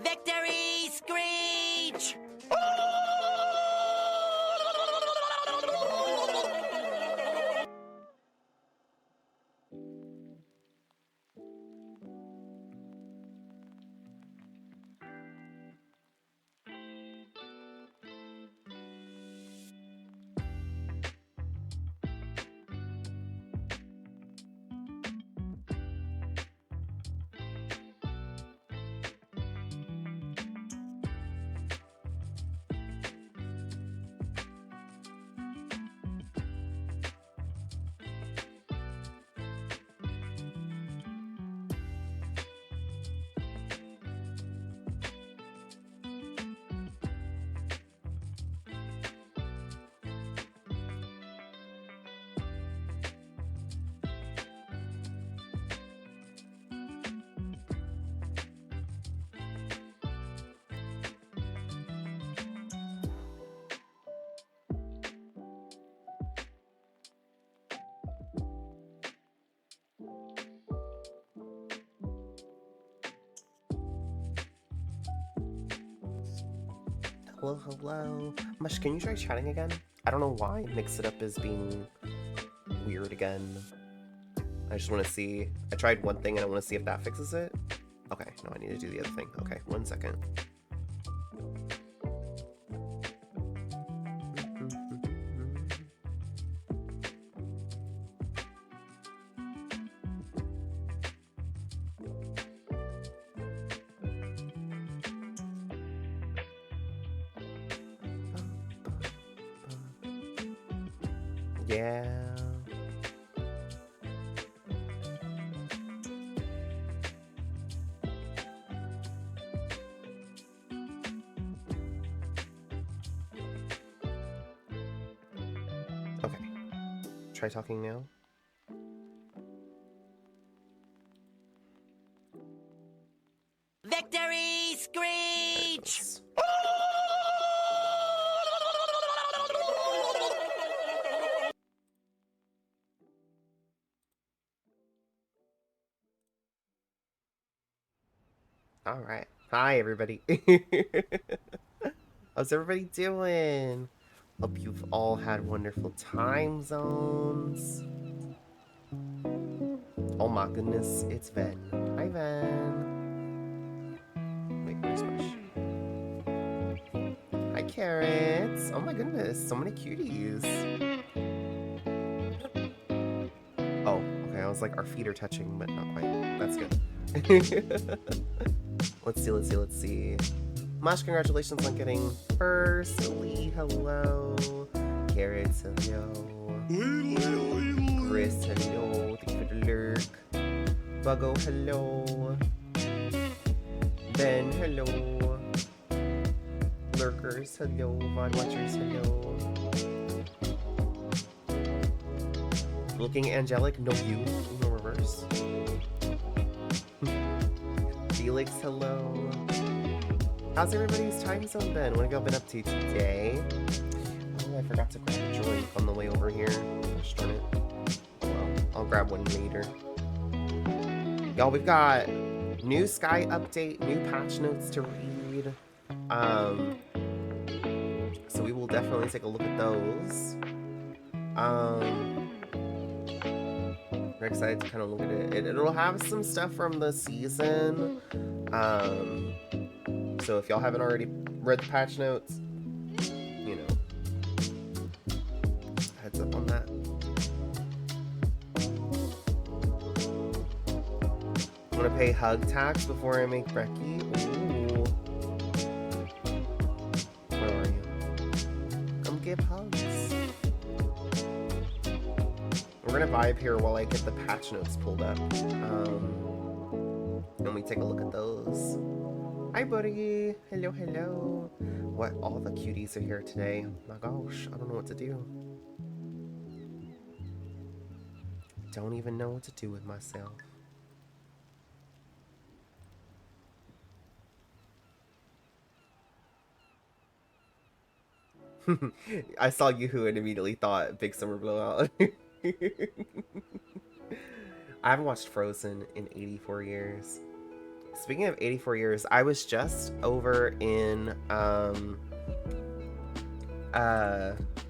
Victory Screech! Hello, hello. Mush, can you try chatting again? I don't know why Mix It Up is being weird again. I just want to see. I tried one thing and I want to see if that fixes it. Okay, no, I need to do the other thing. Okay, 1 second. Yeah. Okay. Try talking now. Victory Screech! All right. Hi, everybody. How's everybody doing? Hope you've all had wonderful time zones. Oh my goodness, it's Ven. Hi, Ven. Wait, where's Mush? Hi, Carrots. Oh my goodness, so many cuties. Oh, okay, I was like, our feet are touching, but not quite. That's good. Let's see. Mosh, congratulations on getting firstly. Hello. Carrots, hello. Chris, hello. Thank you for the lurk. Buggo, hello. Ben, hello. Lurkers, hello. VOD watchers, hello. Looking angelic, no you, no reverse. Felix, hello. How's everybody's time zone been? What have y'all been up to today? Oh, I forgot to grab a drink on the way over here. Gosh darn it. Oh well, I'll grab one later. Y'all, we've got new Sky update, new patch notes to read. So we will definitely take a look at those. We're excited to kind of look at it. It'll have some stuff from the season. So if y'all haven't already read the patch notes, you know, heads up on that. I'm gonna pay hug tax before I make brekkie. Ooh. Where are you? Come give hugs. We're gonna vibe here while I get the patch notes pulled up. And we take a look at those. Hi, buddy. Hello, hello. What? All the cuties are here today. Oh my gosh, I don't know what to do. Don't even know what to do with myself. I saw Yoo-Hoo and immediately thought Big Summer Blowout. I haven't watched Frozen in 84 years. Speaking of 84 years, I was just over in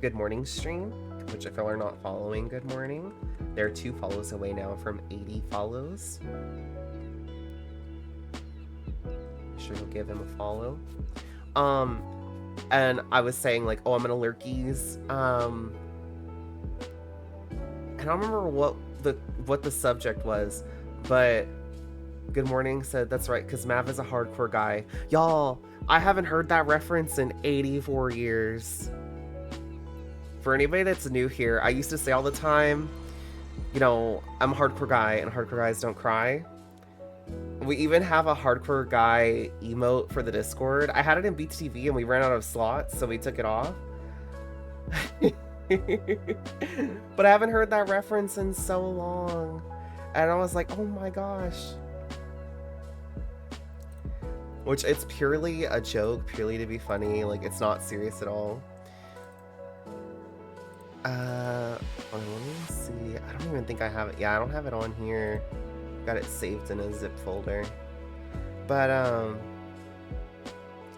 Good Morning stream, which if y'all are not following Good Morning, they're 2 follows away now from 80 follows. Make sure you'll give him a follow. And I was saying like, oh, I'm gonna lurkies. And I don't remember what the subject was, but Good Morning said that's right, because Mav is a hardcore guy. Y'all, I haven't heard that reference in 84 years. For anybody that's new here, I used to say all the time, you know, I'm a hardcore guy and hardcore guys don't cry. We even have a hardcore guy emote for the Discord. I had it in BTV and we ran out of slots, so we took it off. But I haven't heard that reference in so long. And I was like, oh my gosh. Which, it's purely a joke, purely to be funny. Like, it's not serious at all. Let me see. I don't even think I have it. Yeah, I don't have it on here. Got it saved in a zip folder. But,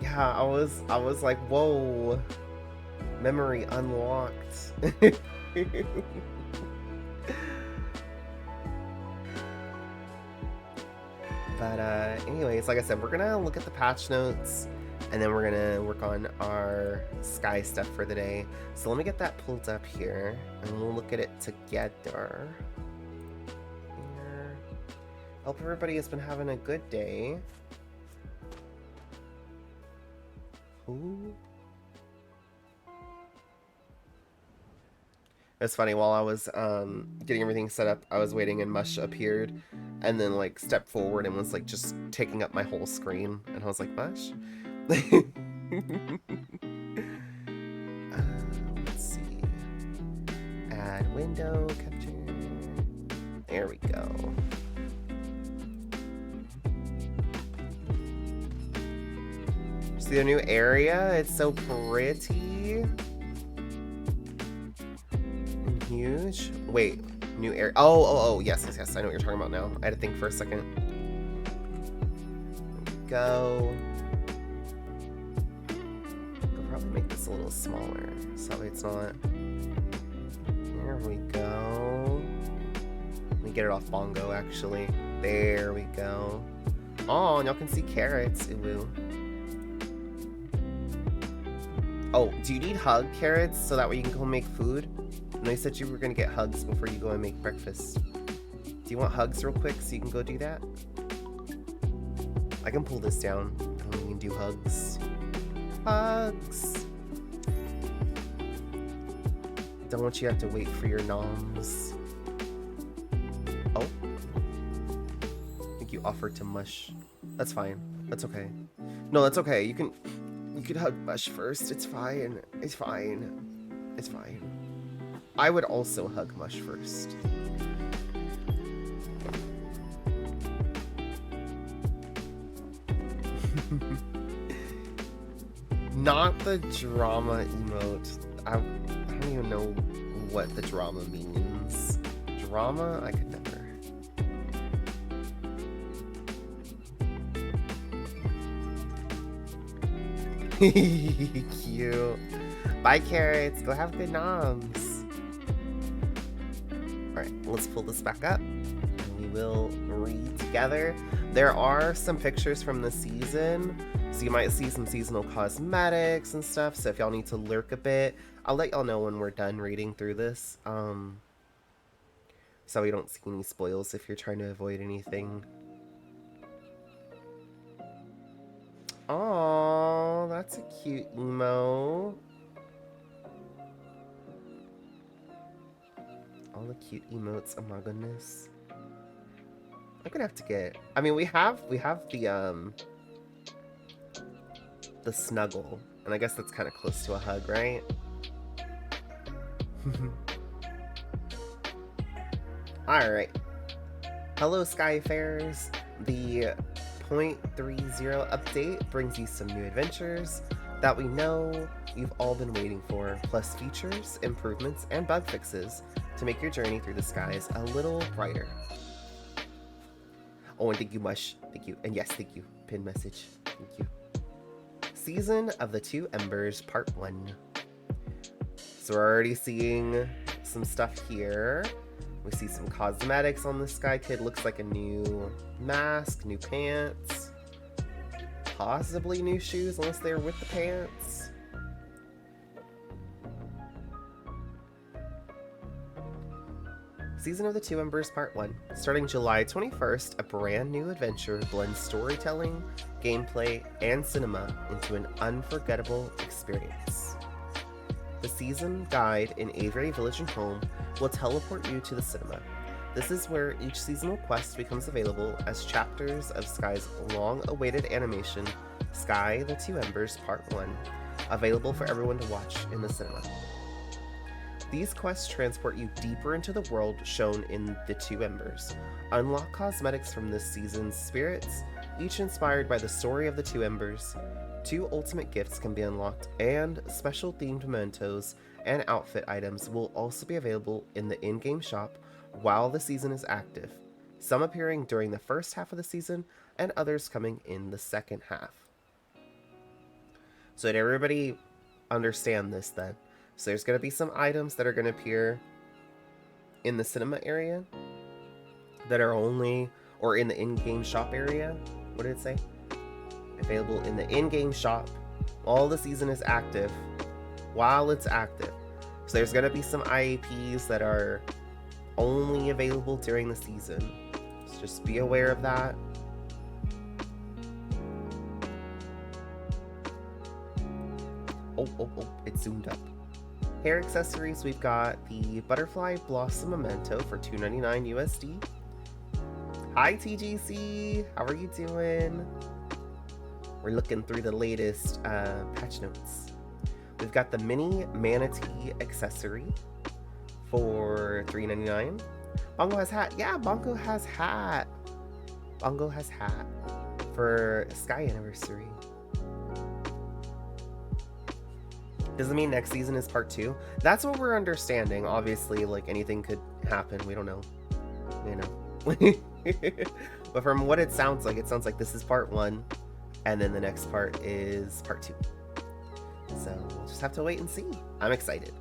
yeah, I was like, whoa. Memory unlocked. But anyways, like I said, we're gonna look at the patch notes and then we're gonna work on our Sky stuff for the day. So let me get that pulled up here and we'll look at it together. Here. Hope everybody has been having a good day. Ooh. It's funny, while I was getting everything set up, I was waiting and Mush appeared and then like stepped forward and was like just taking up my whole screen. And I was like, Mush? Let's see. Add window capture. There we go. See the new area? It's so pretty. Huge. Wait, new area. Oh, yes. I know what you're talking about now. I had to think for a second. Go. I'll probably make this a little smaller, so that way it's not. There we go. Let me get it off Bongo, actually. There we go. Oh, and y'all can see carrots. Ooh. Oh, do you need hug carrots so that way you can go make food? I know you said you were going to get hugs before you go and make breakfast. Do you want hugs real quick so you can go do that? I can pull this down and we can do hugs. Hugs! Don't want you to have to wait for your noms. Oh. I think you offered to Mush. That's fine. That's okay. No, that's okay. You can hug Mush first. It's fine. It's fine. It's fine. I would also hug Mush first. Not the drama emote. I don't even know what the drama means. Drama? I could never. Cute. Bye, carrots. Go have good noms. Alright, let's pull this back up and we will read together. There are some pictures from the season, so you might see some seasonal cosmetics and stuff, so if y'all need to lurk a bit, I'll let y'all know when we're done reading through this, so we don't see any spoils if you're trying to avoid anything. Aww, that's a cute emo. All the cute emotes, oh my goodness. I'm gonna have to get, I mean, we have the snuggle, and I guess that's kind of close to a hug, right? Alright. Hello, Skyfarers. The 0.30 update brings you some new adventures that we know you've all been waiting for, plus features, improvements, and bug fixes to make your journey through the skies a little brighter. Oh, and thank you, Mush. Thank you. And yes, thank you. Pin message. Thank you. Season of the Two Embers, Part 1. So we're already seeing some stuff here. We see some cosmetics on the Sky Kid. Looks like a new mask, new pants. Possibly new shoes, unless they're with the pants. Season of the Two Embers Part 1. Starting July 21st, a brand new adventure blends storytelling, gameplay, and cinema into an unforgettable experience. The season guide in Avery Village and Home will teleport you to the cinema. This is where each seasonal quest becomes available as chapters of Sky's long-awaited animation, Sky the Two Embers Part 1, available for everyone to watch in the cinema. These quests transport you deeper into the world shown in The Two Embers. Unlock cosmetics from this season's spirits, each inspired by the story of the Two Embers. 2 ultimate gifts can be unlocked, and special themed mementos and outfit items will also be available in the in-game shop while the season is active, some appearing during the first half of the season and others coming in the second half. So did everybody understand this then? So there's going to be some items that are going to appear in the cinema area that are only, or in the in-game shop area. What did it say? Available in the in-game shop while the season is active. While it's active. So there's going to be some IAPs that are only available during the season. So just be aware of that. Oh, it zoomed up. Hair accessories, we've got the Butterfly Blossom Memento for $2.99 USD. Hi TGC, how are you doing? We're looking through the latest patch notes. We've got the Mini Manatee accessory for $3.99. Bongo has hat. Yeah, Bongo has hat. Bongo has hat for Sky Anniversary. Doesn't mean next season is part 2. That's what we're understanding. Obviously, like, anything could happen. We don't know. You know. But from what it sounds like this is part 1. And then the next part is part 2. So we'll just have to wait and see. I'm excited.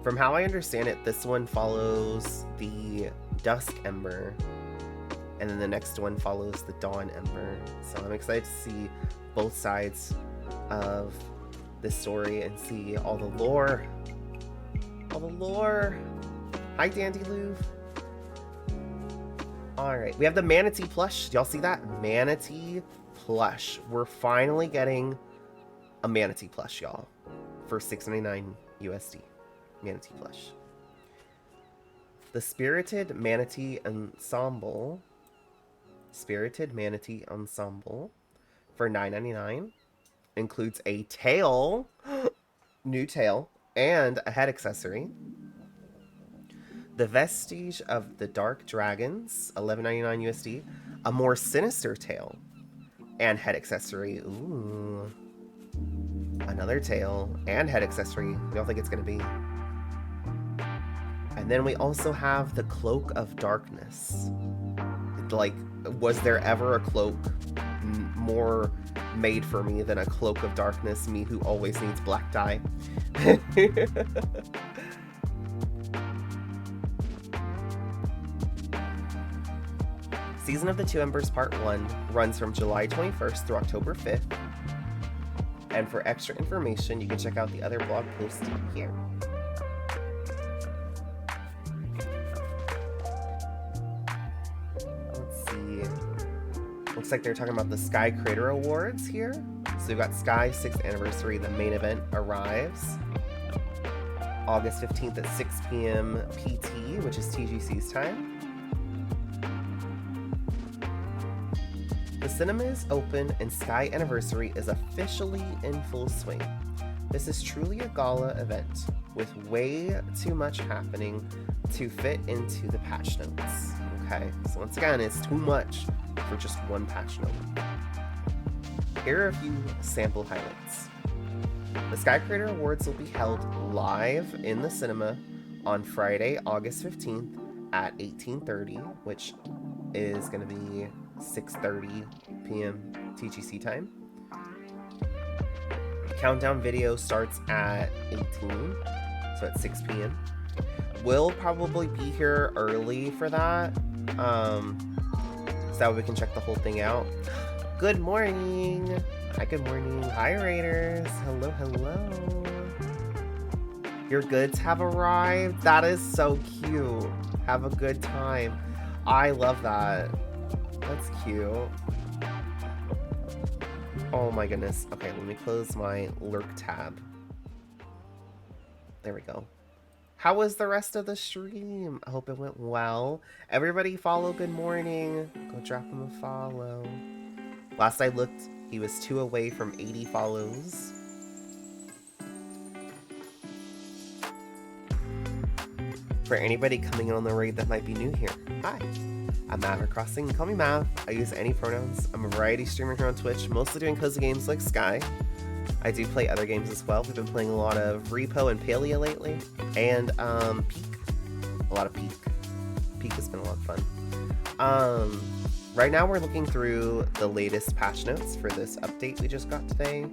From how I understand it, this one follows the Dusk Ember. And then the next one follows the Dawn Ember. So I'm excited to see both sides of this story and see all the lore. All the lore. Hi, Dandy Louvre. Alright, we have the Manatee plush. Y'all see that? Manatee plush. We're finally getting a Manatee plush, y'all. For $6.99 USD. Manatee plush. The Spirited Manatee Ensemble. Spirited Manatee Ensemble for $9.99. Includes a tail, new tail, and a head accessory. The Vestige of the Dark Dragons, $11.99 USD. A more sinister tail and head accessory. Ooh. Another tail and head accessory. We don't think it's going to be. And then we also have the Cloak of Darkness. Like, was there ever a cloak more made for me than a Cloak of Darkness, me who always needs black dye? Season of the Two Embers Part 1 runs from July 21st through October 5th. And for extra information, you can check out the other blog post here. Let's see. Looks like they're talking about the Sky Creator Awards here. So we've got Sky 6th Anniversary, the main event arrives August 15th at 6 p.m. PT, which is TGC's time. The cinema is open and Sky Anniversary is officially in full swing. This is truly a gala event with way too much happening to fit into the patch notes. Okay, so once again, it's too much for just one patch note. Here are a few sample highlights. The Sky Creator Awards will be held live in the cinema on Friday, August 15th at 18:30, which is going to be 6:30 p.m. TGC time. The countdown video starts at 18, so at 6 p.m. We'll probably be here early for that, so that way we can check the whole thing out. Good morning! Hi, good morning. Hi, Raiders. Hello, hello. Your goods have arrived. That is so cute. Have a good time. I love that. That's cute. Oh my goodness. Okay, let me close my lurk tab. There we go. How was the rest of the stream? I hope it went well. Everybody follow Good Morning. Go drop him a follow. Last I looked, he was 2 away from 80 follows. For anybody coming in on the raid that might be new here, hi, I'm Maverick Crossing. Call me Mav. I use any pronouns. I'm a variety streamer here on Twitch, mostly doing cozy games like Sky. I do play other games as well. We've been playing a lot of Repo and Palia lately, and Peak. A lot of Peak. Peak has been a lot of fun. Right now we're looking through the latest patch notes for this update we just got today.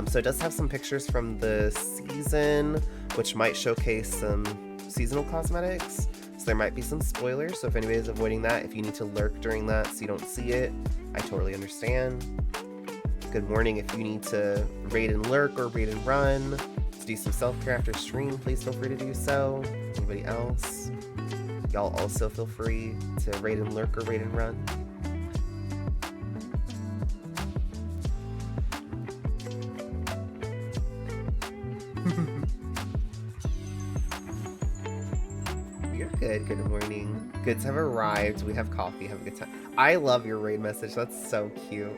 So it does have some pictures from the season, which might showcase some seasonal cosmetics. So there might be some spoilers. So if anybody's avoiding that, if you need to lurk during that so you don't see it, I totally understand. Good morning. If you need to raid and lurk or raid and run to do some self-care after stream, please feel free to do so. Anybody else? Y'all also feel free to raid and lurk or raid and run. You're good. Good morning. Goods have arrived. We have coffee. Have a good time. I love your raid message. That's so cute.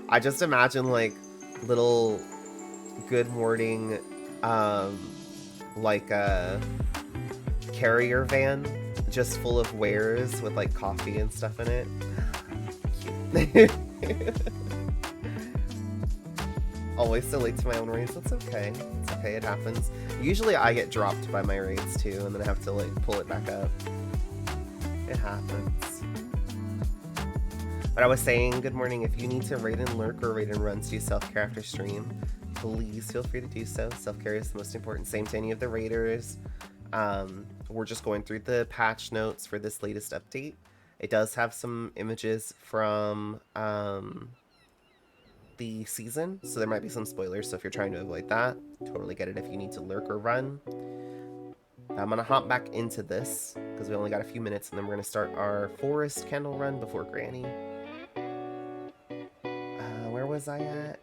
I just imagine like little good morning, like a carrier van just full of wares with like coffee and stuff in it. Cute. Always so late to my own raids. That's okay. It's okay. It happens. Usually I get dropped by my raids too, and then I have to like pull it back up. It happens. But I was saying, good morning. If you need to raid and lurk or raid and run to do self-care after stream, please feel free to do so. Self-care is the most important. Same to any of the raiders. We're just going through the patch notes for this latest update. It does have some images from the season, so there might be some spoilers. So if you're trying to avoid that, totally get it if you need to lurk or run. I'm gonna hop back into this because we only got a few minutes, and then we're gonna start our forest candle run before Granny. Where was I at?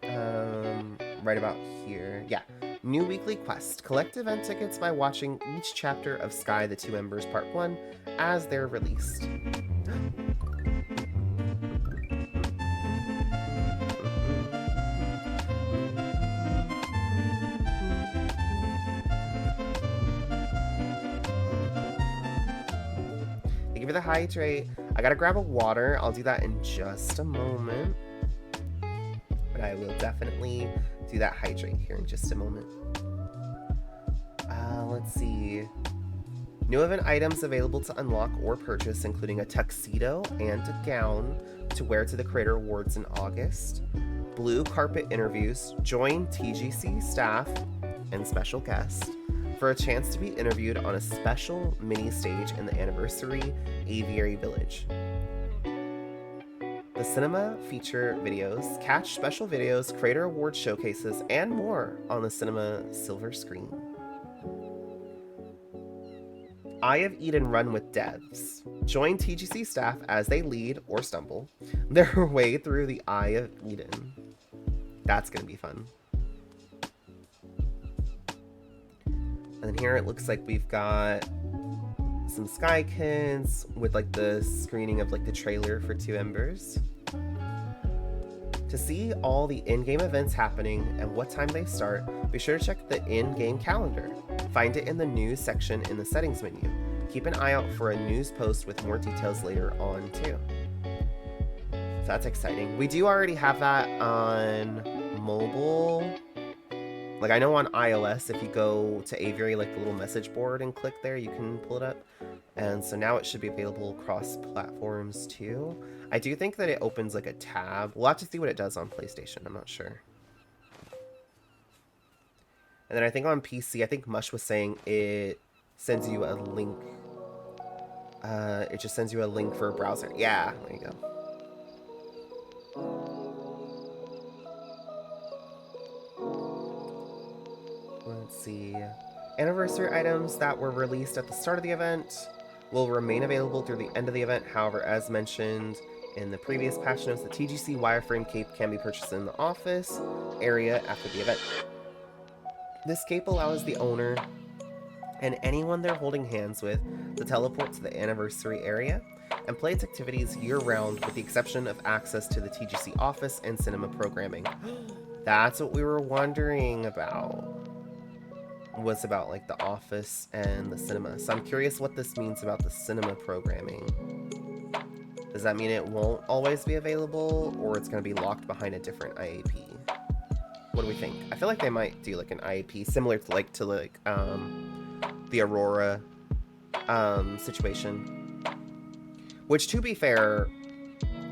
Right about here. Yeah. New weekly quest. Collect event tickets by watching each chapter of Sky the Two Embers Part 1 as they're released. Thank you for the hydrate. I gotta grab a water. I'll do that in just a moment. But I will definitely do that hydrate here in just a moment. Let's see. New event items available to unlock or purchase, including a tuxedo and a gown to wear to the Creator Awards in August. Blue carpet interviews. Join TGC staff and special guests for a chance to be interviewed on a special mini stage in the Anniversary Aviary Village. The cinema feature videos, catch special videos, Creator Award showcases, and more on the cinema silver screen. Eye of Eden run with devs. Join TGC staff as they lead or stumble their way through the Eye of Eden. That's gonna be fun. And then here it looks like we've got some Sky Kids with like the screening of like the trailer for Two Embers. To see all the in-game events happening and what time they start, be sure to check the in-game calendar. Find it in the news section in the settings menu. Keep an eye out for a news post with more details later on too. So that's exciting. We do already have that on mobile. Like I know on iOS, if you go to Aviary, like the little message board and click there, you can pull it up. And so now it should be available across platforms too. I do think that it opens like a tab. We'll have to see what it does on PlayStation. I'm not sure. And then I think on PC, I think Mush was saying it sends you a link. It just sends you a link for a browser. Yeah, there you go. Let's see. Anniversary items that were released at the start of the event will remain available through the end of the event. However, as mentioned in the previous patch notes, the TGC wireframe cape can be purchased in the office area after the event. This cape allows the owner and anyone they're holding hands with to teleport to the anniversary area and play its activities year-round with the exception of access to the TGC office and cinema programming. That's what we were wondering about. Was about like the office and the cinema. So I'm curious what this means about the cinema programming. Does that mean it won't always be available, or it's going to be locked behind a different IAP? What do we think? I feel like they might do like an IAP similar to the Aurora situation. Which, to be fair,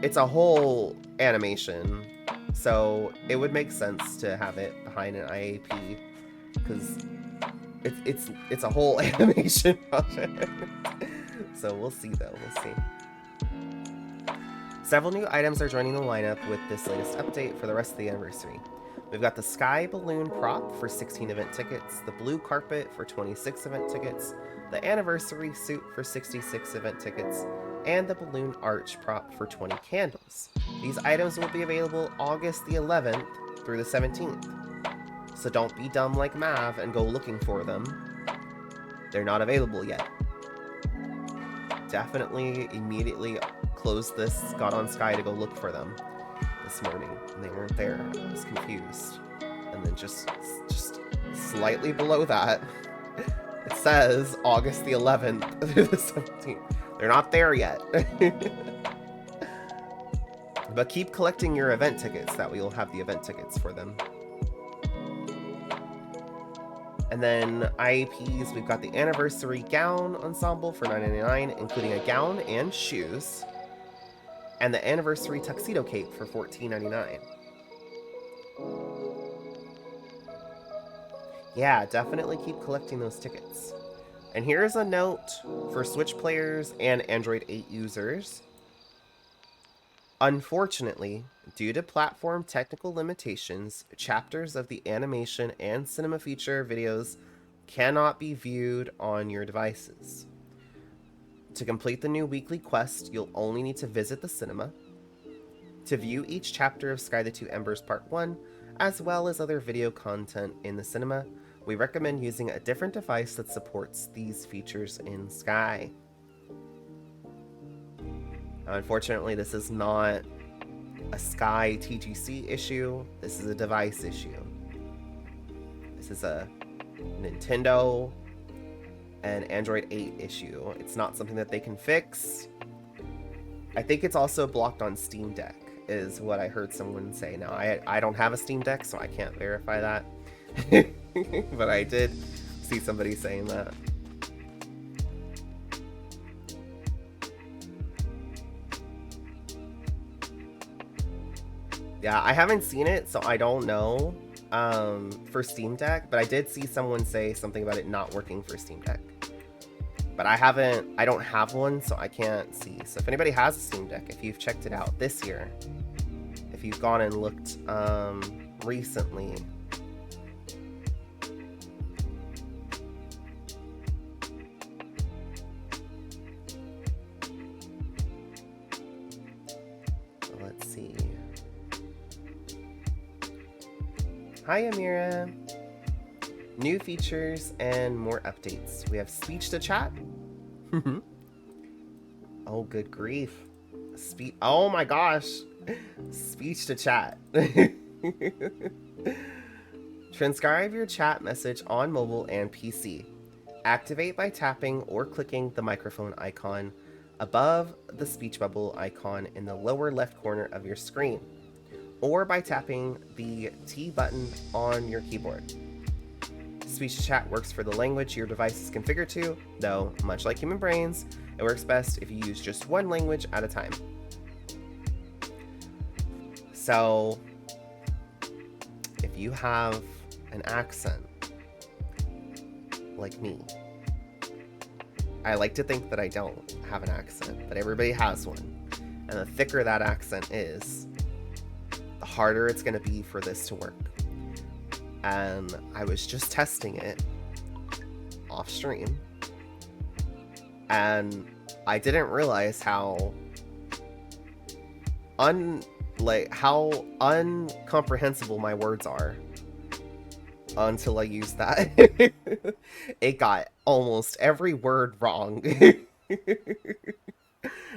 it's a whole animation, so it would make sense to have it behind an IAP because it's a whole animation project. So we'll see though, we'll see. Several new items are joining the lineup with this latest update for the rest of the anniversary. We've got the Sky Balloon prop for 16 event tickets, the Blue Carpet for 26 event tickets, the Anniversary Suit for 66 event tickets, and the Balloon Arch prop for 20 candles. These items will be available August the 11th through the 17th. So don't be dumb like Mav and go looking for them. They're not available yet. Definitely immediately closed this, got on Sky to go look for them this morning, and they weren't there. I was confused. And then just slightly below that, it says August the 11th through the 17th. They're not there yet. But keep collecting your event tickets. That way you'll have the event tickets for them. And then IAPs, we've got the Anniversary Gown Ensemble for $9.99, including a gown and shoes. And the Anniversary Tuxedo Cape for $14.99. Yeah, definitely keep collecting those tickets. And here's a note for Switch players and Android 8 users. Unfortunately, due to platform technical limitations, chapters of the animation and cinema feature videos cannot be viewed on your devices. To complete the new weekly quest, you'll only need to visit the cinema. To view each chapter of Sky the Two Embers Part 1, as well as other video content in the cinema, we recommend using a different device that supports these features in Sky. Unfortunately, this is not a Sky TGC issue. This is a device issue. This is a Nintendo and Android 8 issue. It's not something that they can fix. I think it's also blocked on Steam Deck, is what I heard someone say. Now, I don't have a Steam Deck, so I can't verify that. But I did see somebody saying that. Yeah, I haven't seen it, so I don't know for Steam Deck, but I did see someone say something about it not working for Steam Deck. But I don't have one, so I can't see. So if anybody has a Steam Deck, if you've checked it out this year, if you've gone and looked recently, let's see. Hi, Amira. New features and more updates. We have speech to chat. Oh, good grief. Oh my gosh. Speech to chat. Transcribe your chat message on mobile and PC. Activate by tapping or clicking the microphone icon above the speech bubble icon in the lower left corner of your screen, or by tapping the T button on your keyboard. speech to chat works for the language your device is configured to, though, much like human brains, it works best if you use just one language at a time. So, if you have an accent, like me, I like to think that I don't have an accent, but everybody has one. And the thicker that accent is, the harder it's going to be for this to work. And I was just testing it off stream, and I didn't realize how uncomprehensible my words are until I used that. It got almost every word wrong.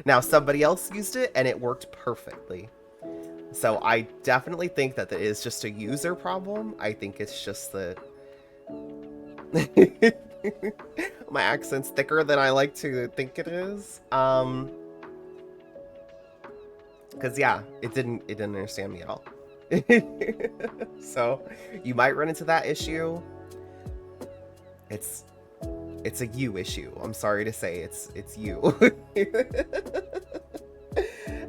Now somebody else used it and it worked perfectly. So I definitely think that it is just a user problem. I think it's just that my accent's thicker than I like to think it is. Cause yeah, it didn't understand me at all. So you might run into that issue. It's a you issue. I'm sorry to say, it's you.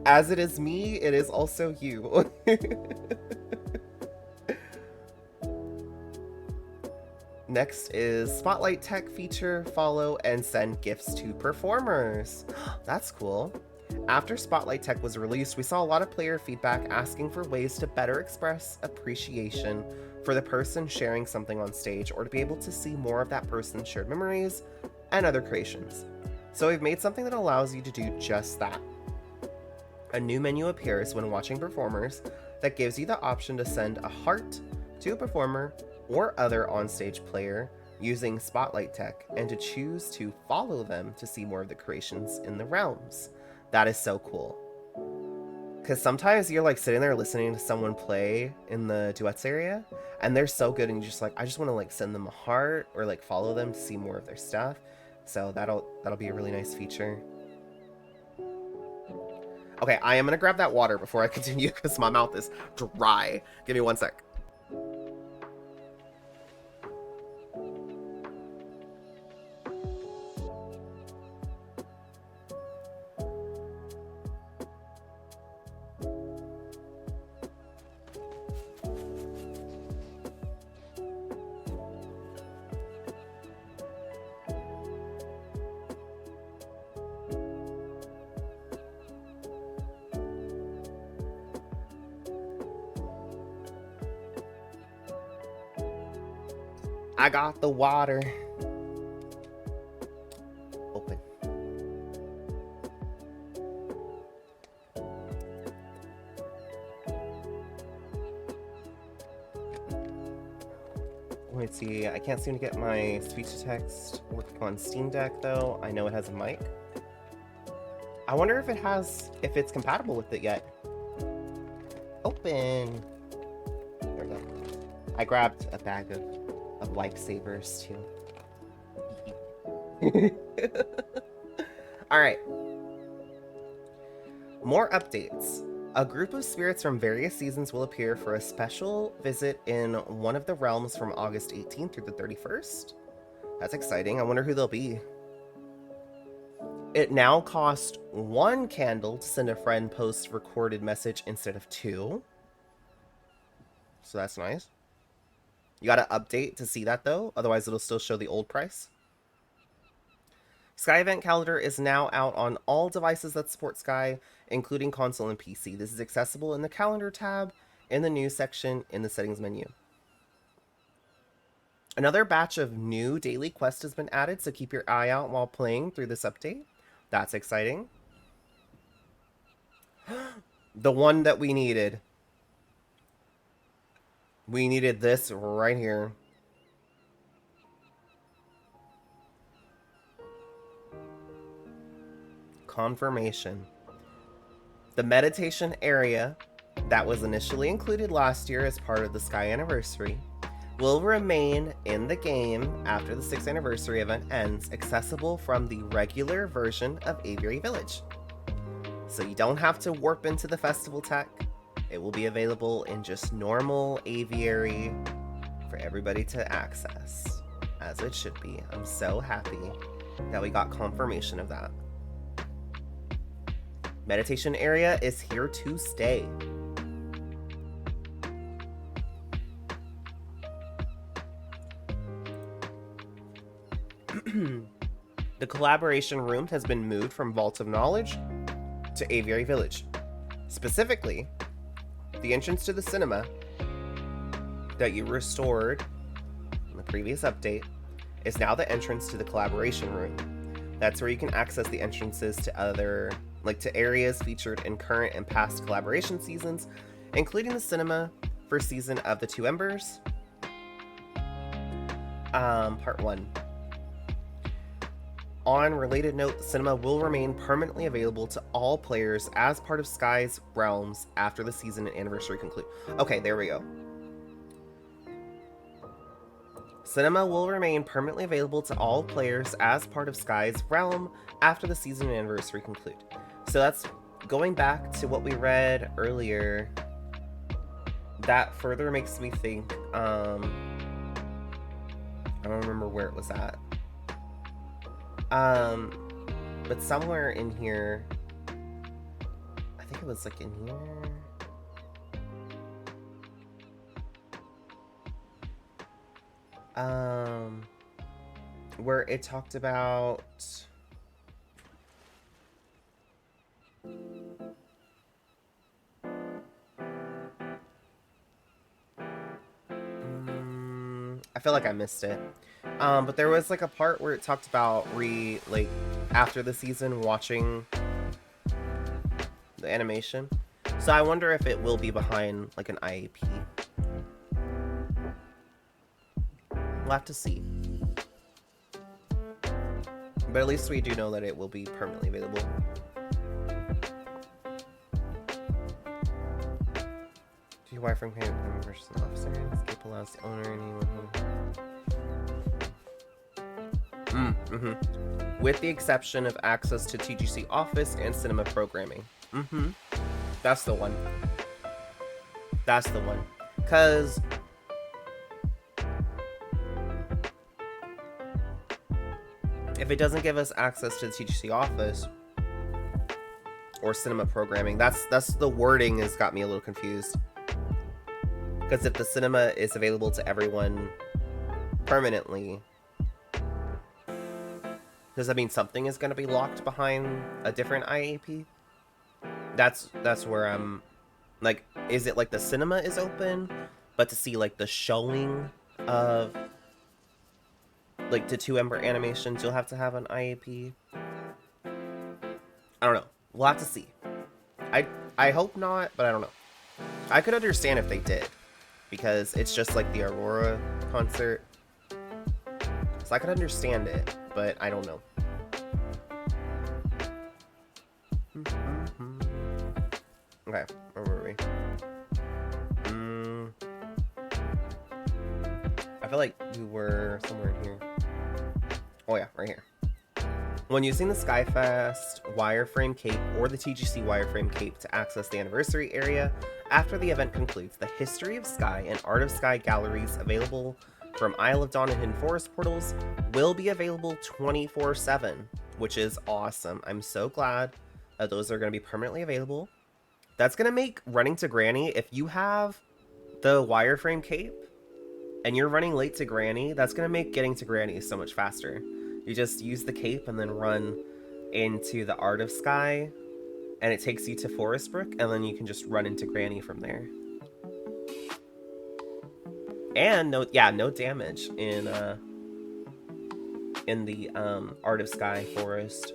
As it is me, it is also you. Next is Spotlight Tech feature, follow, and send gifts to performers. That's cool. After Spotlight Tech was released, we saw a lot of player feedback asking for ways to better express appreciation for the person sharing something on stage, or to be able to see more of that person's shared memories and other creations. So we've made something that allows you to do just that. A new menu appears when watching performers that gives you the option to send a heart to a performer or other onstage player using Spotlight Tech, and to choose to follow them to see more of the creations in the realms. That is so cool. Because sometimes you're like sitting there listening to someone play in the duets area, and they're so good, and you're just like, I just want to like send them a heart or like follow them to see more of their stuff. So that'll be a really nice feature. Okay, I am gonna grab that water before I continue because my mouth is dry. Give me one sec. I got the water. Open. Let's see, I can't seem to get my speech to text working on Steam Deck though. I know it has a mic. I wonder if it's compatible with it yet. Open. There we go. I grabbed a bag of lifesavers too. Alright. More updates. A group of spirits from various seasons will appear for a special visit in one of the realms from August 18th through the 31st. That's exciting. I wonder who they'll be. It now costs 1 candle to send a friend post-recorded message instead of 2. So that's nice. You gotta update to see that though, otherwise it'll still show the old price. Sky Event Calendar is now out on all devices that support Sky, including console and PC. This is accessible in the Calendar tab in the News section in the Settings menu. Another batch of new daily quests has been added, so keep your eye out while playing through this update. That's exciting. The one that we needed. We needed this right here. Confirmation. The meditation area that was initially included last year as part of the Sky Anniversary will remain in the game after the 6th anniversary event ends, accessible from the regular version of Aviary Village. So you don't have to warp into the festival tech. It will be available in just normal Aviary for everybody to access, as it should be. I'm so happy that we got confirmation of that. Meditation area is here to stay. The collaboration room has been moved from Vault of Knowledge to Aviary Village. Specifically, the entrance to the cinema that you restored in the previous update is now the entrance to the collaboration room. That's where you can access the entrances to other, to areas featured in current and past collaboration seasons, including the cinema for Season of the Two Embers. Part 1. On related note, the cinema will remain permanently available to all players as part of Sky's Realms after the season and anniversary conclude. Okay, there we go. Cinema will remain permanently available to all players as part of Sky's Realm after the season and anniversary conclude. So that's going back to what we read earlier. That further makes me think, I don't remember where it was at. But somewhere in here, I think it was in here. Where it talked about I feel like I missed it. But there was a part where it talked about after the season watching the animation. So I wonder if it will be behind an IAP. We'll have to see. But at least we do know that it will be permanently available. Do you wireframe versus an officer? Escape allows the owner anyone who... With the exception of access to TGC Office and cinema programming. That's the one. That's the one. Because... if it doesn't give us access to the TGC Office or cinema programming, that's the wording has got me a little confused. Because if the cinema is available to everyone permanently, does that mean something is going to be locked behind a different IAP? That's where I'm is it the cinema is open, but to see the showing of the Two Ember animations, you'll have to have an IAP. I don't know. We'll have to see. I hope not, but I don't know. I could understand if they did, because it's just the Aurora concert. So I could understand it, but I don't know. Okay, where were we? I feel like we were somewhere in here. Oh yeah, right here. When using the Skyfest wireframe cape or the TGC wireframe cape to access the anniversary area after the event concludes, the History of Sky and Art of Sky galleries available from Isle of Dawn and Hidden Forest portals will be available 24/7, which is awesome. I'm so glad that those are going to be permanently available. That's going to make running to Granny, if you have the wireframe cape and you're running late to Granny, that's going to make getting to Granny so much faster. You just use the cape and then run into the Art of Sky, and it takes you to Forestbrook, and then you can just run into Granny from there. And no damage in the Art of Sky forest.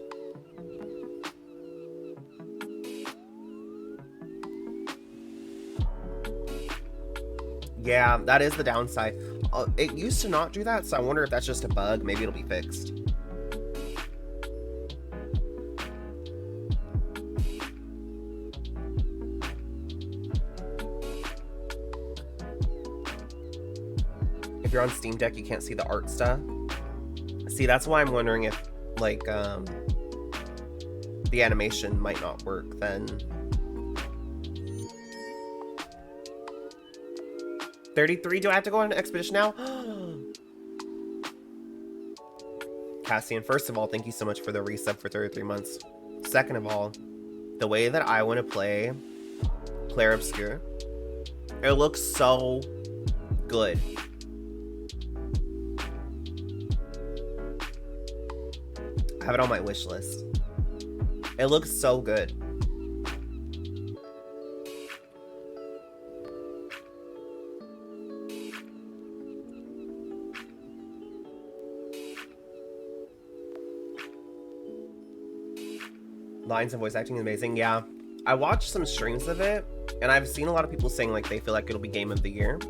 Yeah, that is the downside. It used to not do that, so I wonder if that's just a bug. Maybe it'll be fixed. If you're on Steam Deck, you can't see the art stuff. See, that's why I'm wondering if, the animation might not work then. 33. Do I have to go on an expedition now? Cassian, first of all, thank you so much for the resub for 33 months. Second of all, the way that I want to play Clair Obscur, it looks so good. I have it on my wish list. It looks so good. Lines and voice acting is amazing. Yeah, I watched some streams of it, and I've seen a lot of people saying like they feel like it'll be game of the year.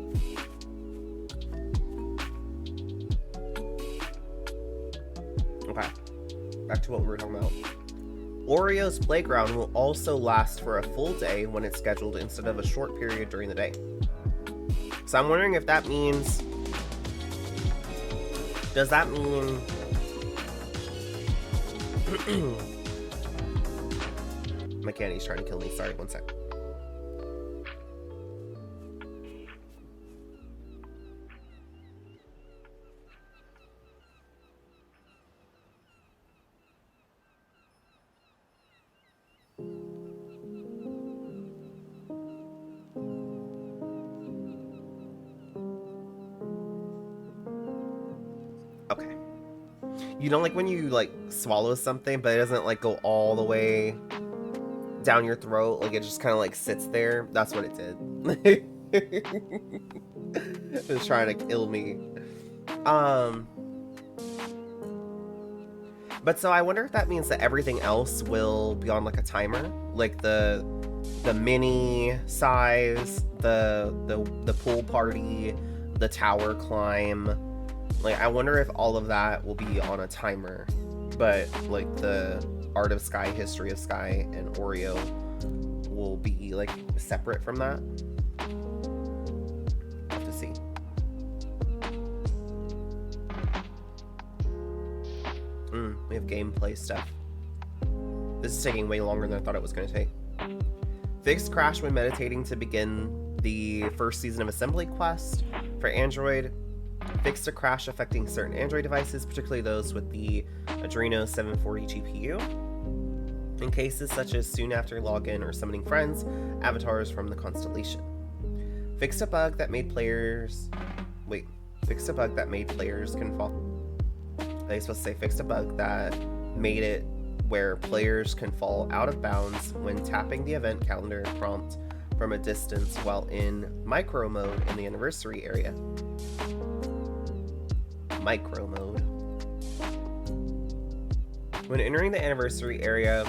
Okay, back to what we were talking about. Orio's Playground will also last for a full day when it's scheduled instead of a short period during the day. So I'm wondering if that means... Does that mean... My candy's trying to kill me. Sorry, one sec. Okay. You don't like when you like swallow something, but it doesn't like go all the way down your throat, like it just kind of like sits there. That's what it did. It was trying to kill me. But so I wonder if that means that everything else will be on like a timer, like the mini size, the pool party, the tower climb. Like I wonder if all of that will be on a timer, but like the Art of Sky, History of Sky, and Oreo will be like separate from that. Have to see. We have gameplay stuff. This is taking way longer than I thought it was going to take. Fixed crash when meditating to begin the first season of Assembly Quest for Android. Fixed a crash affecting certain Android devices, particularly those with the Adreno 740 GPU. In cases such as soon after login or summoning friends, avatars from the constellation. Fixed a bug that made players... Wait. Fixed a bug that made players can fall... They supposed to say fixed a bug that made it where players can fall out of bounds when tapping the event calendar prompt from a distance while in micro mode in the anniversary area. Micro mode. When entering the anniversary area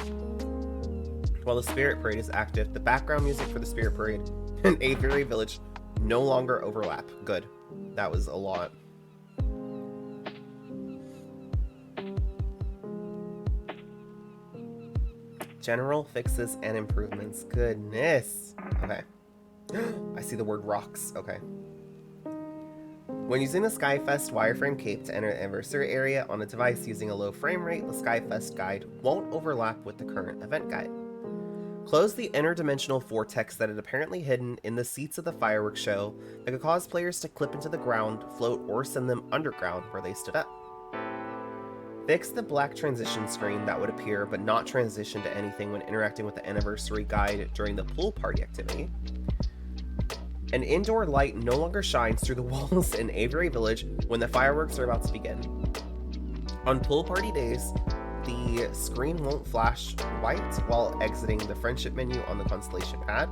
while the Spirit Parade is active, the background music for the Spirit Parade and Aviary Village no longer overlap. Good. That was a lot. General fixes and improvements. Goodness. Okay. I see the word rocks. Okay. When using the Skyfest wireframe cape to enter the anniversary area on a device using a low frame rate, the Skyfest guide won't overlap with the current event guide. Close the interdimensional vortex that is apparently hidden in the seats of the fireworks show that could cause players to clip into the ground, float, or send them underground where they stood up. Fix the black transition screen that would appear but not transition to anything when interacting with the anniversary guide during the pool party activity. An indoor light no longer shines through the walls in Aviary Village when the fireworks are about to begin. On pool party days, the screen won't flash white while exiting the friendship menu on the Constellation pad.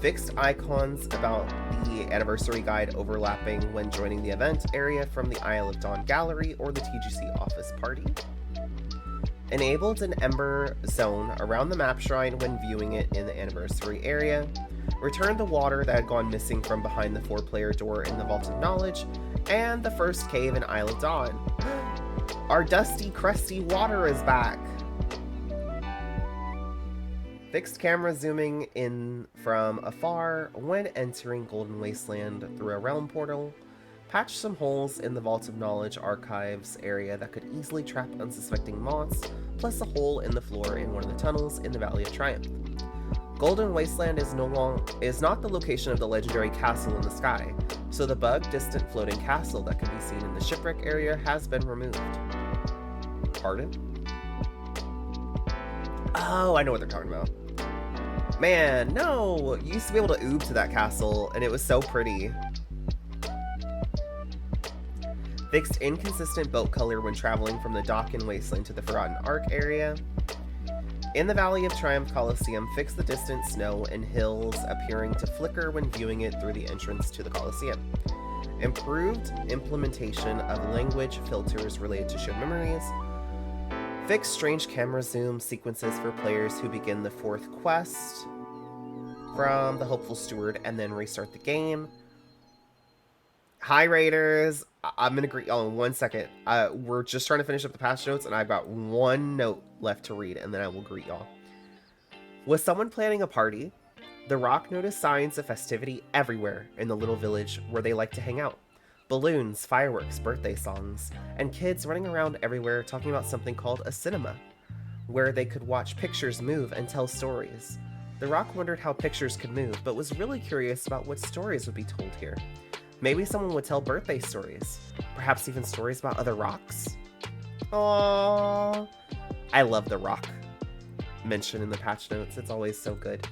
Fixed icons about the anniversary guide overlapping when joining the event area from the Isle of Dawn gallery or the TGC office party. Enabled an Ember zone around the map shrine when viewing it in the anniversary area. Returned the water that had gone missing from behind the 4-player door in the Vault of Knowledge, and the first cave in Isle of Dawn. Our dusty, crusty water is back! Fixed camera zooming in from afar when entering Golden Wasteland through a realm portal. Patched some holes in the Vault of Knowledge archives area that could easily trap unsuspecting moths, plus a hole in the floor in one of the tunnels in the Valley of Triumph. Golden Wasteland is not the location of the legendary castle in the sky, so the bug distant floating castle that can be seen in the shipwreck area has been removed. Pardon? Oh, I know what they're talking about. Man, no! You used to be able to oob to that castle, and it was so pretty. Fixed inconsistent boat color when traveling from the dock in Wasteland to the Forgotten Ark area. In the Valley of Triumph Coliseum, fix the distant snow and hills appearing to flicker when viewing it through the entrance to the Coliseum. Improved implementation of language filters related to shared memories. Fix strange camera zoom sequences for players who begin the 4th quest from the Hopeful Steward and then restart the game. Hi, Raiders. I'm gonna greet. Oh, in 1 second. We're just trying to finish up the patch notes, and I've got one note left to read, and then I will greet y'all. Was someone planning a party? The Rock noticed signs of festivity everywhere in the little village where they like to hang out. Balloons, fireworks, birthday songs, and kids running around everywhere talking about something called a cinema, where they could watch pictures move and tell stories. The Rock wondered how pictures could move, but was really curious about what stories would be told here. Maybe someone would tell birthday stories, perhaps even stories about other rocks. Aww. I love the Rock mention in the patch notes. It's always so good.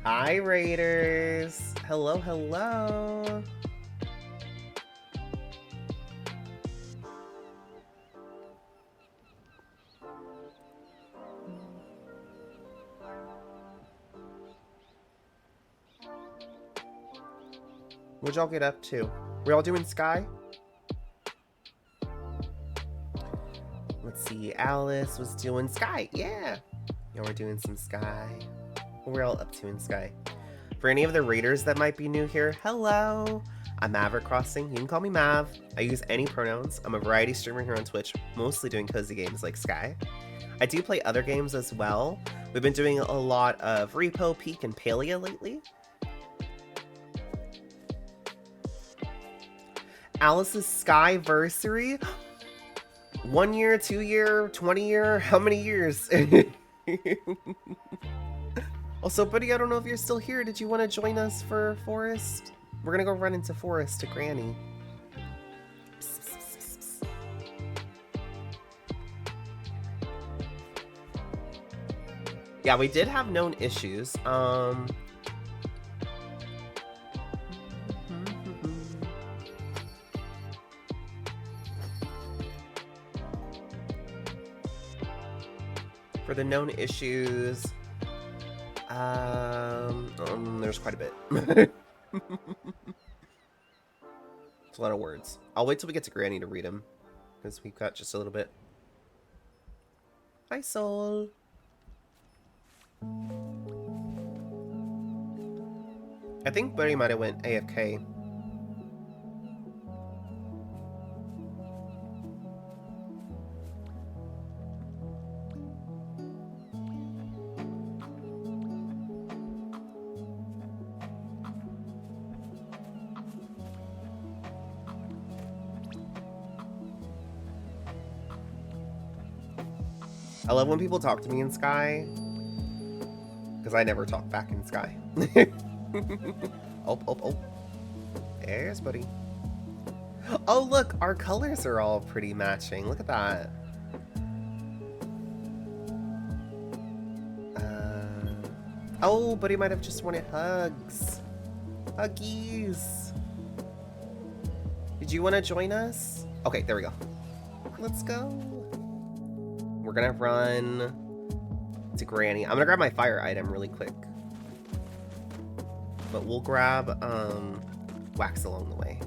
Hi, Raiders. Hello, hello. What'd y'all get up to? We're all doing Sky? Let's see. Alice was doing Sky. Yeah. Yeah, we're doing some Sky. What we're all up to in Sky. For any of the Raiders that might be new here, hello. I'm Maverick Crossing. You can call me Mav. I use any pronouns. I'm a variety streamer here on Twitch, mostly doing cozy games like Sky. I do play other games as well. We've been doing a lot of Repo, Peak, and Palia lately. Alice's Skyversary? 1 year, 2 year, 20 year, how many years? Also, buddy, I don't know if you're still here. Did you want to join us for Forest? We're gonna go run into Forest to Granny. Yeah, we did have known issues. For the known issues, there's quite a bit. It's a lot of words. I'll wait till we get to Granny to read them, because we've got just a little bit. Hi, Soul. I think Buddy might have went AFK. I love when people talk to me in Sky, because I never talk back in Sky. Oh. There's Buddy. Oh, look, our colors are all pretty matching. Look at that. Oh, Buddy might have just wanted hugs. Huggies. Did you want to join us? Okay, there we go. Let's go. We're gonna run to Granny. I'm gonna grab my fire item really quick. But we'll grab wax along the way.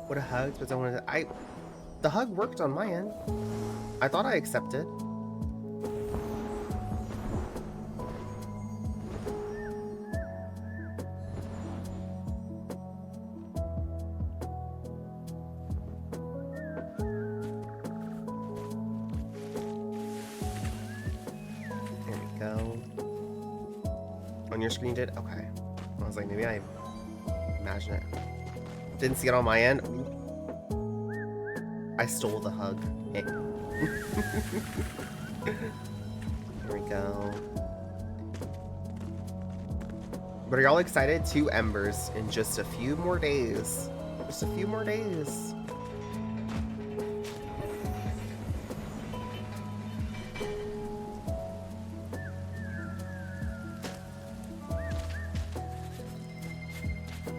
What a hug, but I wanted to, the hug worked on my end. I thought I accepted. go. On your screen did? Okay. I was like, maybe I imagine it. Didn't see it on my end. Ooh. I stole the hug. Hey. Here we go. But are y'all excited? 2 embers in just a few more days. Just a few more days.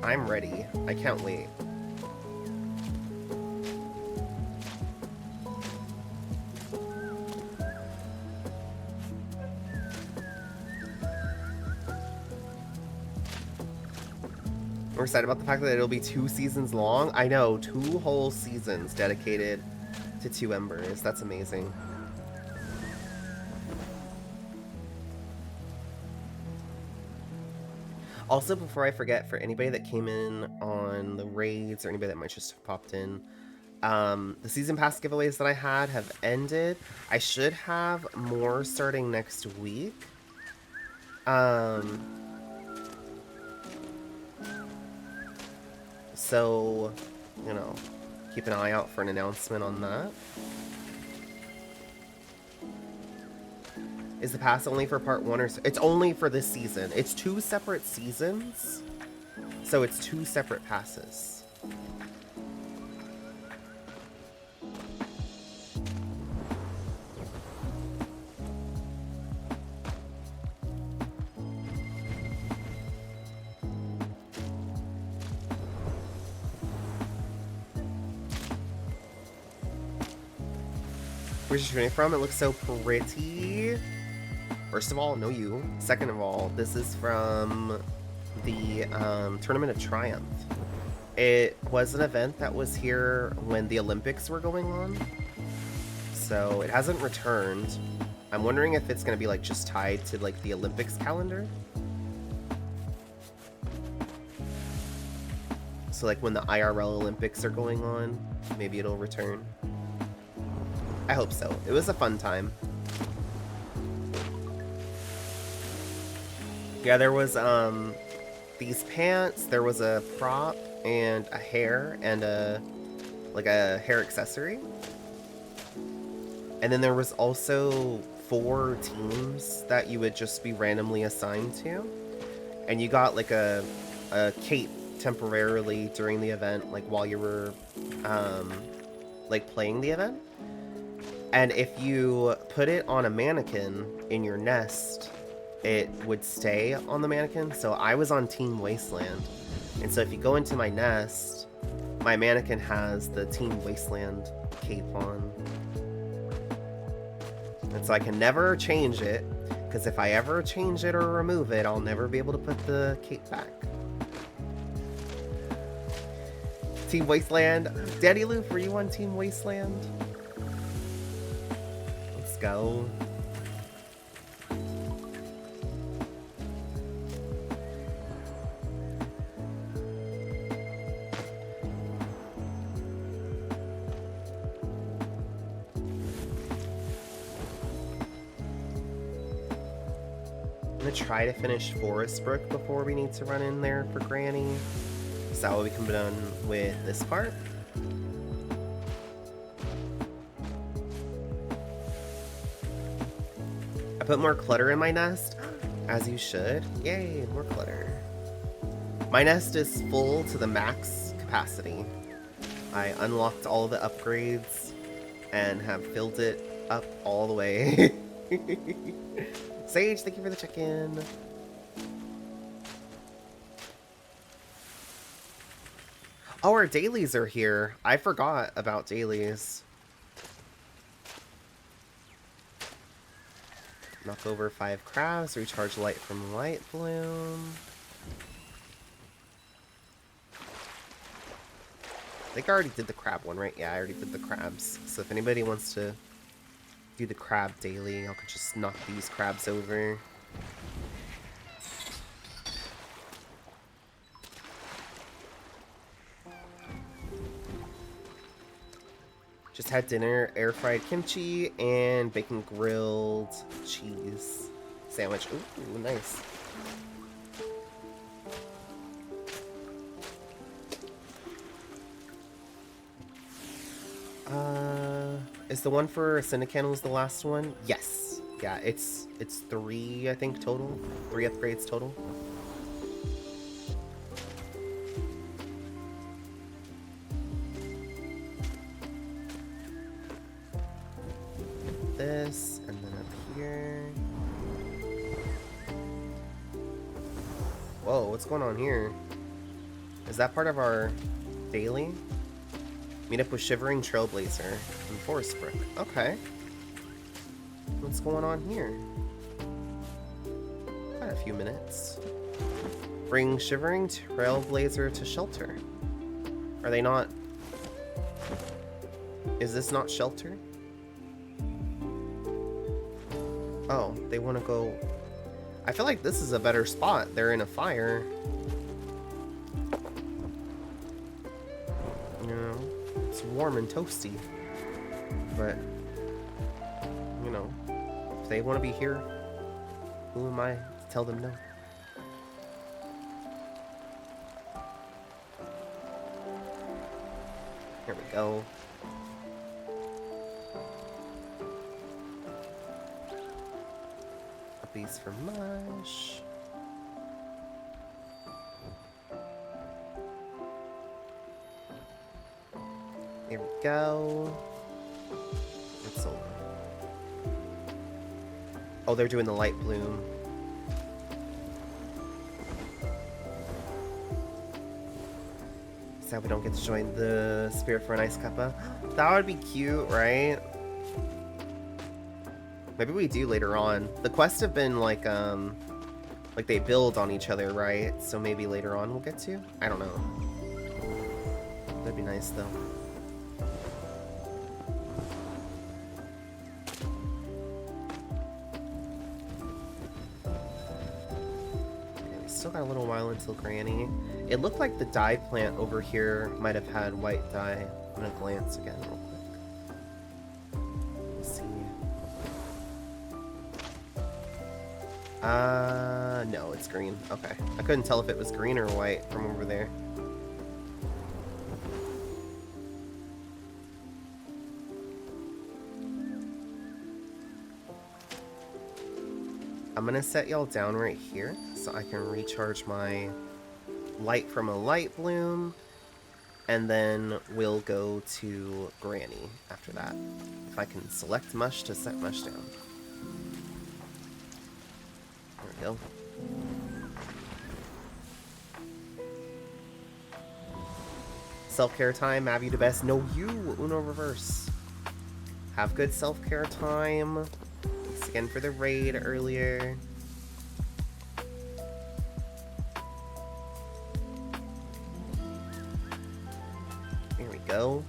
I'm ready. I can't wait. We're excited about the fact that it'll be 2 seasons long. I know, 2 whole seasons dedicated to 2 embers. That's amazing. Also, before I forget, for anybody that came in on the raids or anybody that might just have popped in, the season pass giveaways that I had have ended. I should have more starting next week. So, you know, keep an eye out for an announcement on that. Is the pass only for part 1 or... It's only for this season. It's 2 separate seasons. So it's 2 separate passes. Where's your shooting from? It looks so pretty. First of all, no you. Second of all, this is from the Tournament of Triumph. It was an event that was here when the Olympics were going on. So it hasn't returned. I'm wondering if it's going to be like just tied to like the Olympics calendar. So like when the IRL Olympics are going on, maybe it'll return. I hope so. It was a fun time. Yeah, there was these pants, there was a prop and a hair and a hair accessory. And then there was also 4 teams that you would just be randomly assigned to. And you got like a cape temporarily during the event, like while you were like playing the event. And if you put it on a mannequin in your nest, it would stay on the mannequin. So I was on Team Wasteland. And so if you go into my nest, my mannequin has the Team Wasteland cape on. And so I can never change it, because if I ever change it or remove it, I'll never be able to put the cape back. Team Wasteland. Daddy Lou, were you on Team Wasteland? Let's go. I'm gonna try to finish Forestbrook before we need to run in there for Granny. So that way we can be done with this part. I put more clutter in my nest, as you should. Yay, more clutter. My nest is full to the max capacity. I unlocked all the upgrades and have filled it up all the way. Sage, thank you for the check-in. Oh, our dailies are here. I forgot about dailies. Knock over 5 crabs, recharge light from Light Bloom. I think I already did the crab one, right? Yeah, I already did the crabs. So if anybody wants to do the crab daily, I could just knock these crabs over. Just had dinner, air fried kimchi and bacon grilled cheese sandwich. Ooh, nice. Is the one for Cinecandles the last one? Yes. Yeah, it's 3, I think, total. 3 upgrades total. This, and then up here. Whoa, what's going on here? Is that part of our daily? Meet up with Shivering Trailblazer in Forestbrook. Okay. What's going on here? Got a few minutes. Bring Shivering Trailblazer to shelter. Are they not... Is this not shelter? Oh, they want to go... I feel like this is a better spot. They're in a fire. You know, it's warm and toasty. But, you know, if they want to be here, who am I to tell them no? Here we go. These for mush. Here we go. It's over. Oh, they're doing the light bloom. Sad we don't get to join the Spirit for an Ice Cuppa. That would be cute, right? Maybe we do later on. The quests have been like they build on each other, right? So maybe later on we'll get to? I don't know. That'd be nice though. Okay, we still got a little while until Granny. It looked like the dye plant over here might have had white dye. I'm gonna glance again real quick. No, it's green. Okay. I couldn't tell if it was green or white from over there. I'm gonna set y'all down right here so I can recharge my light from a light bloom, and then we'll go to Granny after that. If I can select Mush to set Mush down. There we go. Self-care time, Abby the best. No, you, Uno Reverse. Have good self-care time. Thanks again for the raid earlier. Here we go.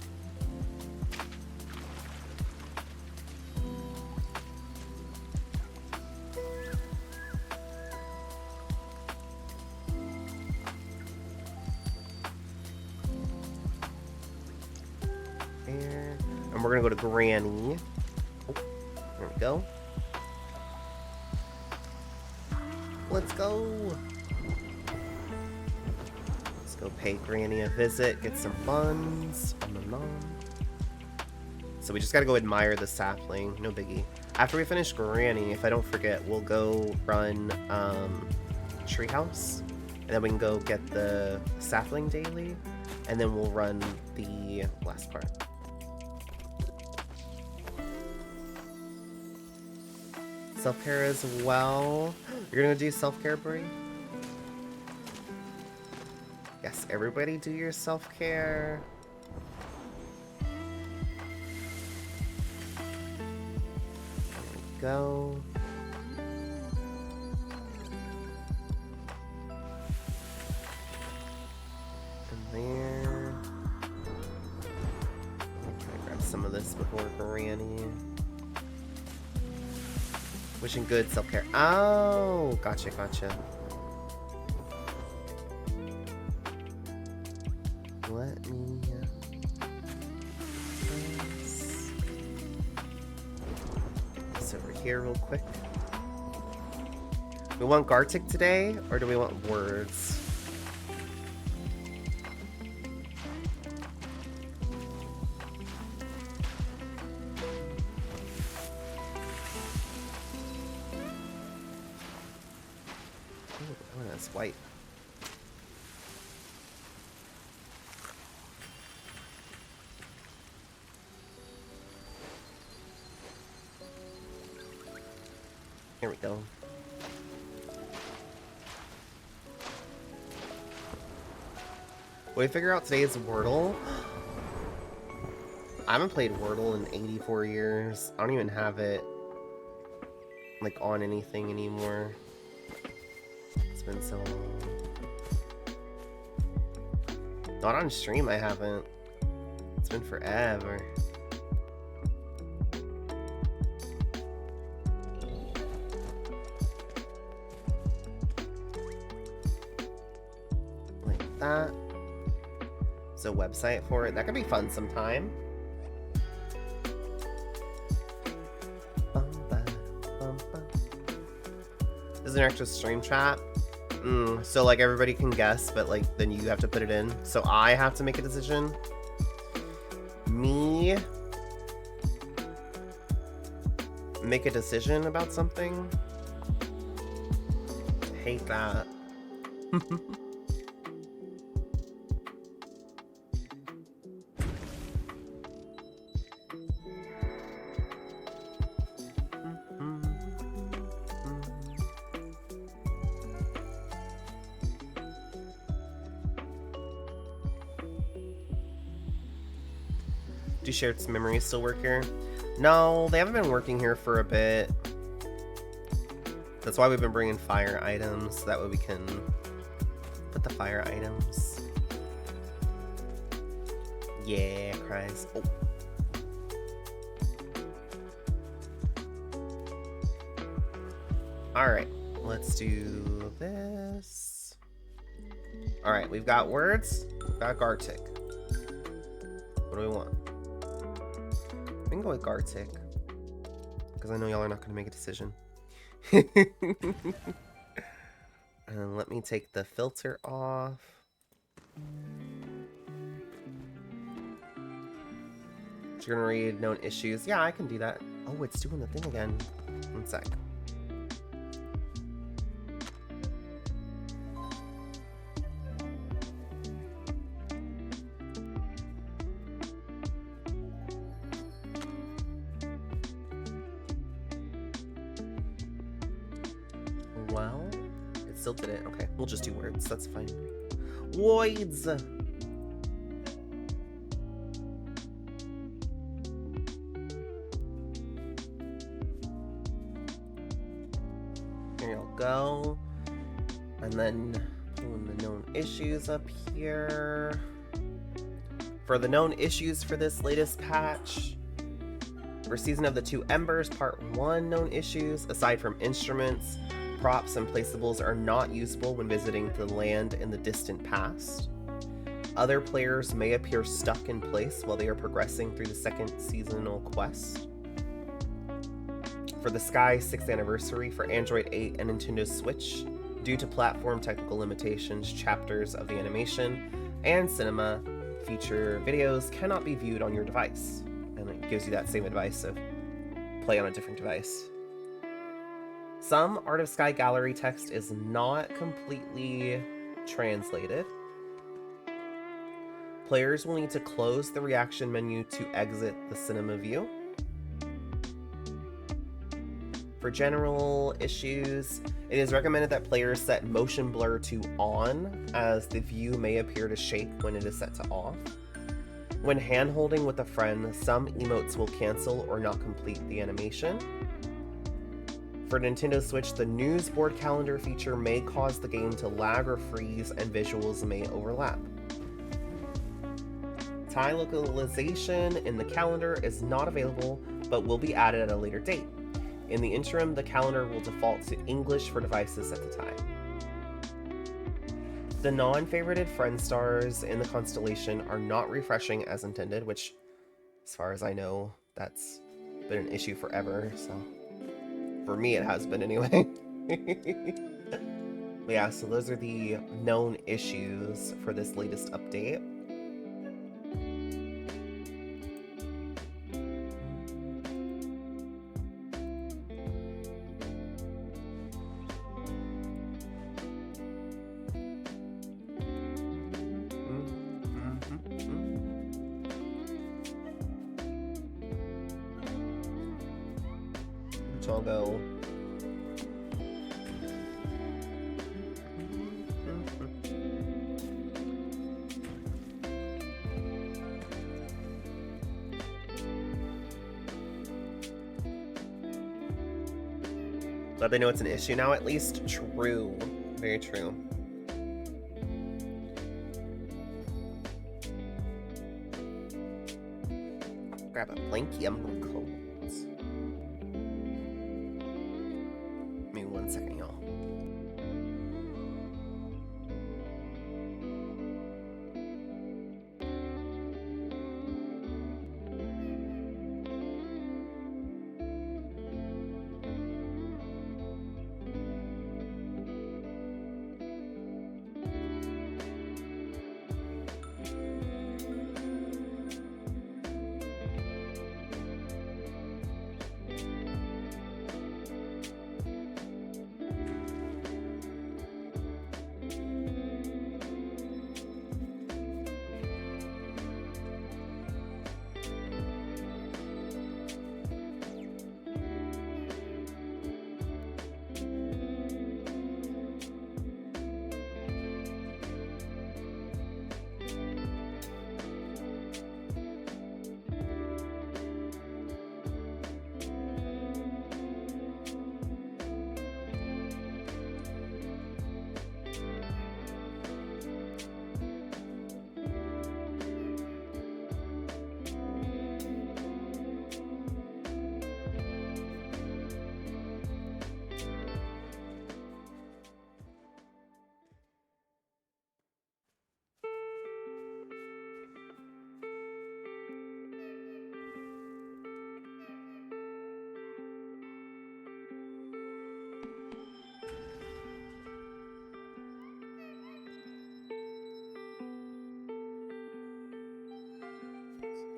And we're gonna go to Granny. Oh, there we go. Let's go. Let's go pay Granny a visit, get some buns. So we just gotta go admire the sapling, no biggie. After we finish Granny, if I don't forget, we'll go run Treehouse, and then we can go get the sapling daily, and then we'll run the last part. Self-care as well. You're gonna do self-care, Brie? Yes, everybody do your self-care. There we go. And there. I'm gonna grab some of this before Granny. Wishing good self-care. Oh, gotcha, gotcha. Let me this over here real quick. We want Gartic today, or do we want words? Oh, that's white. Here we go. We figure out today's Wordle. I haven't played Wordle in 84 years. I don't even have it like on anything anymore. It's been so long. Not on stream, I haven't. It's been forever. Like that. There's a website for it. That could be fun sometime. There's an extra stream chat. So like everybody can guess, but like then you have to put it in. So I have to make a decision. Me make a decision about something. I hate that. Do Shared Memories still work here? No, they haven't been working here for a bit. That's why we've been bringing fire items, so that way we can put the fire items. Yeah, cries. Oh. Alright, let's do this. Alright, we've got words, we've got Gartic. What do we want? We can go with Gartic, because I know y'all are not going to make a decision. And let me take the filter off. You're going to read known issues. Yeah, I can do that. Oh, it's doing the thing again. One sec. Well, it still did it. Okay, we'll just do words. That's fine. Voids! Here y'all go. And then pulling the known issues up here. For the known issues for this latest patch, for Season of the Two Embers, Part 1 known issues, aside from instruments, props and placeables are not usable when visiting the land in the distant past. Other players may appear stuck in place while they are progressing through the second seasonal quest. For the Sky 6th anniversary for Android 8 and Nintendo Switch, due to platform technical limitations, chapters of the animation and cinema feature videos cannot be viewed on your device. And it gives you that same advice of play on a different device. Some Art of Sky gallery text is not completely translated. Players will need to close the reaction menu to exit the cinema view. For general issues, it is recommended that players set motion blur to on, as the view may appear to shake when it is set to off. When hand-holding with a friend, some emotes will cancel or not complete the animation. For Nintendo Switch, the news board calendar feature may cause the game to lag or freeze, and visuals may overlap. Thai localization in the calendar is not available, but will be added at a later date. In the interim, the calendar will default to English for devices at the time. The non-favorited friend stars in the constellation are not refreshing as intended, which, as far as I know, that's been an issue forever, so... For me, it has been anyway. Yeah, so those are the known issues for this latest update. So I'll go. Glad they know it's an issue now, at least. True. Very true. Grab a blankie. I'm a little cold. Give me 1 second, y'all.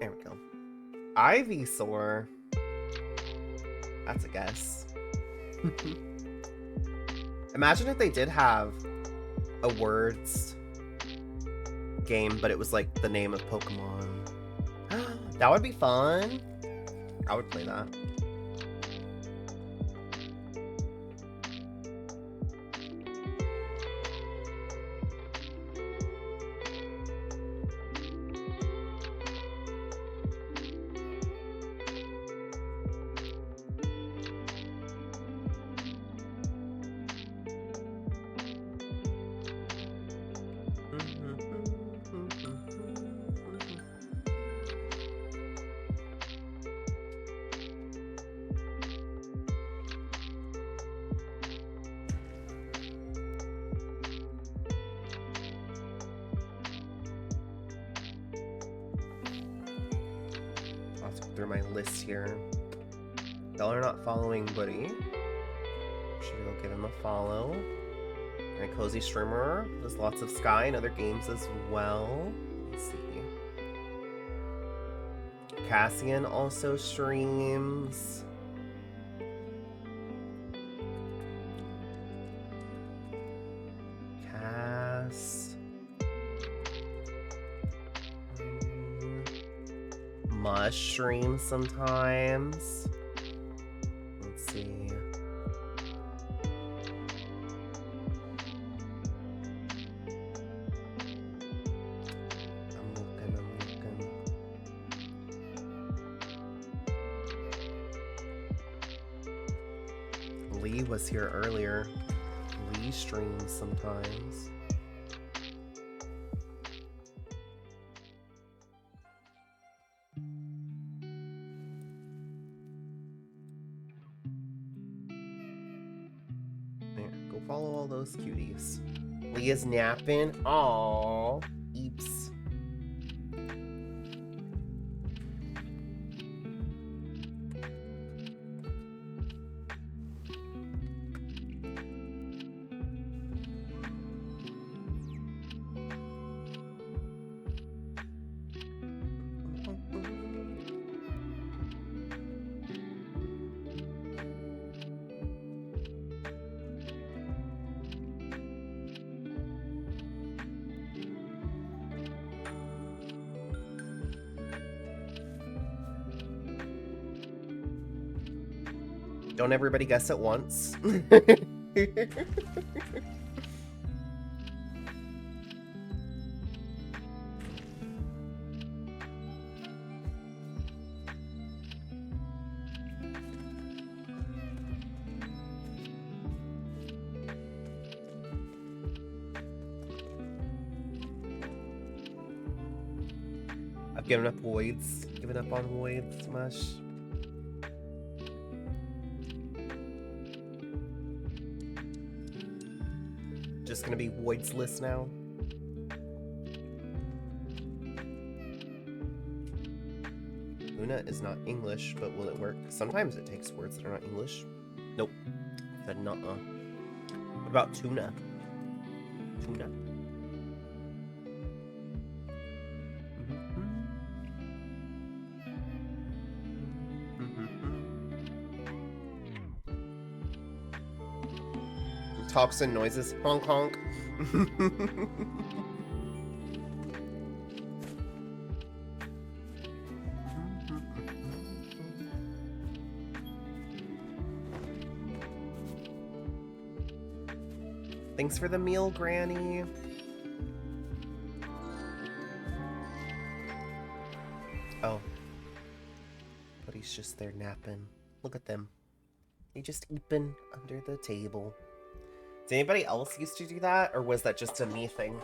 There we go. Ivysaur. That's a guess. Imagine if they did have a words game, but it was like the name of Pokemon. That would be fun. I would play that. Through my list here. Y'all are not following Woody. Should go give him a follow. And a Cozy Streamer. There's lots of Sky and other games as well. Let's see. Cassian also streams. Mushroom sometimes. Let's see. I'm looking. Lee was here earlier. Lee streams sometimes. Follow all those cuties. Leah's napping. Aww. Eeps. Don't everybody guess at once. I've given up voids. Given up on voids much. Just gonna be voidsless now. Luna is not English, but will it work? Sometimes it takes words that are not English. Nope. Said nuh-uh. What about tuna? Tuna? Toxin noises. Honk honk. Thanks for the meal, Granny. Oh. But he's just there napping. Look at them. They just eeping under the table. Did anybody else used to do that, or was that just a me thing?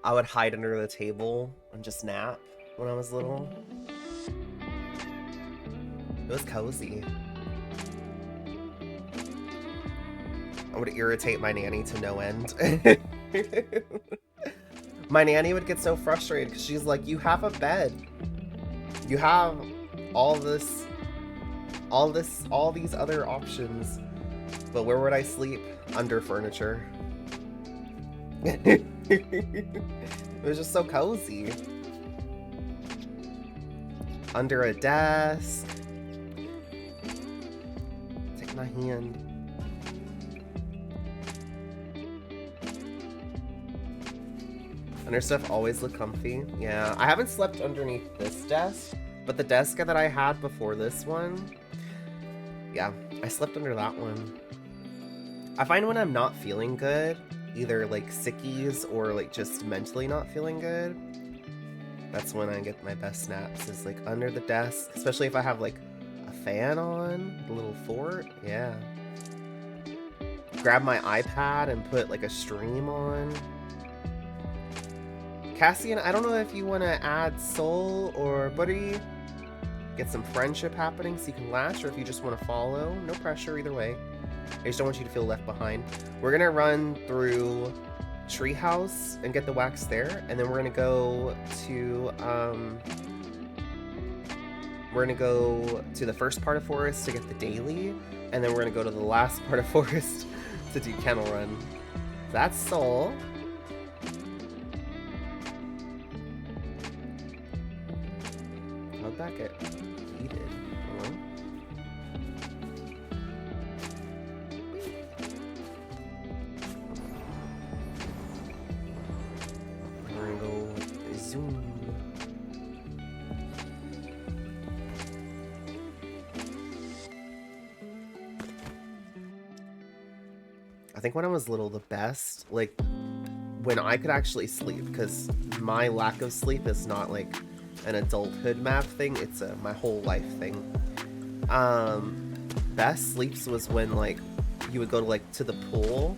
I would hide under the table and just nap when I was little. It was cozy. I would irritate my nanny to no end. My nanny would get so frustrated because she's like, you have a bed. You have all these other options. But where would I sleep? Under furniture. It was just so cozy. Under a desk. Take my hand. Under stuff always look comfy. Yeah, I haven't slept underneath this desk, but the desk that I had before this one, yeah, I slept under that one. I find when I'm not feeling good, either like sickies or like just mentally not feeling good, that's when I get my best naps, is like under the desk, especially if I have like a fan on, the little fort, yeah. Grab my iPad and put like a stream on. Cassian, I don't know if you want to add Soul or Buddy, get some friendship happening so you can latch, or if you just want to follow, no pressure either way. I just don't want you to feel left behind. We're gonna run through Treehouse and get the wax there, and then we're gonna go to the first part of Forest to get the daily, and then we're gonna go to the last part of Forest to do Kennel Run. That's Soul. How'd that get heated? I think when I was little, the best, like, when I could actually sleep, because my lack of sleep is not, like, an adulthood map thing, it's my whole life thing. Best sleeps was when, like, you would go to, like, to the pool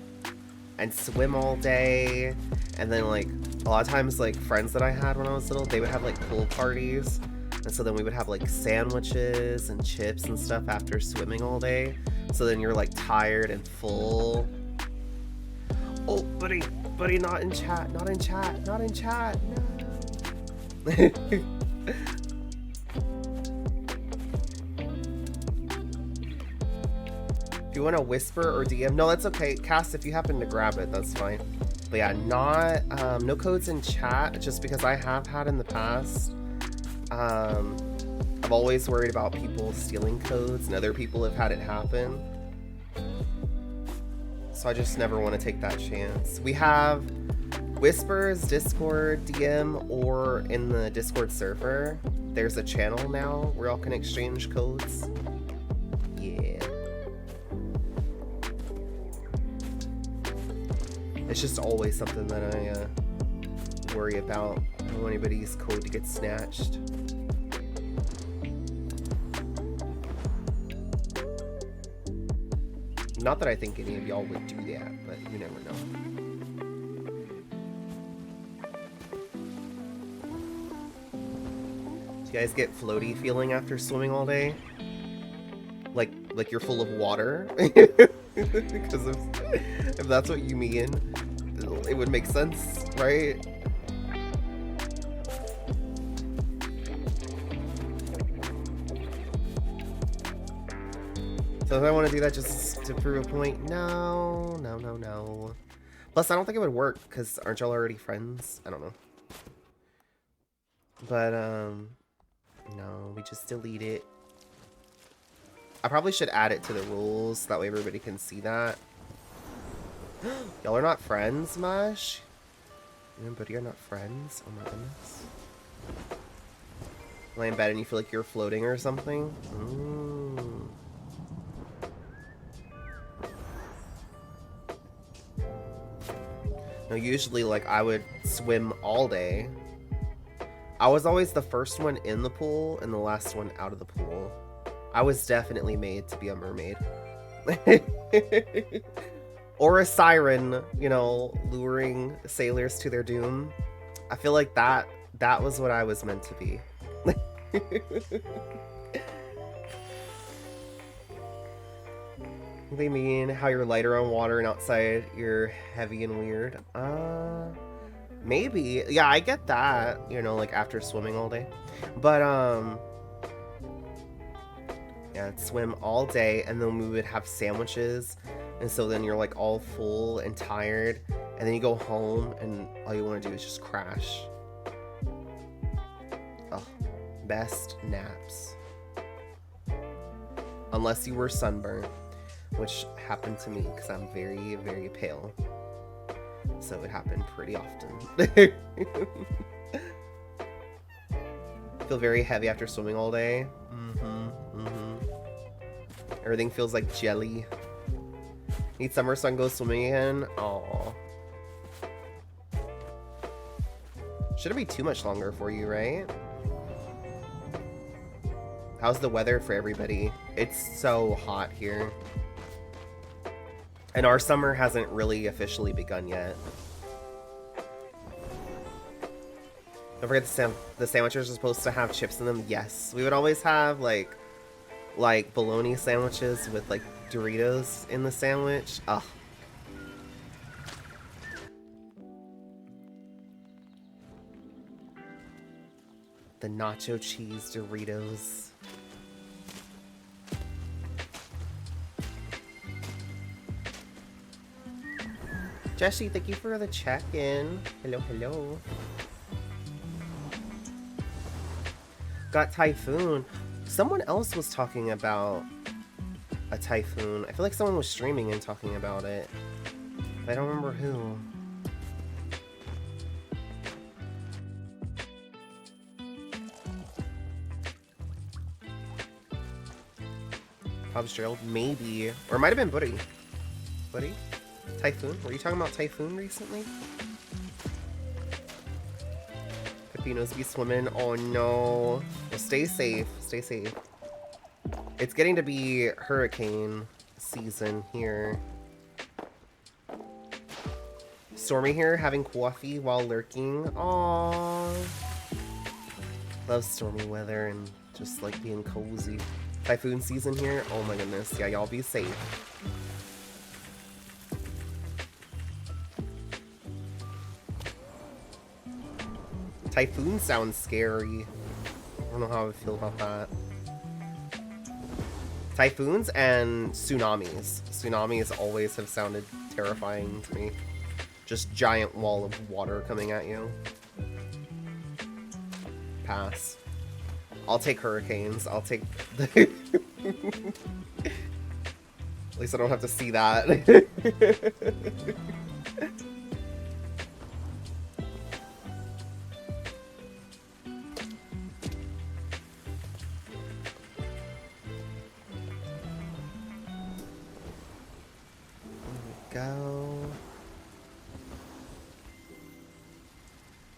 and swim all day, and then, like, a lot of times, like, friends that I had when I was little, they would have, like, pool parties, and so then we would have, like, sandwiches and chips and stuff after swimming all day, so then you're, like, tired and full. Oh, buddy, not in chat, not in chat, no. If you want to whisper or DM, no, that's okay. Cass, if you happen to grab it, that's fine. But yeah, no codes in chat, just because I have had in the past. I've always worried about people stealing codes, and other people have had it happen. So I just never want to take that chance. We have Whispers, Discord, DM, or in the Discord server. There's a channel now where y'all can exchange codes. Yeah. It's just always something that I worry about. I don't want anybody's code to get snatched. Not that I think any of y'all would do that, but you never know. Do you guys get floaty feeling after swimming all day? Like you're full of water? Because if that's what you mean, it would make sense, right? So if I want to do that just to prove a point, no. Plus, I don't think it would work, because aren't y'all already friends? I don't know. But, no, we just delete it. I probably should add it to the rules, that way everybody can see that. Y'all are not friends, Mush? You and Buddy are not friends? Oh my goodness. Lay in bed and you feel like you're floating or something? No, usually, like, I would swim all day. I was always the first one in the pool and the last one out of the pool. I was definitely made to be a mermaid. Or a siren, you know, luring sailors to their doom. I feel like that was what I was meant to be. They mean how you're lighter on water and outside you're heavy and weird. Maybe. Yeah, I get that, you know, like after swimming all day. But yeah, I'd swim all day and then we would have sandwiches, and so then you're like all full and tired, and then you go home and all you want to do is just crash. Oh, best naps. Unless you were sunburnt, which happened to me because I'm very, very pale. So it happened pretty often. Feel very heavy after swimming all day. Everything feels like jelly. Need summer so I can go swimming again. Aww. Shouldn't be too much longer for you, right? How's the weather for everybody? It's so hot here. And our summer hasn't really officially begun yet. Don't forget the sandwiches are supposed to have chips in them. Yes, we would always have like bologna sandwiches with like Doritos in the sandwich. Ugh. The nacho cheese Doritos. Jessie, thank you for the check-in. Hello, hello. Got Typhoon. Someone else was talking about a typhoon. I feel like someone was streaming and talking about it. I don't remember who. Pops Gerald, maybe. Or it might have been Buddy. Buddy? Typhoon? Were you talking about Typhoon recently? Pepinos be swimming. Oh no. Well, stay safe. Stay safe. It's getting to be hurricane season here. Stormy here, having coffee while lurking. Aww. Love stormy weather and just like being cozy. Typhoon season here. Oh my goodness. Yeah, y'all be safe. Typhoon sounds scary. I don't know how I feel about that. Typhoons and tsunamis. Tsunamis always have sounded terrifying to me. Just giant wall of water coming at you. Pass. I'll take hurricanes. I'll take... At least I don't have to see that. Go.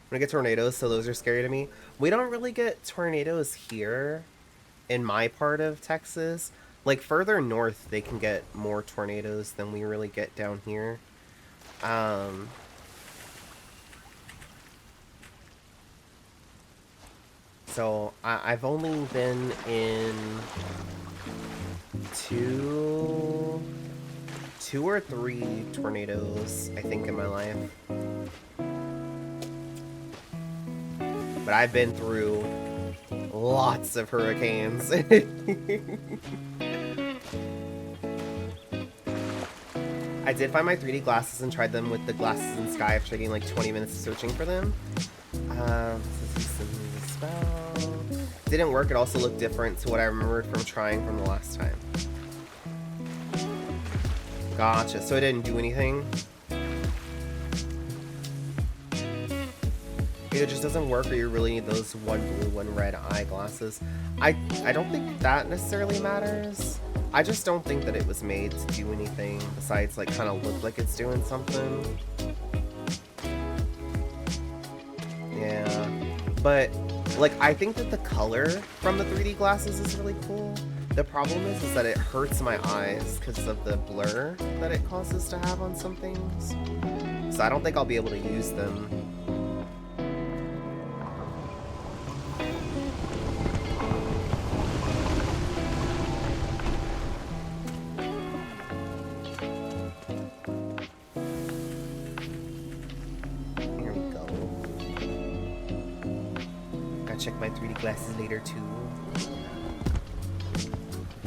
when I get tornadoes, so those are scary to me. We don't really get tornadoes here in my part of Texas. Like, further north, they can get more tornadoes than we really get down here. So, I've only been in two or three tornadoes, I think, in my life. But I've been through lots of hurricanes. I did find my 3D glasses and tried them with the glasses in Sky after taking like 20 minutes searching for them. Didn't work. It also looked different to what I remembered from trying from the last time. Gotcha. So it didn't do anything. Either it just doesn't work, or you really need those one blue, one red eyeglasses. I don't think that necessarily matters. I just don't think that it was made to do anything besides like kind of look like it's doing something. Yeah, but like I think that the color from the 3D glasses is really cool. The problem is that it hurts my eyes because of the blur that it causes to have on some things. So I don't think I'll be able to use them. Check my 3D glasses later too.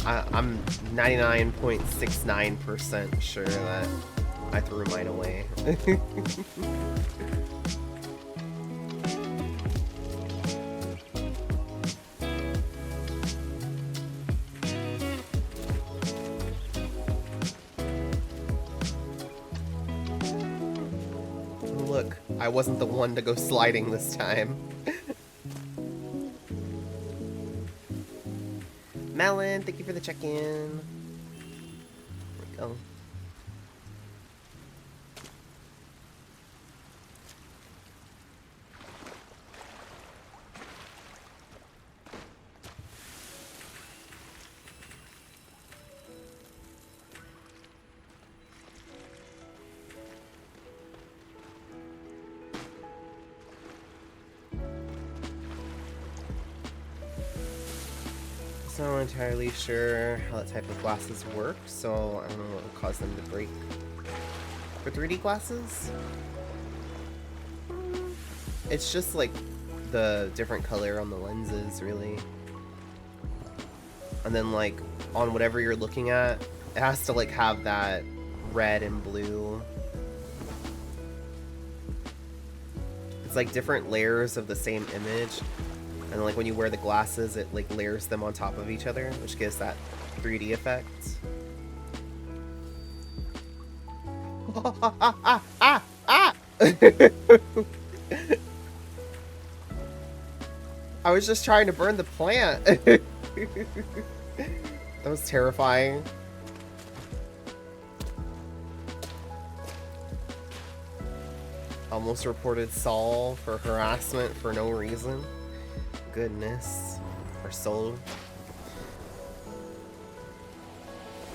I'm 99.69% sure that I threw mine away. Look, I wasn't the one to go sliding this time. Melon, thank you for the check-in. There we go. Not entirely sure how that type of glasses work, so I don't know what would cause them to break. For 3D glasses, it's just like the different color on the lenses, really. And then like on whatever you're looking at, it has to like have that red and blue. It's like different layers of the same image. And like when you wear the glasses, it like layers them on top of each other, which gives that 3D effect. I was just trying to burn the plant. That was terrifying. Almost reported Saul for harassment for no reason. Goodness, or soul.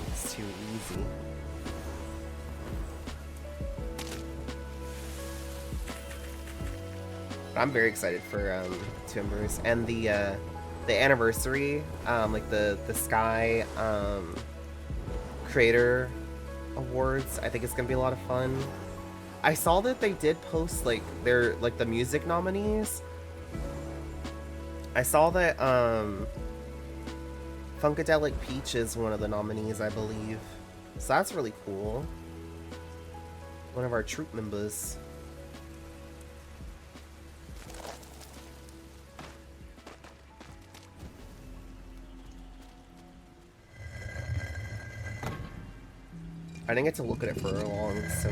It's too easy. I'm very excited for Timbers and the anniversary, like the Sky Creator Awards. I think it's gonna be a lot of fun. I saw that they did post like their the music nominees. I saw that Funkadelic Peach is one of the nominees, I believe. So that's really cool. One of our troop members. I didn't get to look at it for long, so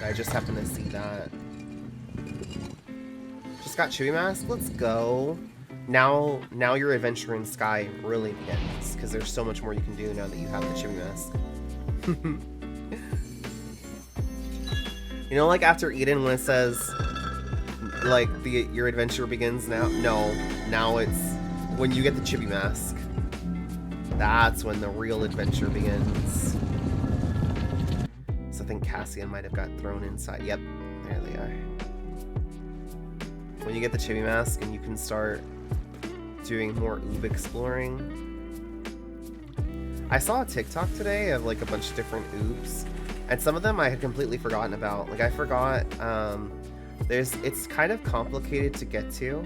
I just happened to see that. Just got Chewy Mask? Let's go. Now your adventure in Sky really begins, because there's so much more you can do now that you have the Chewy Mask. You know, like after Eden, when it says like your adventure begins now? No, now it's when you get the Chibi Mask. That's when the real adventure begins. So I think Cassian might have got thrown inside. Yep, there they are. When you get the Chibi Mask and you can start doing more oob exploring. I saw a TikTok today of like a bunch of different oobs, and some of them I had completely forgotten about. Like I forgot, it's kind of complicated to get to,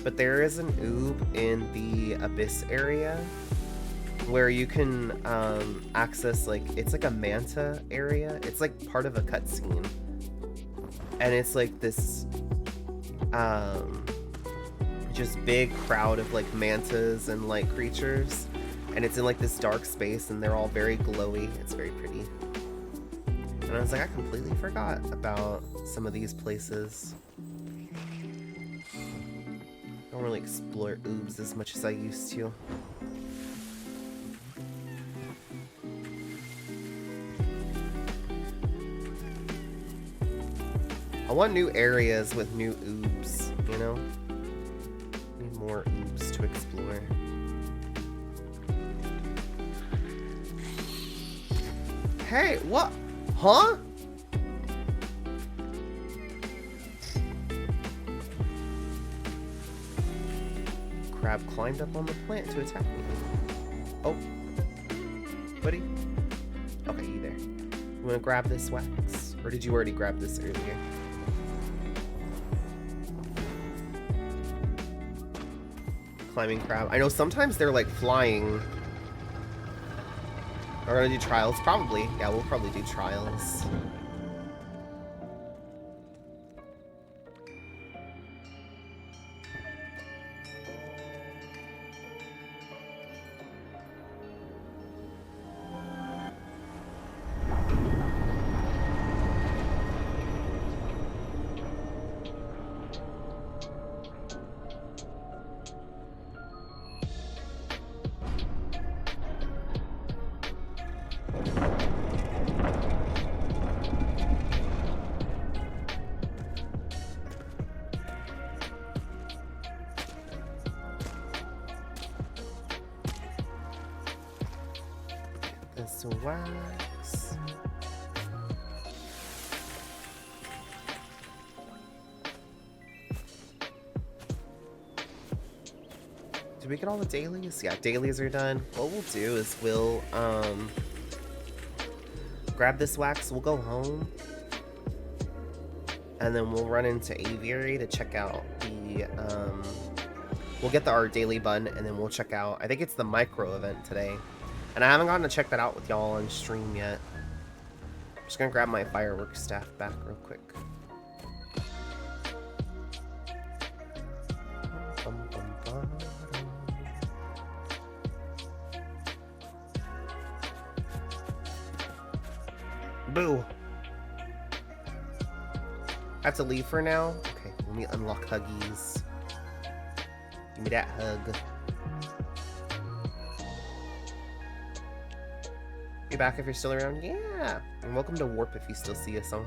but there is an oob in the Abyss area where you can access, like, it's like a manta area. It's like part of a cutscene, and it's like this just big crowd of like mantas and like creatures, and it's in like this dark space, and they're all very glowy. It's very pretty. And I was like, I completely forgot about some of these places. I don't really explore oobs as much as I used to. I want new areas with new oobs, you know? Need more oobs to explore. Hey, what? Huh? Crab climbed up on the plant to attack me. Oh. Buddy? Okay, you there. You wanna grab this wax? Or did you already grab this earlier? Climbing crab. I know sometimes they're like flying. We're gonna do trials, probably. Yeah, we'll probably do trials. This wax. Did we get all the dailies? Yeah, dailies are done. What we'll do is we'll grab this wax, we'll go home, and then we'll run into Aviary to check out the we'll get our daily bun, and then we'll check out, I think it's the micro event today. And I haven't gotten to check that out with y'all on stream yet. I'm just gonna grab my fireworks staff back real quick. Boo! I have to leave for now? Okay, let me unlock Huggies. Give me that hug. Be back if you're still around? Yeah! And welcome to Warp if you still see us on.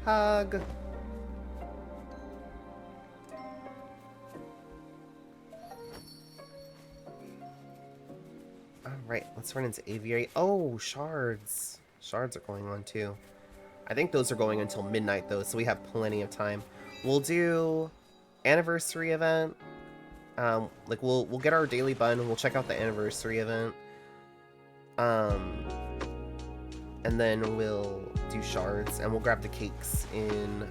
Hug! Alright, let's run into Aviary. Oh, shards. Shards are going on too. I think those are going until midnight though, so we have plenty of time. We'll do anniversary event. Like we'll get our daily bun and we'll check out the anniversary event. And then we'll do shards and we'll grab the cakes in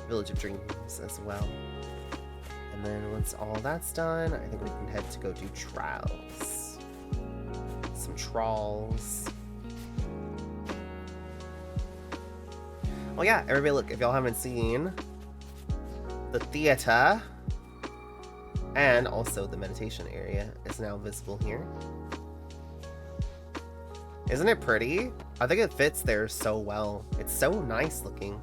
Village of Dreams as well. And then once all that's done, I think we can head to go do trials. Some trawls. Oh yeah, everybody look, if y'all haven't seen the theater and also the meditation area is now visible here. Isn't it pretty? I think it fits there so well. It's so nice looking.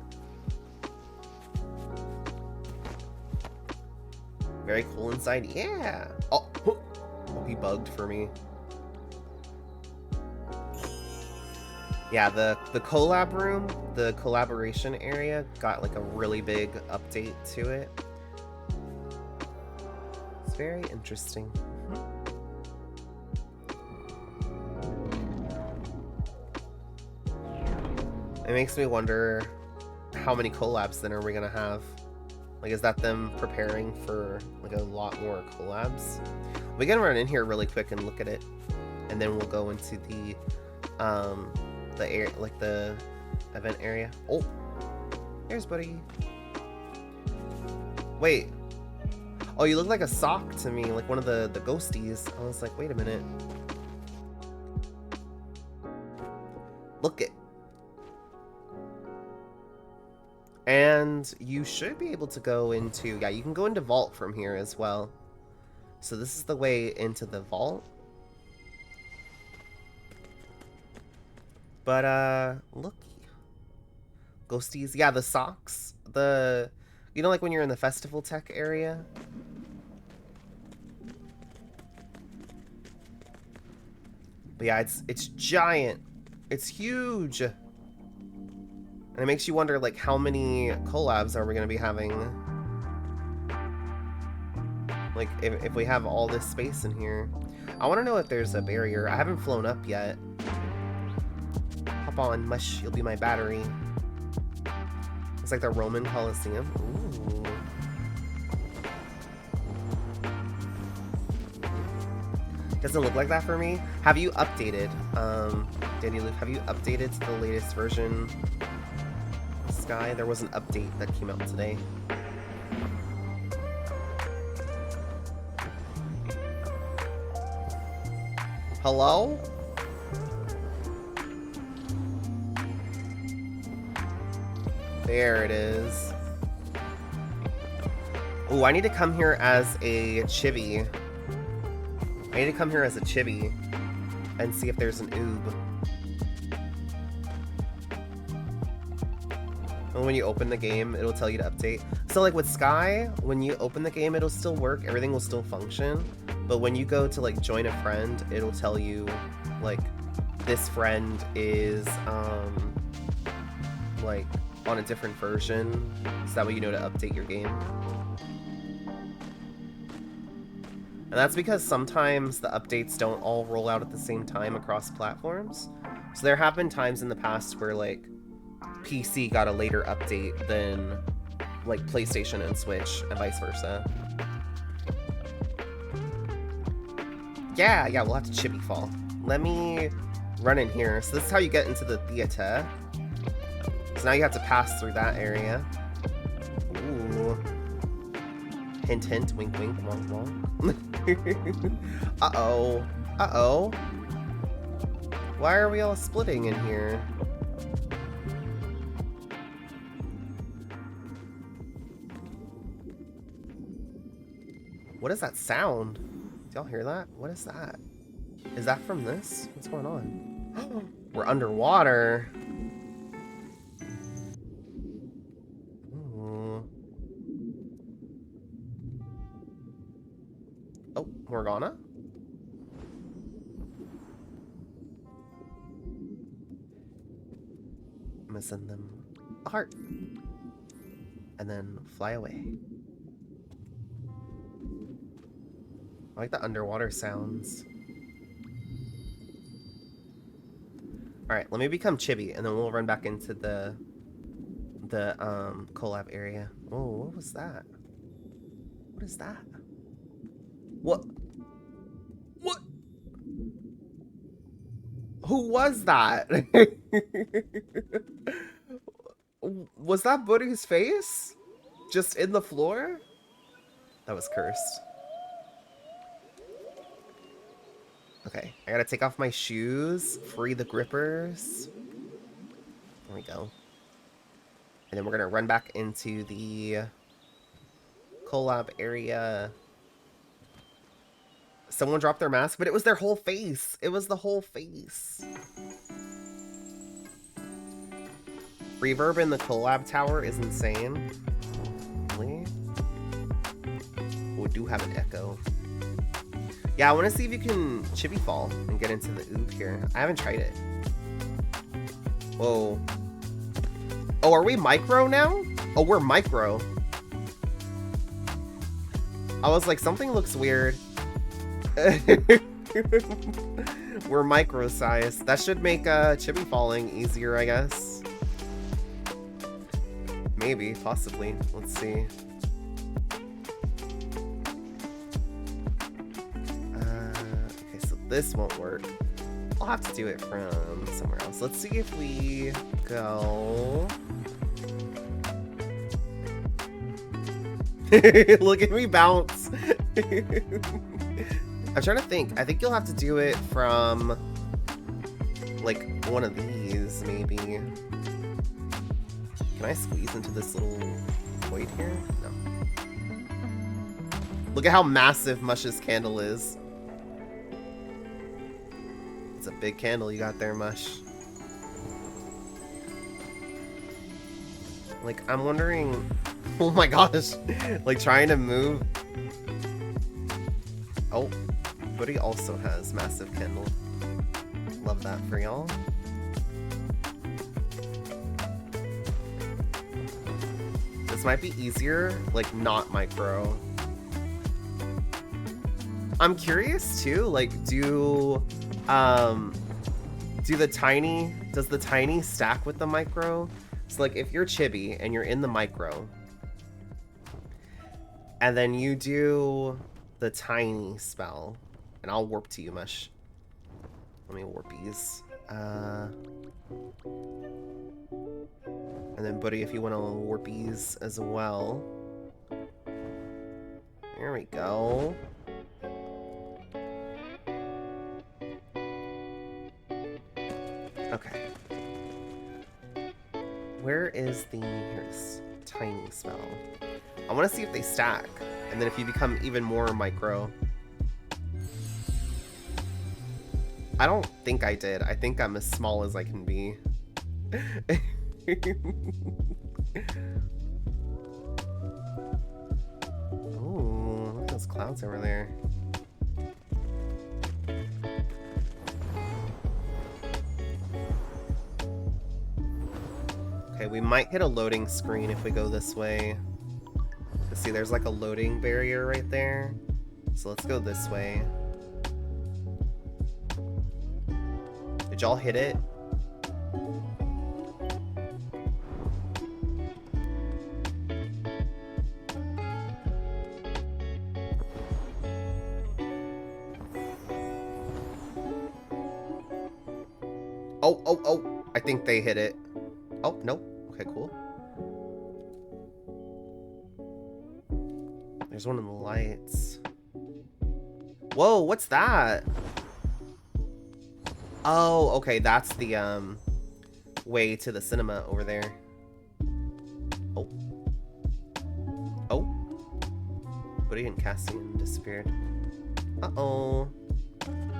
Very cool inside. Yeah. Oh, he bugged for me. Yeah, the collab room, the collaboration area got like a really big update to it. It's very interesting. It makes me wonder how many collabs then are we gonna have? Like, is that them preparing for like a lot more collabs? We can run in here really quick and look at it, and then we'll go into the air, like the event area. Oh, here's buddy. Wait. Oh, you look like a sock to me, like one of the ghosties. I was like, wait a minute. Look it. And you should be able to go into, yeah, you can go into vault from here as well. So this is the way into the vault. But look, ghosties. Yeah, the socks, the, you know, like when you're in the festival tech area. But yeah, it's giant. It's huge. And it makes you wonder, like, how many collabs are we going to be having? Like, if we have all this space in here. I want to know if there's a barrier. I haven't flown up yet. Hop on, mush. You'll be my battery. It's like the Roman Colosseum. Ooh. Doesn't look like that for me. Have you updated, Danny Luke, have you updated to the latest version? Sky, there was an update that came out today. Hello? There it is. Oh, I need to come here as a chibi. I need to come here as a chibi and see if there's an oob. And when you open the game, it'll tell you to update. So like with Sky, when you open the game, it'll still work, everything will still function. But when you go to like join a friend, it'll tell you like this friend is like on a different version, so that way you know to update your game. And that's because sometimes the updates don't all roll out at the same time across platforms. So there have been times in the past where like PC got a later update than like PlayStation and Switch and vice versa. Yeah, we'll have to chibi fall. Let me run in here. So this is how you get into the theater. So now you have to pass through that area. Ooh. Hint, hint, wink, wink, wonk, wonk. Uh-oh. Uh-oh. Why are we all splitting in here? What is that sound? Do y'all hear that? What is that? Is that from this? What's going on? We're underwater. Oh, Morgana? I'm gonna send them a heart. And then fly away. I like the underwater sounds. Alright, let me become Chibi, and then we'll run back into the collab area. Oh, what was that? What is that? What? What? Who was that? Was that Buddy's face? Just in the floor? That was cursed. Okay, I gotta take off my shoes, free the grippers. There we go. And then we're gonna run back into the collab area. Someone dropped their mask, but it was their whole face. It was the whole face. Reverb in the collab tower is insane. Really? We do have an echo. Yeah, I want to see if you can chibi fall and get into the oob here. I haven't tried it. Whoa. Oh, are we micro now? Oh, we're micro. I was like, something looks weird. We're micro size. That should make chibi falling easier, I guess. Maybe, possibly. Let's see. Okay, so this won't work. I'll have to do it from somewhere else. Let's see if we go... Look at me bounce. I'm trying to think. I think you'll have to do it from like one of these, maybe. Can I squeeze into this little void here? No. Look at how massive Mush's candle is. It's a big candle you got there, Mush. Like, I'm wondering... Oh my gosh. Like, trying to move... Oh. Buddy also has massive candle. Love that for y'all. This might be easier, like, not micro. I'm curious, too, like, does the tiny stack with the micro? So, like, if you're chibi and you're in the micro, and then you do the tiny spell, and I'll warp to you, Mush. Let me warpies. And then, Buddy, if you want to warpies as well. There we go. Okay. Where is here's tiny spell. I want to see if they stack. And then if you become even more micro. I don't think I did. I think I'm as small as I can be. Oh, look at those clouds over there. Okay, we might hit a loading screen if we go this way. See, there's like a loading barrier right there. So let's go this way. Did y'all hit it? Oh, I think they hit it. Oh, nope. Okay, cool. There's one of the lights. Whoa, what's that? Oh, okay, that's the way to the cinema over there. Oh. Oh. Buddy and Cassian disappeared. Uh-oh.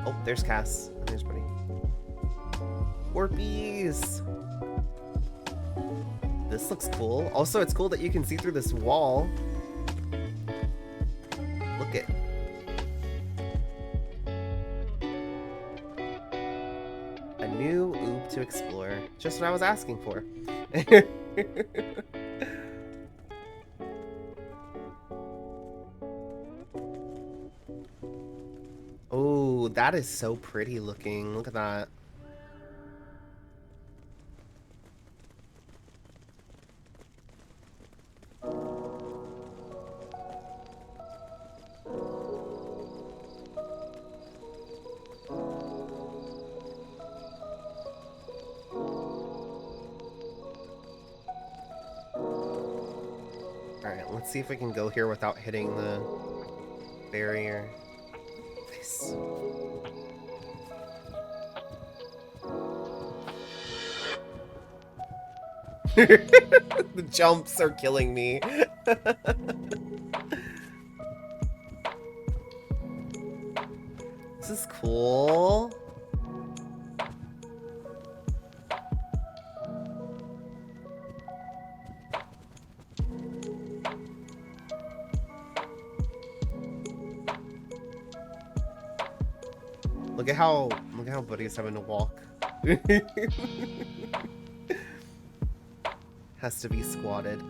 Oh, there's Cass. And there's Buddy. Warpies! This looks cool. Also, it's cool that you can see through this wall. Look it. A new oob to explore. Just what I was asking for. Oh, that is so pretty looking. Look at that. Alright, let's see if we can go here without hitting the barrier. Nice. The jumps are killing me. This is cool. Look at how Buddy's having to walk. has to be squatted.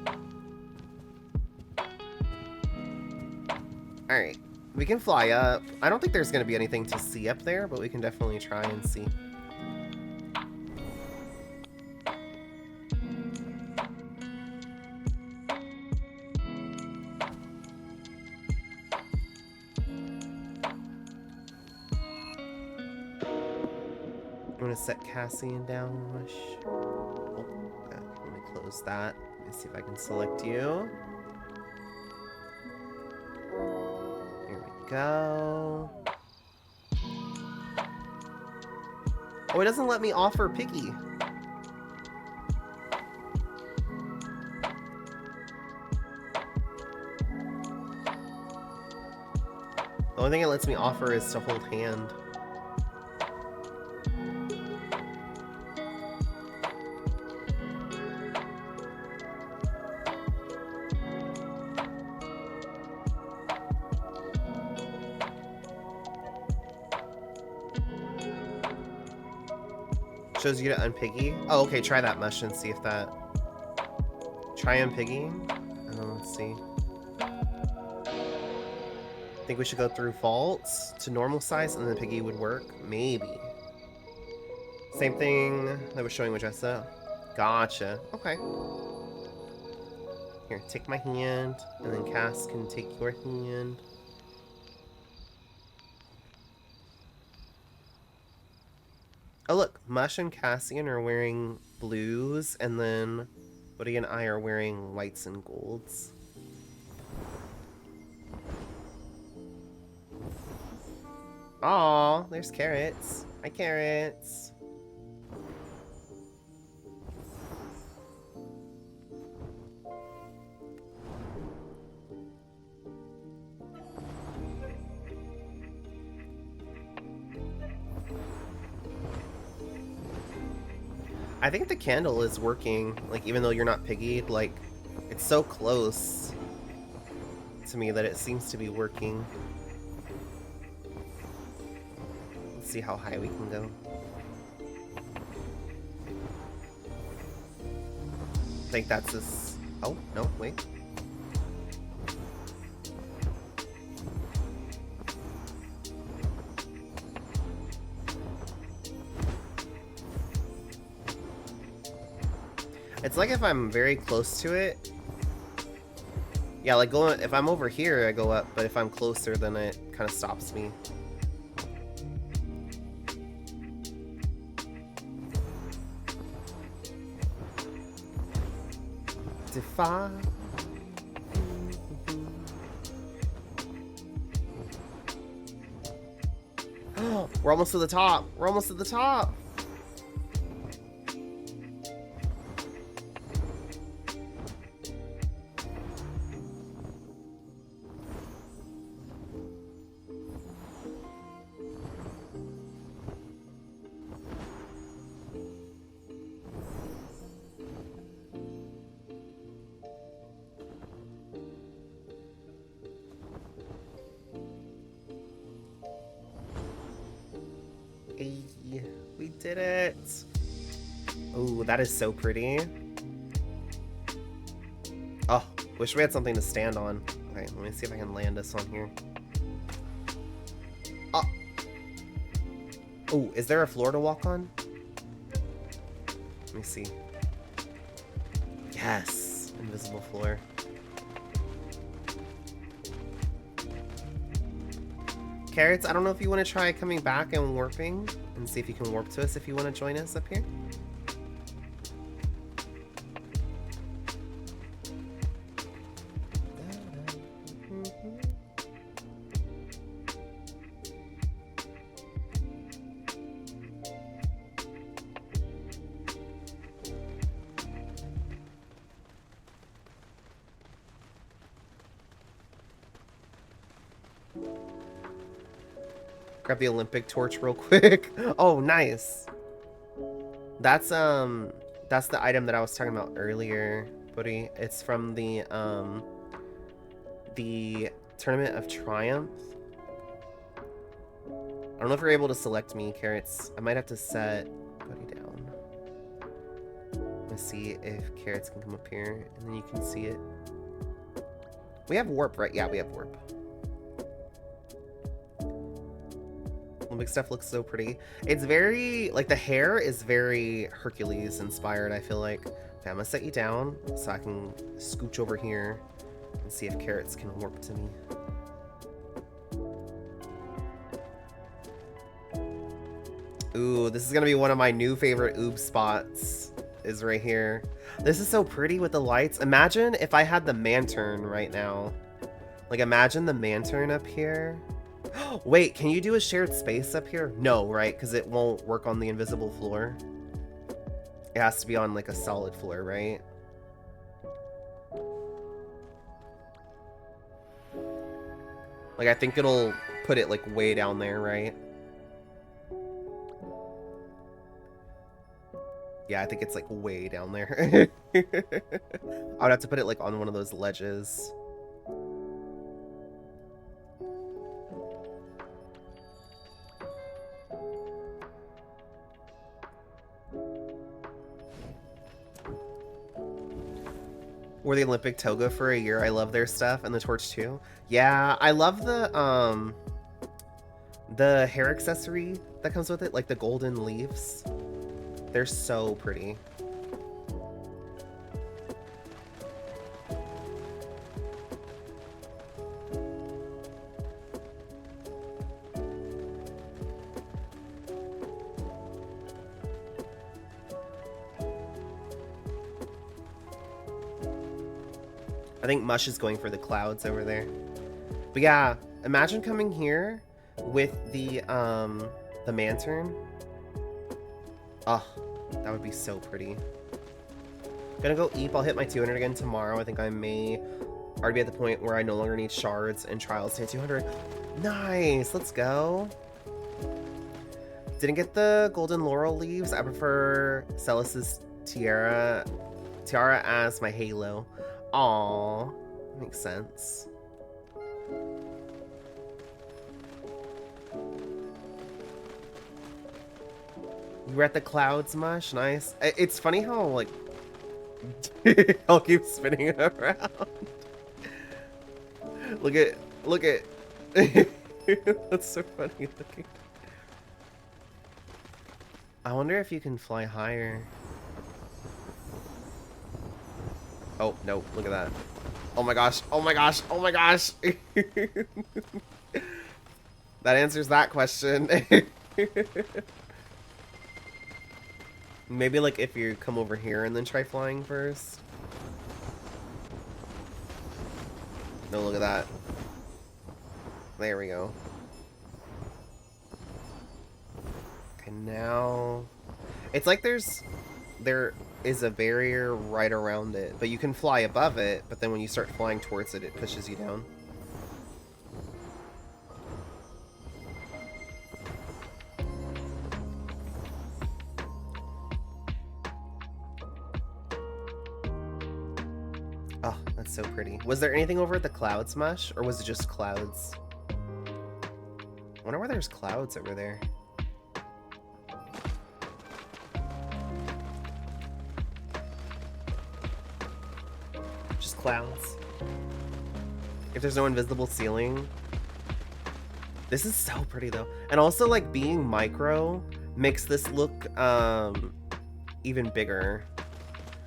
Alright, we can fly up. I don't think there's going to be anything to see up there, but we can definitely try and see. I'm going to set Cassian down. Oh, let me close that. Let me see if I can select you. Go. Oh, it doesn't let me offer Piggy. The only thing it lets me offer is to hold hand. Shows you to unpiggy. Oh, okay, try that mush and see if that... Try unpiggying. Let's see. Think we should go through faults to normal size and then the piggy would work? Maybe. Same thing that was showing with Jessa. Gotcha. Okay. Here, take my hand, and then Cass can take your hand. Oh look, Mush and Cassian are wearing blues, and then Woody and I are wearing whites and golds. Aw, there's Carrots. Hi, Carrots. I think the candle is working, like, even though you're not piggied, like, it's so close to me that it seems to be working. Let's see how high we can go. I think that's this. Oh, no, wait. It's like if I'm very close to it. Yeah, like going, if I'm over here, I go up, but if I'm closer, then it kind of stops me. Defy. Oh, we're almost to the top. We're almost at the top. Hey, we did it. Oh, that is so pretty. Oh, wish we had something to stand on. Okay, let me see if I can land this on here. Oh. Oh, is there a floor to walk on? Let me see. Yes, invisible floor. Carrots, I don't know if you want to try coming back and warping and see if you can warp to us if you want to join us up here. Grab the Olympic torch real quick. Oh, nice. That's the item that I was talking about earlier, buddy. It's from the Tournament of Triumph. I don't know if you're able to select me, Carrots. I might have to set buddy down. Let me to see if carrots can come up here, and then you can see it. We have warp, right? Yeah, we have warp. Olympic stuff looks so pretty. It's very, like, the hair is very Hercules inspired, I feel like. Okay, I'm gonna set you down so I can scooch over here and see if carrots can warp to me. Ooh, this is gonna be one of my new favorite oob spots, is right here. This is so pretty with the lights. Imagine if I had the Mantern right now. Like, imagine the Mantern up here. Wait, can you do a shared space up here? No, right? Because it won't work on the invisible floor. It has to be on, like, a solid floor, right? Like, I think it'll put it, like, way down there, right? Yeah, I think it's, like, way down there. I would have to put it, like, on one of those ledges. Wore the Olympic toga for a year. I love their stuff, and the torch too. Yeah, I love the hair accessory that comes with it, like the golden leaves. They're so pretty. I think Mush is going for the clouds over there. But yeah, imagine coming here with the Mantern. Oh, that would be so pretty. Gonna go Eep. I'll hit my 200 again tomorrow. I think I may already be at the point where I no longer need shards and trials to hit 200. Nice, let's go. Didn't get the golden laurel leaves. I prefer Celis's tiara as my halo. Aww, makes sense. You were at the clouds, Mush? Nice. It's funny how, like, I'll keep spinning it around. Look at. That's so funny looking. I wonder if you can fly higher. Oh, no, look at that. Oh my gosh, oh my gosh, oh my gosh. That answers that question. Maybe, like, if you come over here and then try flying first. No, look at that. There we go. Okay, now... It's like there is a barrier right around it, but you can fly above it, but then when you start flying towards it, it pushes you down. Oh, that's so pretty. Was there anything over at the clouds, Mush, or was it just clouds? I wonder why there's clouds over there. Clouds. If there's no invisible ceiling. This is so pretty though. And also, like, being micro makes this look even bigger.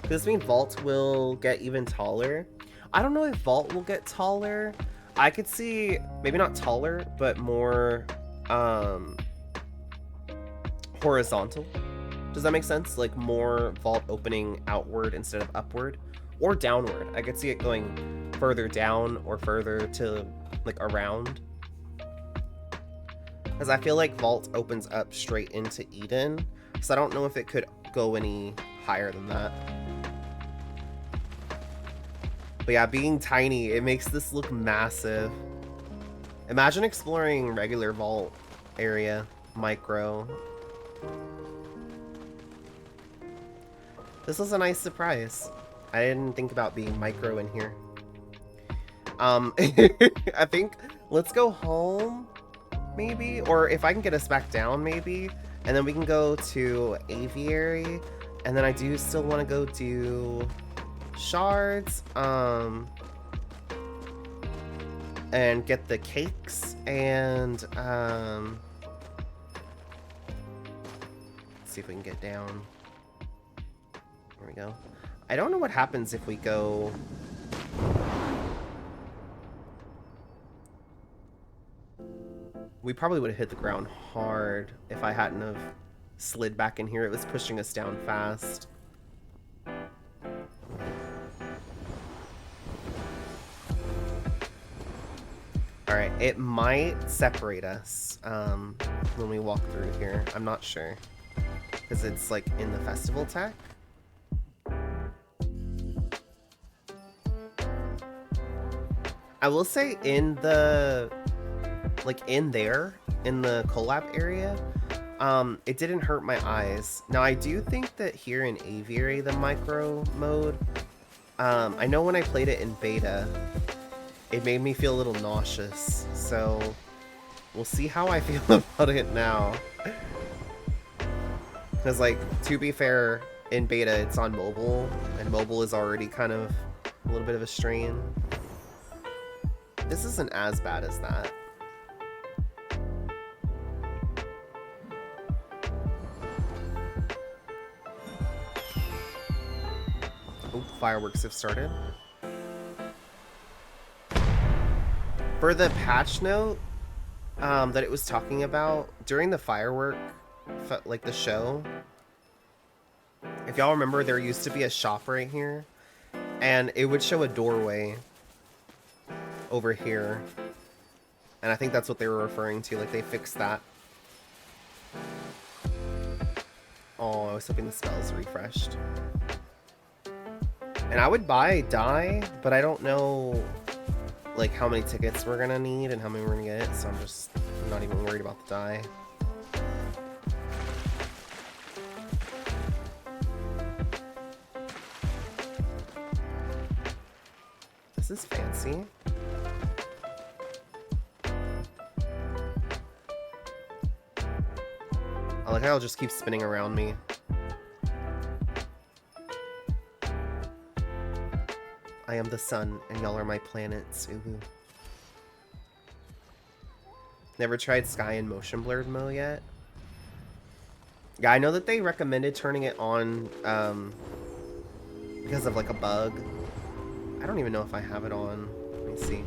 Does this mean Vault will get even taller? I don't know if Vault will get taller. I could see maybe not taller, but more horizontal. Does that make sense? Like more Vault opening outward instead of upward. Or downward. I could see it going further down or further to, like, around. Because I feel like Vault opens up straight into Eden. So I don't know if it could go any higher than that. But yeah, being tiny, it makes this look massive. Imagine exploring regular Vault area, micro. This was a nice surprise. I didn't think about being micro in here. I think let's go home, maybe, or if I can get us back down, maybe, and then we can go to Aviary And then I do still want to go do shards, and get the cakes, and let's see if we can get down. There we go. I don't know what happens if we go. We probably would have hit the ground hard if I hadn't have slid back in here. It was pushing us down fast. Alright, it might separate us when we walk through here. I'm not sure. Because it's like in the festival tech. I will say in the, like in there, in the collab area, it didn't hurt my eyes. Now I do think that here in Aviary, the micro mode, I know when I played it in beta, it made me feel a little nauseous. So we'll see how I feel about it now. Because like, to be fair, in beta it's on mobile, and mobile is already kind of a little bit of a strain. This isn't as bad as that. Oh, fireworks have started. For the patch note that it was talking about, during the firework, like the show, if y'all remember, there used to be a shop right here, and it would show a doorway over here, and I think that's what they were referring to, like they fixed that. Oh, I was hoping the spell's refreshed. And I would buy dye, but I don't know like how many tickets we're gonna need and how many we're gonna get, so I'm not even worried about the dye. This is fancy. I like how it'll just keep spinning around me. I am the sun, and y'all are my planets. Ooh. Never tried Sky in motion blurred mode yet? Yeah, I know that they recommended turning it on because of like a bug. I don't even know if I have it on. Let me see.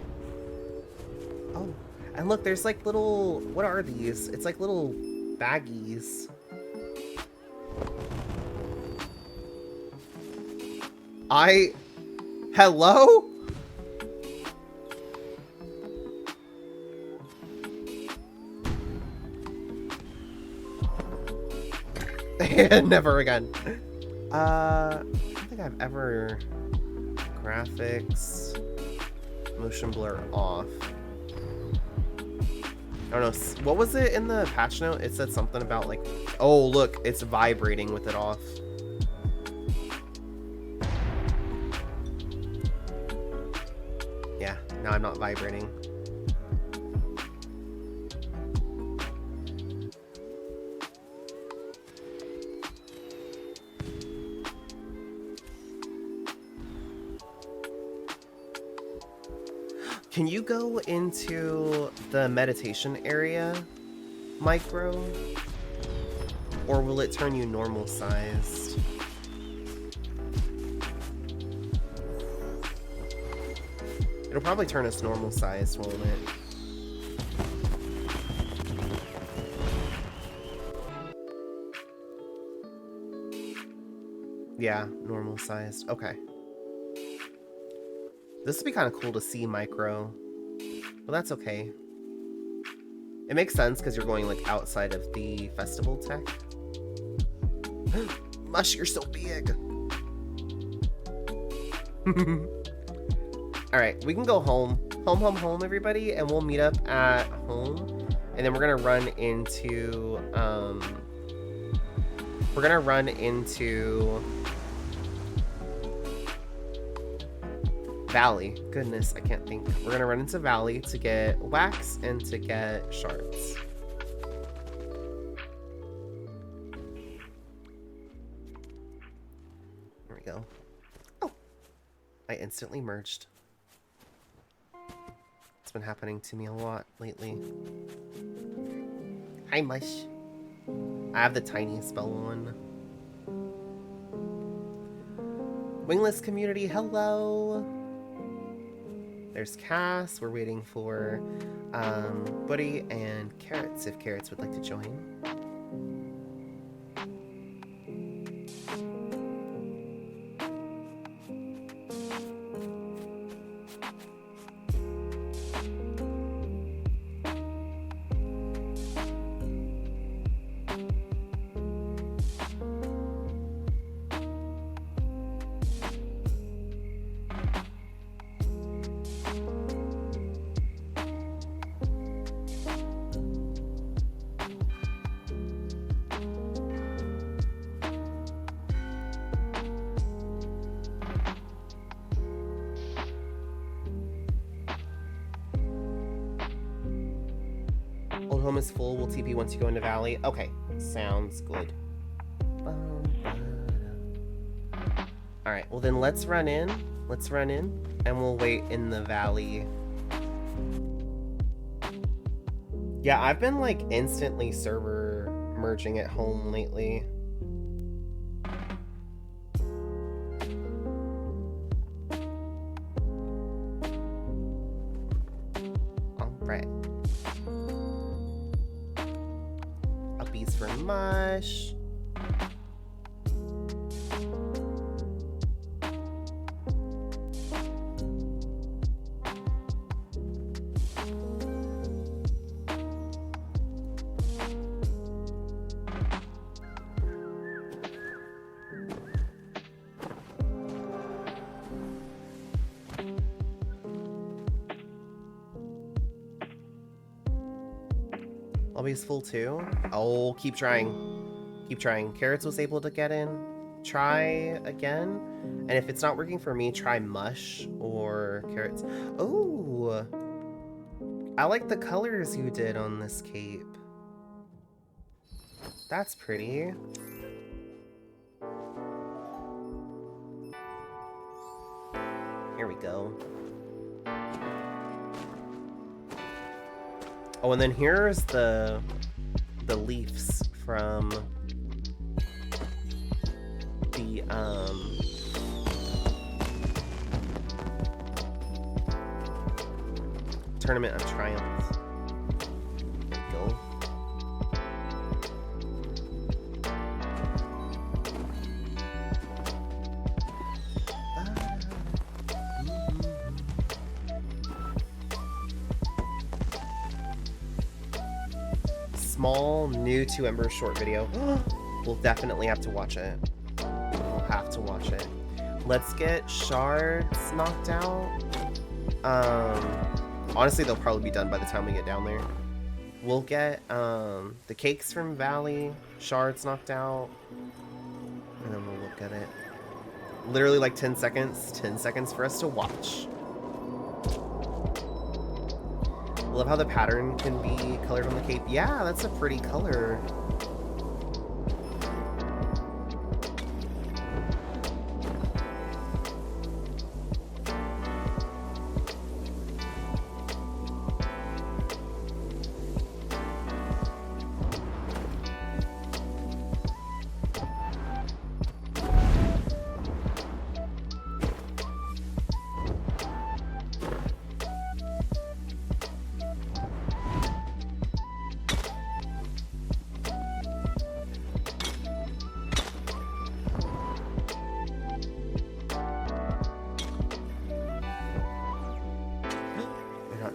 Oh, and look, there's like little, what are these? It's like little baggies. Hello? Never again. I don't think I've ever graphics motion blur off. I don't know. What was it in the patch note? It said something about like, oh look, it's vibrating with it off. Yeah, now I'm not vibrating. Can you go into the meditation area, micro? Or will it turn you normal sized? It'll probably turn us normal sized, won't it? Yeah, normal sized. Okay. This would be kind of cool to see micro, but that's okay. It makes sense because you're going like outside of the festival tech. Mush, you're so big. All right, we can go home. Home, everybody, and we'll meet up at home. And then we're gonna run into Valley. Goodness, I can't think. We're gonna run into Valley to get wax and to get shards. we go. Oh, I instantly merged. It's been happening to me a lot lately. Hi, Mush. I have the tiny spell on. Wingless community, hello. There's Cass. We're waiting for Buddy and Carrots, if Carrots would like to join. Old home is full. We'll TP once you go into Valley. Okay, sounds good. Alright, well then let's run in. Let's run in, and we'll wait in the Valley. Yeah, I've been like instantly server merging at home lately. Alright. Uppies for Mush. Lobby's full too. Oh, keep trying. Keep trying. Carrots was able to get in. Try again. And if it's not working for me, try Mush or Carrots. Oh, I like the colors you did on this cape. That's pretty. Here we go. Oh, and then here's the leaves from the Tournament of Triumph. There we go. Small, new to Ember short video. We'll definitely have to watch it. We'll have to watch it. Let's get shards knocked out. Honestly, they'll probably be done by the time we get down there. We'll get the cakes from Valley, shards knocked out, and then we'll look at it. Literally like 10 seconds. 10 seconds for us to watch. Love how the pattern can be colored on the cape. Yeah, that's a pretty color.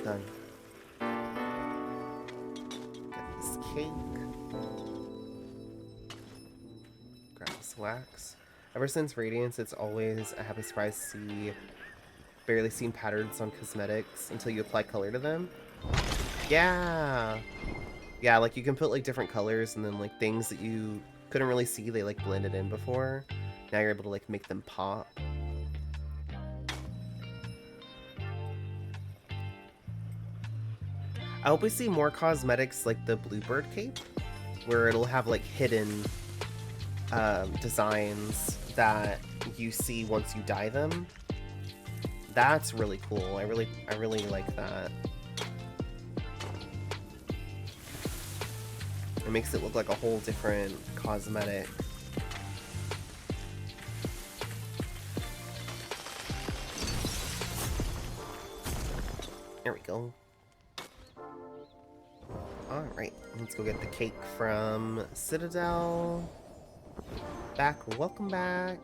Done. Get this cake. Grab this wax. Ever since Radiance, it's always a happy surprise to see barely seen patterns on cosmetics until you apply color to them. Yeah! Yeah, like you can put like different colors and then like things that you couldn't really see, they like blended in before. Now you're able to like make them pop. I hope we see more cosmetics like the Bluebird cape, where it'll have like hidden designs that you see once you dye them. That's really cool. I really like that. It makes it look like a whole different cosmetic. There we go. Alright, let's go get the cake from Citadel. Welcome back.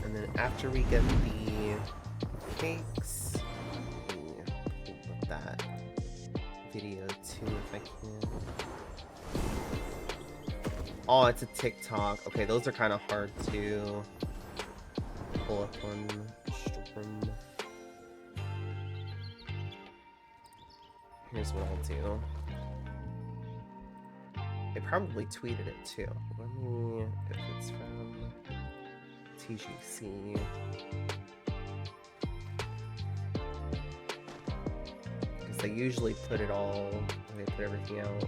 And then after we get the cakes, put that video too if I can. Oh, it's a TikTok. Okay, those are kind of hard to pull up on Storm. Here's what I'll do. They probably tweeted it too. Let me, if it's from TGC. Because they usually put it all, they put everything out.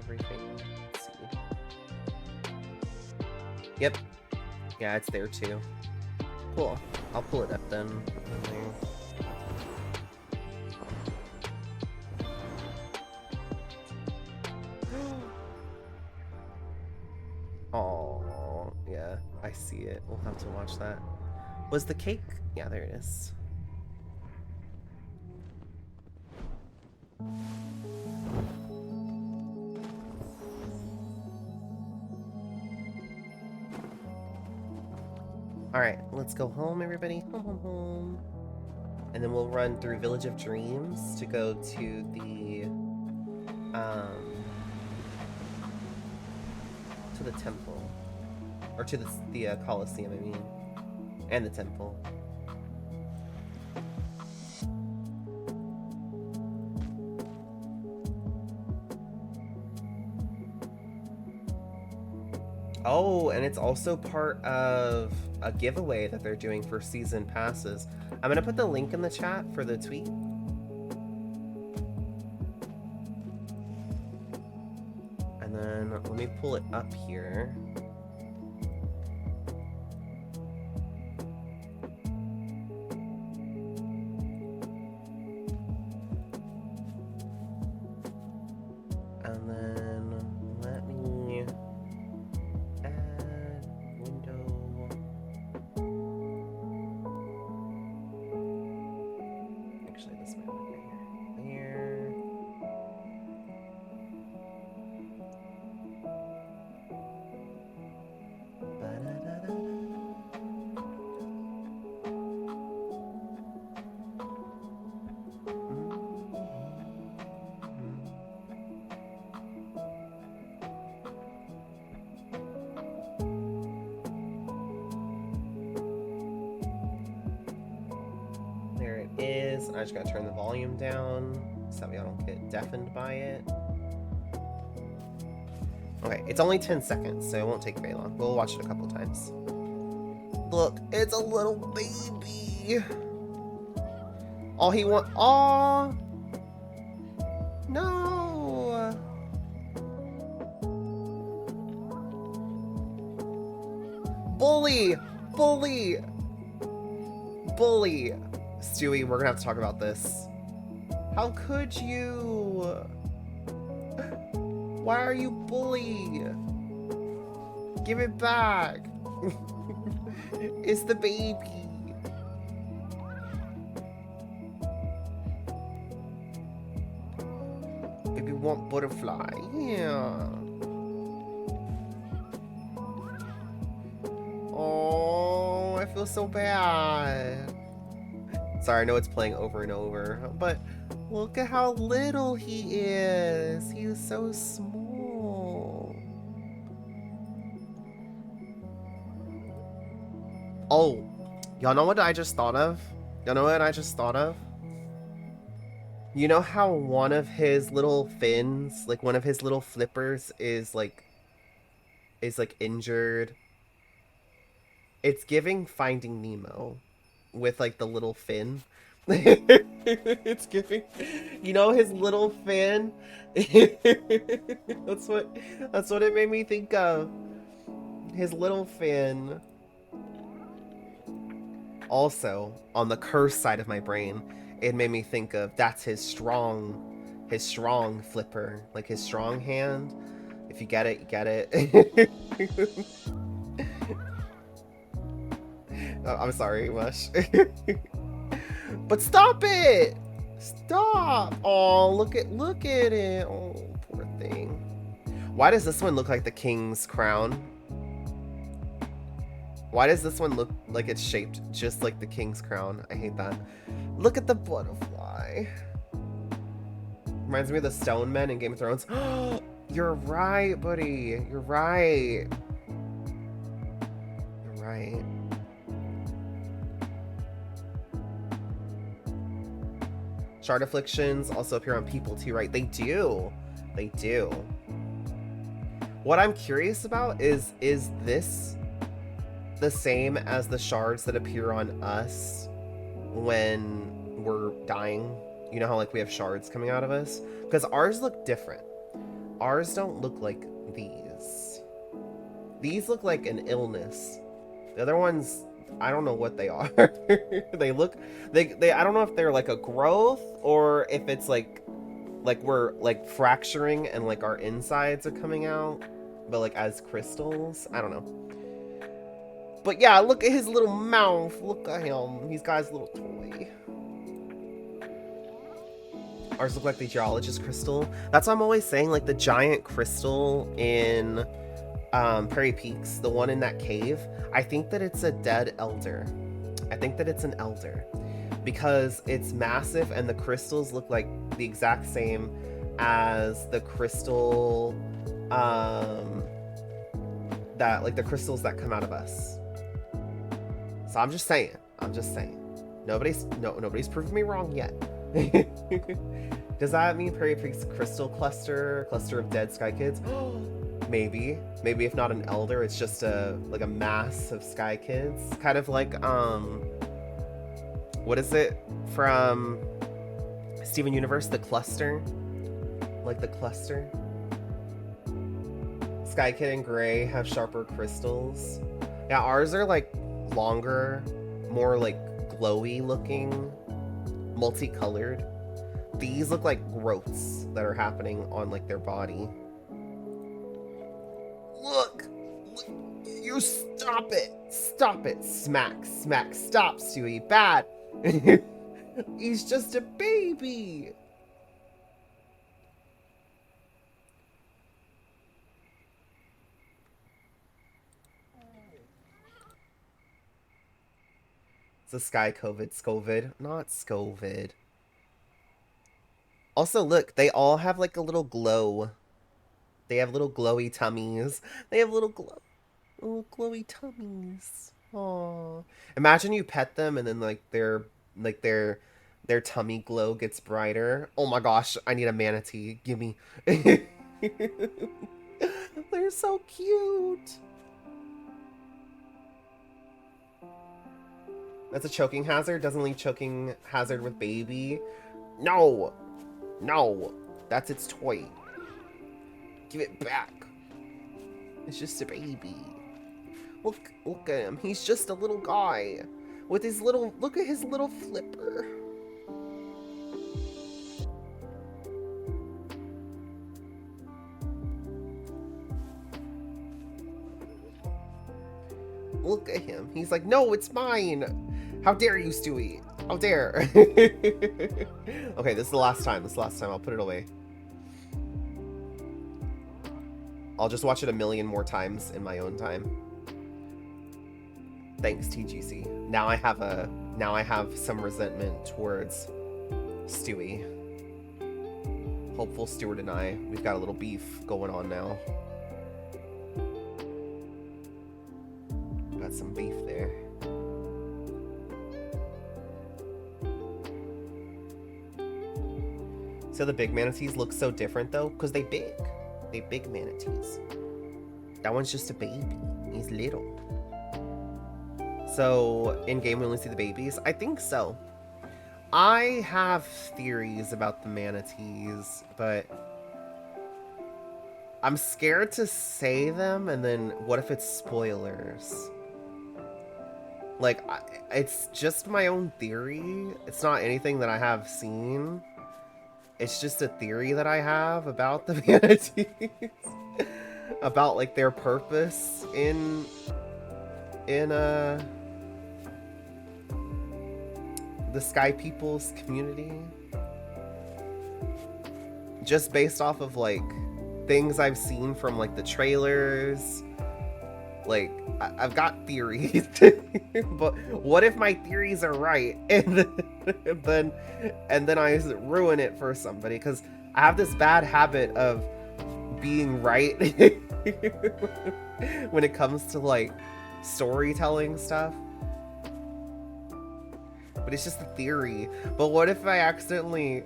Let's see. Yep. Yeah, it's there too. Cool. I'll pull it up then. Oh, yeah, I see it. We'll have to watch that. Was the cake? Yeah, there it is. Alright, let's go home, everybody. Home. And then we'll run through Village of Dreams to go to the temple. Or to the Colosseum, I mean. And the temple. Oh, and it's also part of a giveaway that they're doing for season passes. I'm gonna put the link in the chat for the tweet. And then let me pull it up here. And then let me add window. Actually, this might work right here. Ba-da-da-da-da. There it is. I just gotta turn the volume down so that way I don't get deafened by it. Okay, it's only 10 seconds, so it won't take very long. We'll watch it a couple times. Look, it's a little baby. All he wants. Aw. No. Bully. Bully. Bully. Stewie, we're gonna have to talk about this. How could you? Why are you bully? Give it back. It's the baby. Baby want butterfly. Yeah. Oh, I feel so bad. Sorry, I know it's playing over and over, but look at how little he is. He is so small. Oh, y'all know what I just thought of? Y'all know what I just thought of? You know how one of his little fins, like one of his little flippers is like is like injured. It's giving Finding Nemo with like the little fin. It's giving, you know, his little fin. that's what it made me think of. His little fin. Also, on the curse side of my brain, it made me think of that's his strong flipper, like his strong hand. If you get it, you get it. Oh, I'm sorry, Mush. But stop it! Stop! Oh, look at it. Oh, poor thing. Why does this one look like the king's crown? Why does this one look like it's shaped just like the king's crown? I hate that. Look at the butterfly. Reminds me of the stone men in Game of Thrones. You're right, buddy. You're right. You're right. Shard afflictions also appear on people too, right? They do. They do. What I'm curious about is this the same as the shards that appear on us when we're dying? You know how like we have shards coming out of us? Because ours look different. Ours don't look like these. These look like an illness. The other ones, I don't know what they are. they I don't know if they're like a growth or if it's like we're like fracturing and like our insides are coming out, but like as crystals. I don't know. But yeah, look at his little mouth. Look at him. He's got his little toy. Ours look like the geologist crystal. That's what I'm always saying, like the giant crystal in Prairie Peaks, the one in that cave. I think that it's a dead elder. I think that it's an elder because it's massive and the crystals look like the exact same as the crystal that like the crystals that come out of us. So I'm just saying. Nobody's proven me wrong yet. Does that mean Prairie Peaks crystal cluster of dead sky kids? Maybe if not an elder, it's just a mass of sky kids, kind of like what is it from Steven Universe, the cluster, like the cluster. Sky Kid and Gray have sharper crystals. Yeah, ours are like longer, more like glowy looking, multicolored. These look like growths that are happening on like their body. Look, you stop it, smack, stop, Stewie, bad. He's just a baby. It's a Sky COVID, Scovid, not Scovid. Also, look, they all have like a little glow. They have little glowy tummies. They have little glowy tummies. Aww. Imagine you pet them and then like their tummy glow gets brighter. Oh my gosh, I need a manatee. Gimme. They're so cute. That's a choking hazard. Doesn't leave choking hazard with baby. No. That's its toy. Give it back. It's just a baby. Look at him. He's just a little guy with his little. Look at his little flipper. Look at him. He's like, no, it's mine. How dare you, Stewie? How dare. Okay, this is the last time. I'll put it away. I'll just watch it a million more times in my own time. Thanks, TGC. Now I have some resentment towards Stewie. Hopeful Stewart and I, we've got a little beef going on now. Got some beef there. So the big manatees look so different though, because they big manatees. That one's just a baby. He's little. So, in game we only see the babies? I think so. I have theories about the manatees, but I'm scared to say them, and then what if it's spoilers? Like, it's just my own theory. It's not anything that I have seen. It's just a theory that I have about the manatees. About, like, their purpose in the Sky People's community. Just based off of, like, things I've seen from, like, the trailers. Like, I've got theories. But what if my theories are right? And then I ruin it for somebody? Because I have this bad habit of being right when it comes to, like, storytelling stuff. But it's just a theory. But what if I accidentally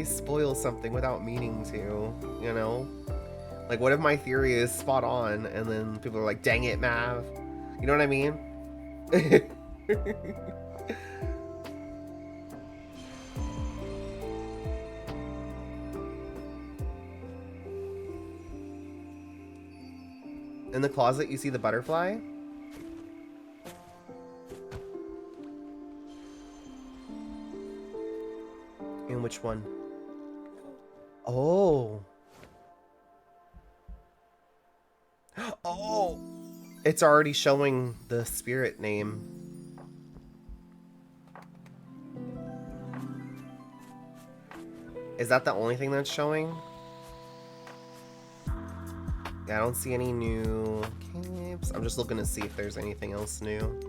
spoil something without meaning to, you know? Like, what if my theory is spot on and then people are like, dang it, Mav. You know what I mean? In the closet, you see the butterfly? In which one? Oh. Oh. It's already showing the spirit name. Is that the only thing that's showing? Yeah, I don't see any new capes. I'm just looking to see if there's anything else new.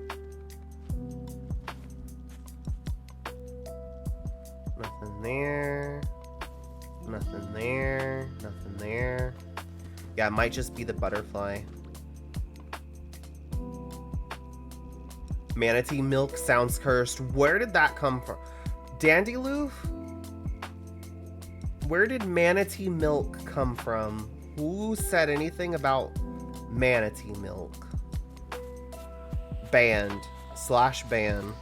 Nothing there. Nothing there. Nothing there. Yeah, it might just be the butterfly. Manatee milk sounds cursed. Where did that come from? Dandyloof? Where did manatee milk come from? Who said anything about manatee milk? Banned. /ban.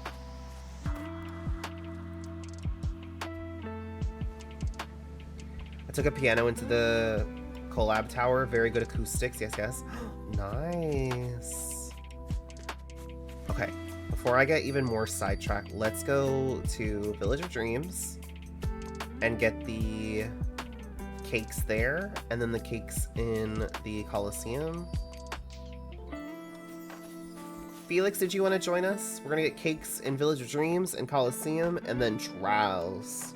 I took a piano into the collab tower. Very good acoustics. Yes, yes. Nice. Okay. Before I get even more sidetracked, let's go to Village of Dreams and get the cakes there, and then the cakes in the Colosseum. Felix, did you want to join us? We're gonna get cakes in Village of Dreams and Colosseum, and then trials.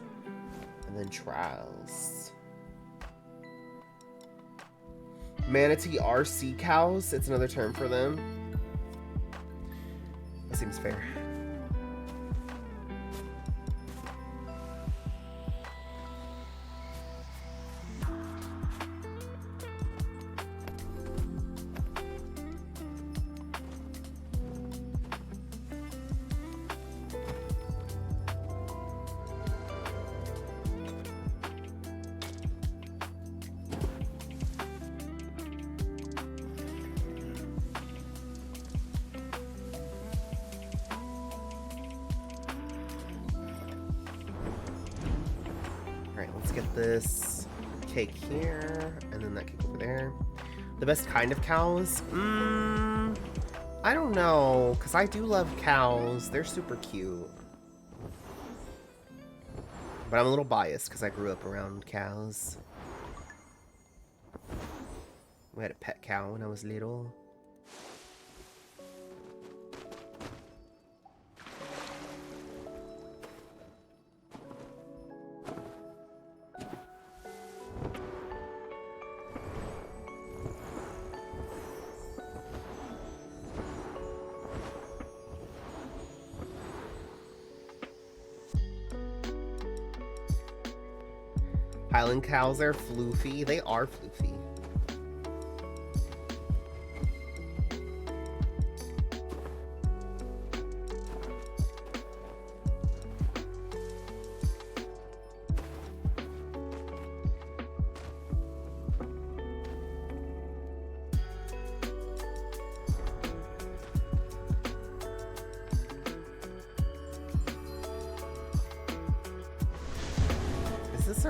And then trials. Manatee are sea cows. It's another term for them. That seems fair. This cake here, and then that cake over there. The best kind of cows? I don't know, because I do love cows. They're super cute. But I'm a little biased because I grew up around cows. We had a pet cow when I was little. Highland cows are floofy. They are floofy.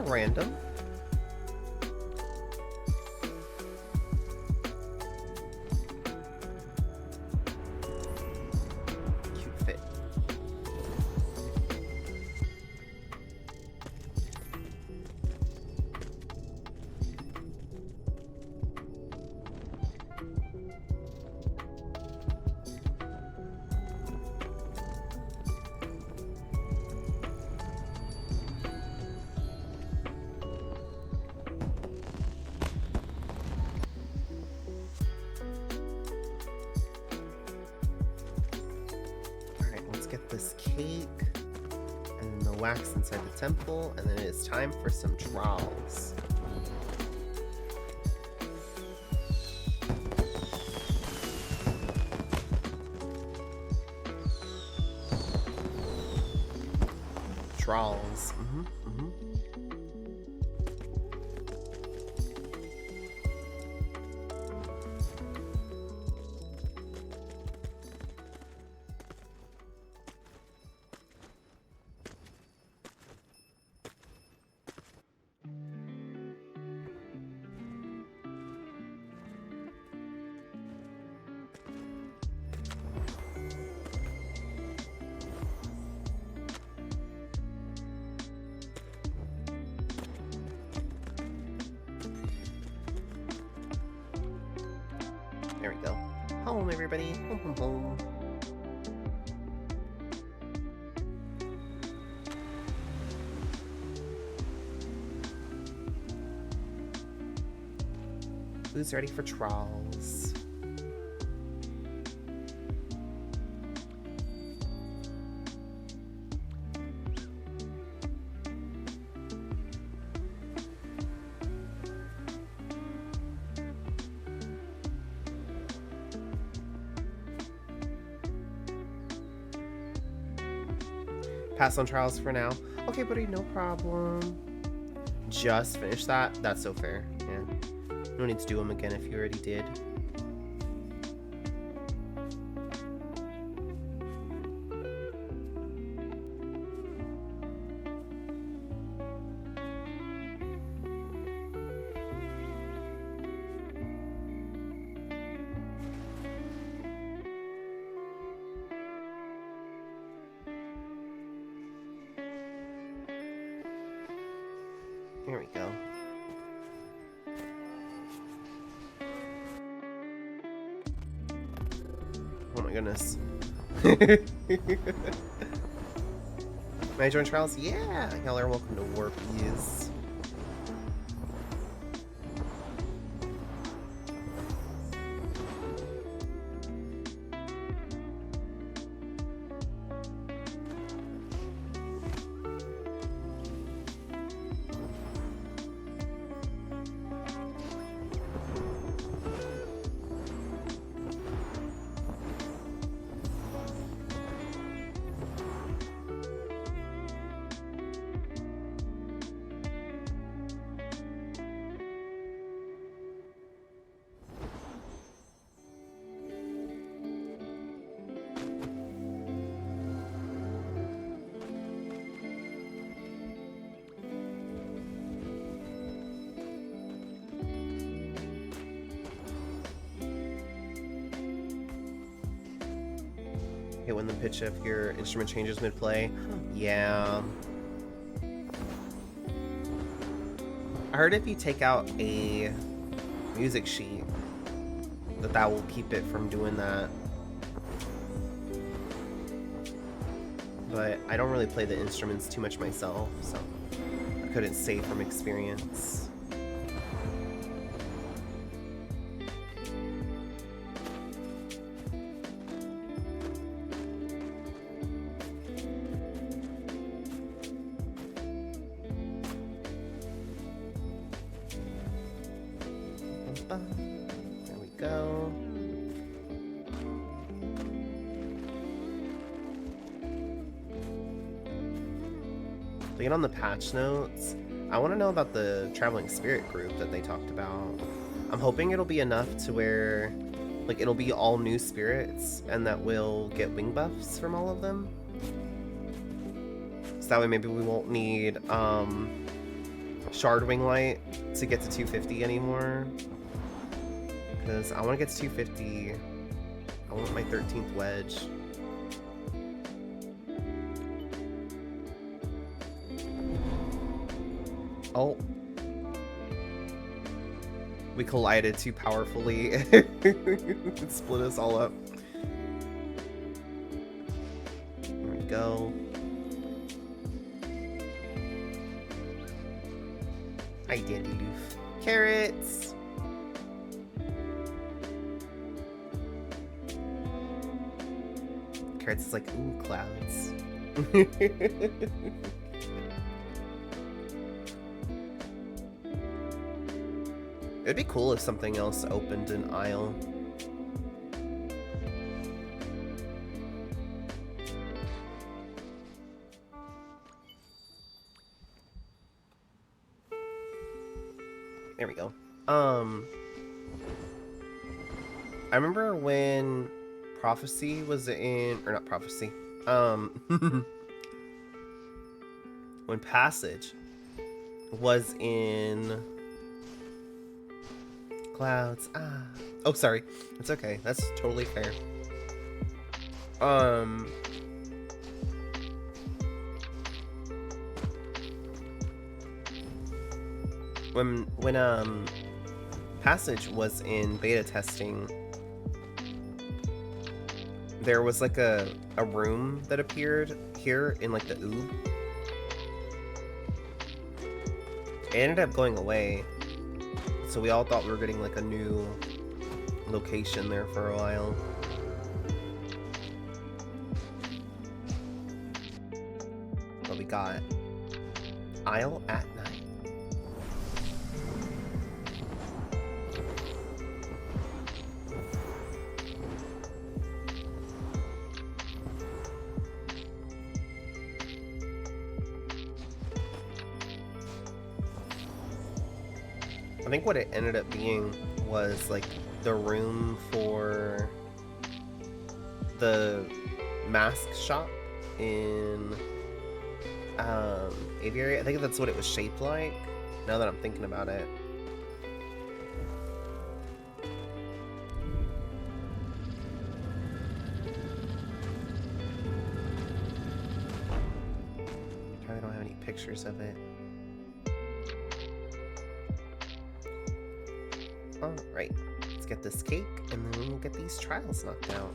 are random. Cute fit. Get this cake and the wax inside the temple, and then it is time for some trials. Trials. There we go. Home, everybody. Home, home, home. Who's ready for trials? Pass on trials for now. Okay, buddy, no problem. Just finish that? That's so fair. Yeah. No need to do them again if you already did. Here we go. Oh my goodness. May I join trials? Yeah! Y'all are welcome to Warpies. When the pitch of your instrument changes mid-play. Yeah. I heard if you take out a music sheet, that will keep it from doing that. But I don't really play the instruments too much myself, so I couldn't say from experience. There we go. Looking on the patch notes, I want to know about the traveling spirit group that they talked about. I'm hoping it'll be enough to where, like, it'll be all new spirits and that we'll get wing buffs from all of them. So that way maybe we won't need Shardwing Light to get to 250 anymore. Because I want to get to 250. I want my 13th wedge. Oh. We collided too powerfully. It split us all up. There we go. Hi, Dandy Loof. Carrots! Carrots is like, ooh, clouds. It'd be cool if something else opened an aisle. There we go. I remember when Prophecy was in, or not Prophecy, when Passage was in Clouds. Oh, sorry. It's okay. That's totally fair. When Passage was in beta testing, there was like a room that appeared here in like the oob. It ended up going away, so we all thought we were getting like a new location there for a while. But we got Isle at Night. I think what it ended up being was like the room for the mask shop in Aviary. I think that's what it was shaped like, now that I'm thinking about it. Probably don't have any pictures of it. Alright, let's get this cake, and then we'll get these trials knocked out.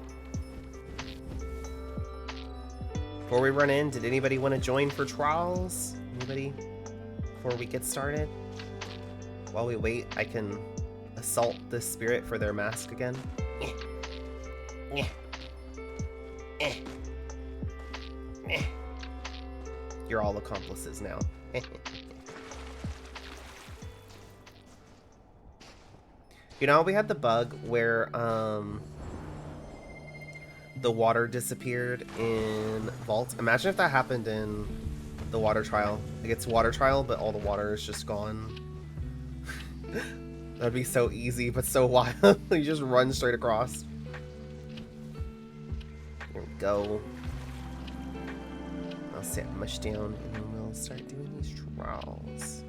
Before we run in, did anybody want to join for trials? Anybody? Before we get started? While we wait, I can assault this spirit for their mask again. You're all accomplices now. You know, we had the bug where the water disappeared in Vault. Imagine if that happened in the water trial. Like, it's water trial, but all the water is just gone. That'd be so easy, but so wild. You just run straight across. Here we go. I'll set mush down, and then we'll start doing these trials.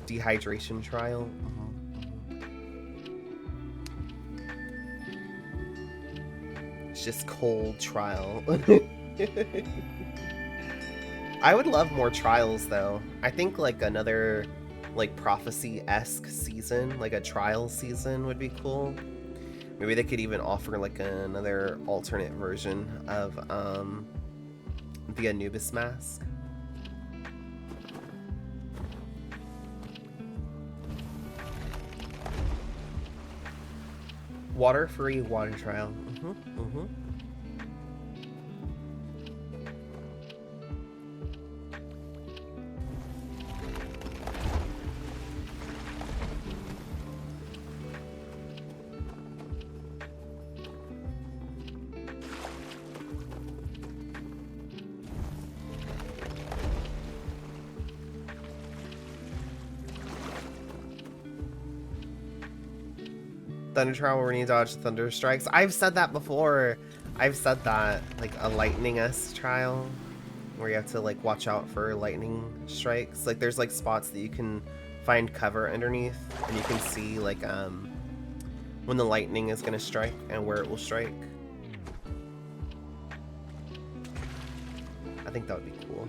Dehydration trial. Just cold trial. I would love more trials though. I think like another like Prophecy-esque season, like a trial season would be cool. Maybe they could even offer like another alternate version of the Anubis mask. Water-free water trial. Thunder trial where we need to dodge thunder strikes. I've said that before. I've said that, like a lightning-esque trial where you have to like watch out for lightning strikes. Like there's like spots that you can find cover underneath, and you can see like when the lightning is gonna strike and where it will strike. I think that would be cool.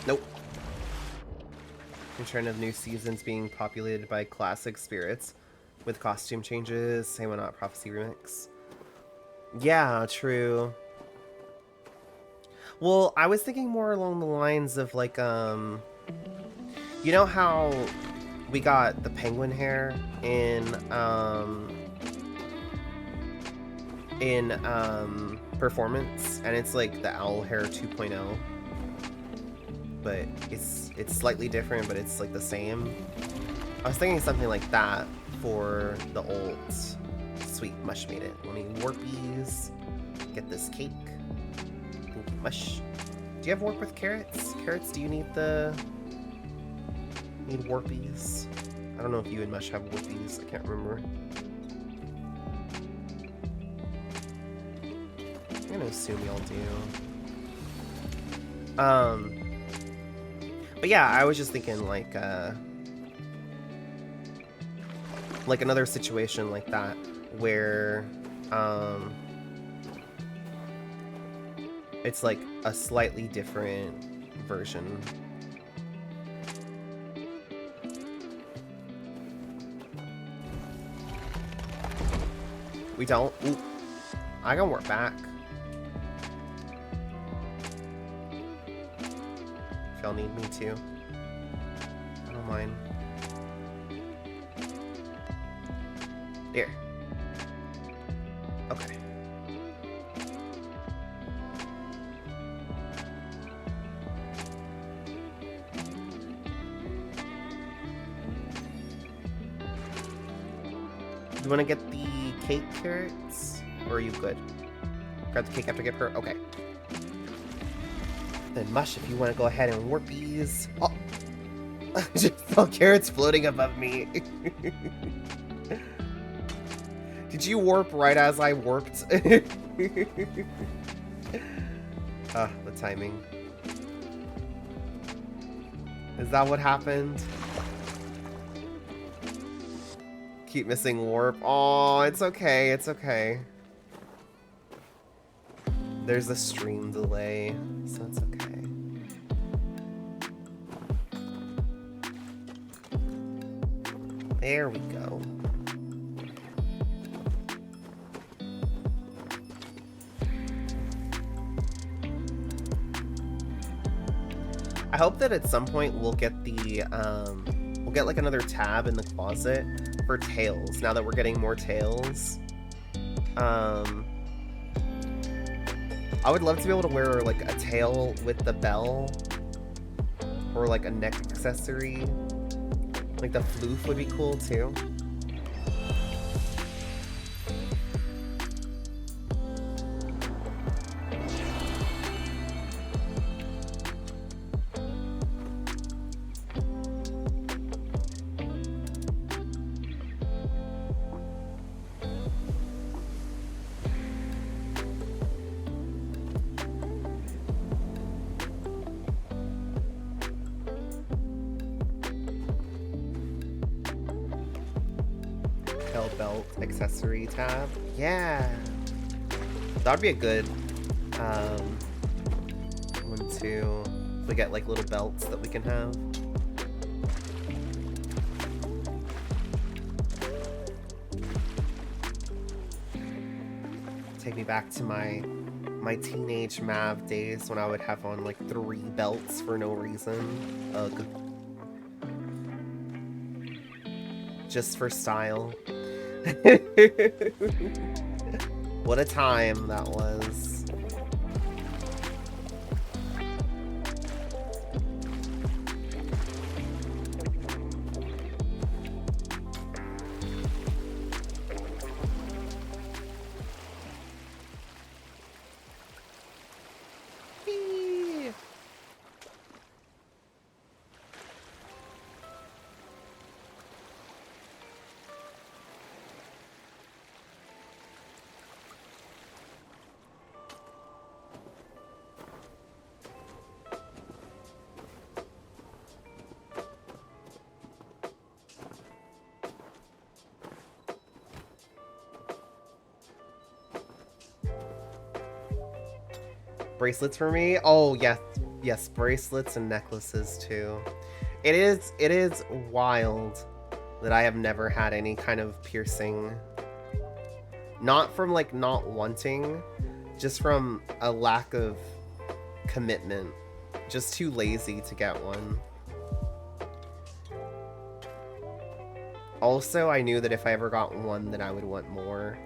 Nope. Trend of new seasons being populated by classic spirits with costume changes. Same with Not Prophecy remix. Yeah, true. Well, I was thinking more along the lines of like you know how we got the penguin hair in Performance, and it's like the owl hair 2.0. But it's slightly different, but it's like the same. I was thinking something like that for the old Sweet Mush made it. Let me warpies. Get this cake. Thank you, Mush. Do you have warp with carrots? Carrots, do you need need warpies? I don't know if you and Mush have warpies. I can't remember. I'm gonna assume y'all do. But yeah, I was just thinking like another situation like that where it's like a slightly different version. We don't. Ooh, I can work back. If y'all need me to. I don't mind. There. Okay. Do you want to get the cake carrots? Or are you good? Grab the cake after I get her? Okay. Then Mush, if you want to go ahead and warpies. Oh! I just saw carrots floating above me. Did you warp right as I warped? Ah, the timing. Is that what happened? Keep missing warp. Oh, it's okay, it's okay. There's a stream delay, so it's okay. There we go. I hope that at some point we'll get the we'll get like another tab in the closet for tails now that we're getting more tails. I would love to be able to wear like a tail with the bell or like a neck accessory. Like the floof would be cool too. Belt accessory tab. Yeah, that would be a good one too. We get like little belts that we can have. Take me back to my teenage Mav days when I would have on like 3 belts for no reason. Ugh. Just for style. What a time that was. Bracelets for me? Oh, yes. Yes, bracelets and necklaces too. It is wild that I have never had any kind of piercing. Not from like not wanting, just from a lack of commitment. Just too lazy to get one. Also, I knew that if I ever got one, then I would want more.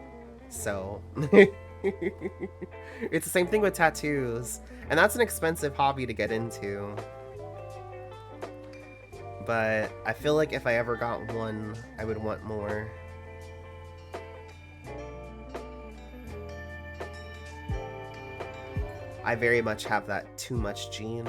So, it's the same thing with tattoos. And that's an expensive hobby to get into. But I feel like if I ever got one, I would want more. I very much have that too much gene.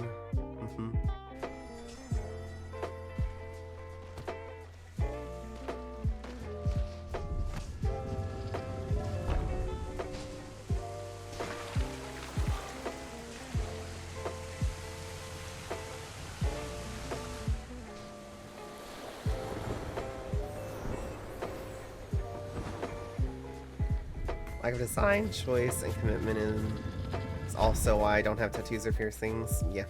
Lack of design, choice, and commitment is also why I don't have tattoos or piercings. Yeah.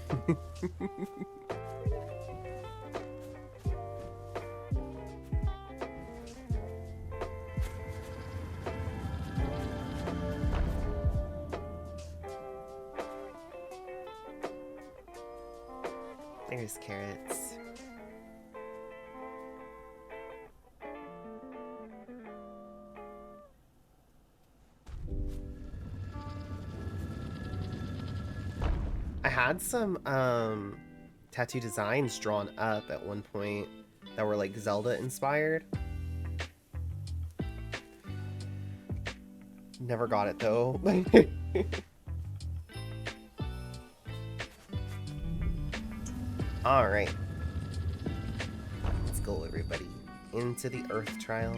There's carrots. I had some tattoo designs drawn up at one point that were like Zelda inspired. Never got it though. All right, let's go everybody into the Earth Trial.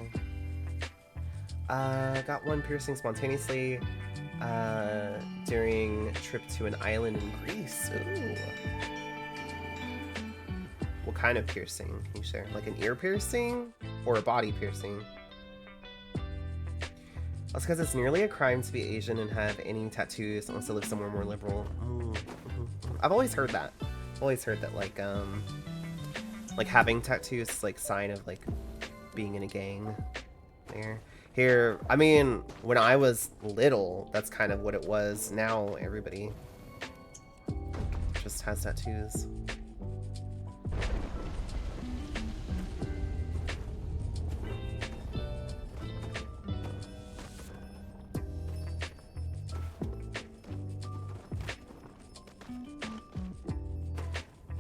Got one piercing spontaneously during a trip to an island in Greece. Ooh. What kind of piercing can you share? Like an ear piercing or a body piercing? That's because it's nearly a crime to be Asian and have any tattoos unless they live somewhere more liberal. I've always heard that. Always heard that like having tattoos is like sign of like being in a gang. Here, I mean, when I was little, that's kind of what it was. Now everybody just has tattoos.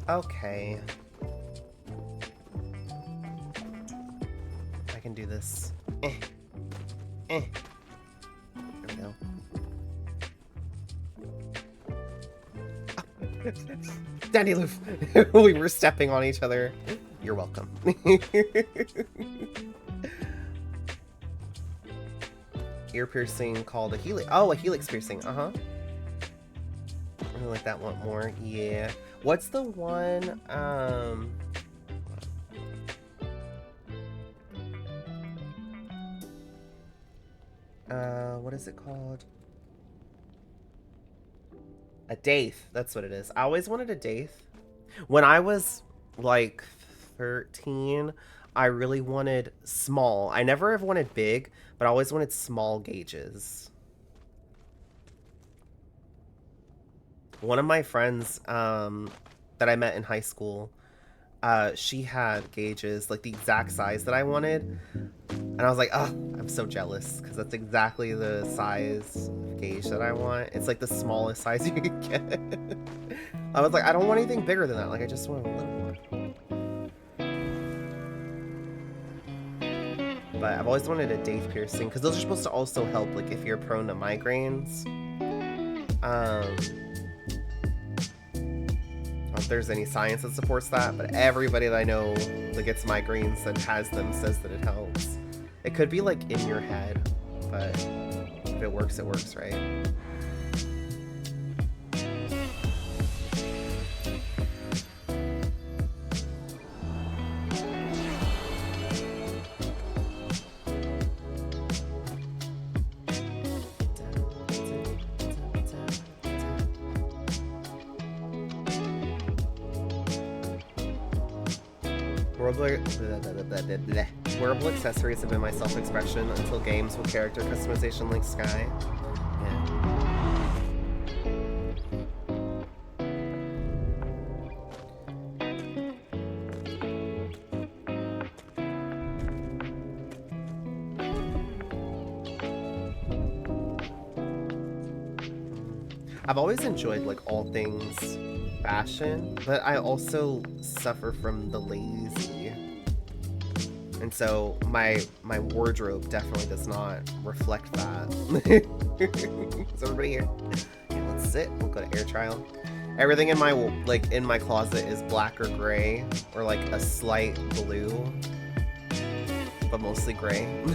Okay. I can do this. There we go. Dandy Loof! We were stepping on each other. You're welcome. Ear piercing called a helix. Oh, a helix piercing. Uh-huh. I really like that one more. Yeah. What's the one, what is it called? A daith. That's what it is. I always wanted a daith. When I was like 13, I really wanted small. I never have wanted big, but I always wanted small gauges. One of my friends that I met in high school, she had gauges like the exact size that I wanted. And I was like, oh, I'm so jealous because that's exactly the size of gauge that I want. It's like the smallest size you could get. I was like, I don't want anything bigger than that. Like, I just want a little more. But I've always wanted a daith piercing because those are supposed to also help, like, if you're prone to migraines. I don't know if there's any science that supports that, but everybody that I know that gets migraines and has them says that it helps. It could be like in your head, but if it works, right? Wearable accessories have been my self-expression until games with character customization like Sky. I've always enjoyed like all things fashion, but I also suffer from the lazy. And so my wardrobe definitely does not reflect that. Is everybody here? Okay, let's sit. We'll go to air trial. Everything in my closet is black or gray or like a slight blue, but mostly gray.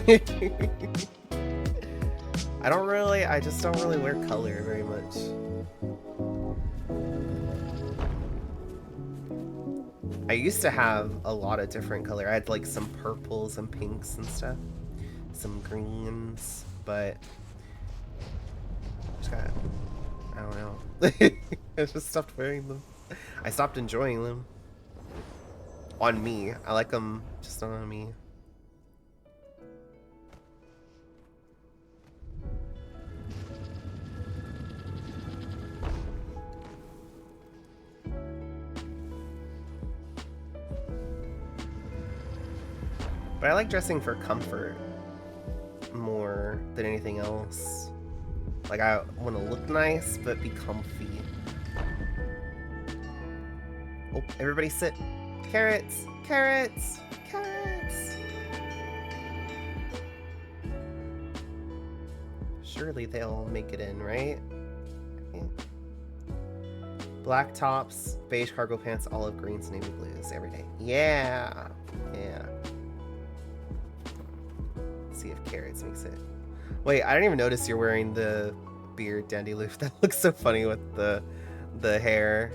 I just don't really wear color very much. I used to have a lot of different color. I had like some purples and pinks and stuff, some greens, but I don't know. I just stopped wearing them. I stopped enjoying them. On me. I like them just not on me. But I like dressing for comfort more than anything else. Like, I want to look nice, but be comfy. Oh, everybody sit. Carrots! Carrots! Carrots! Surely they'll make it in, right? Yeah. Black tops, beige cargo pants, olive greens, navy blues every day. Yeah! Yeah. See if carrots makes it. Wait, I didn't even notice you're wearing the beard Dandy Loof. That looks so funny with the hair.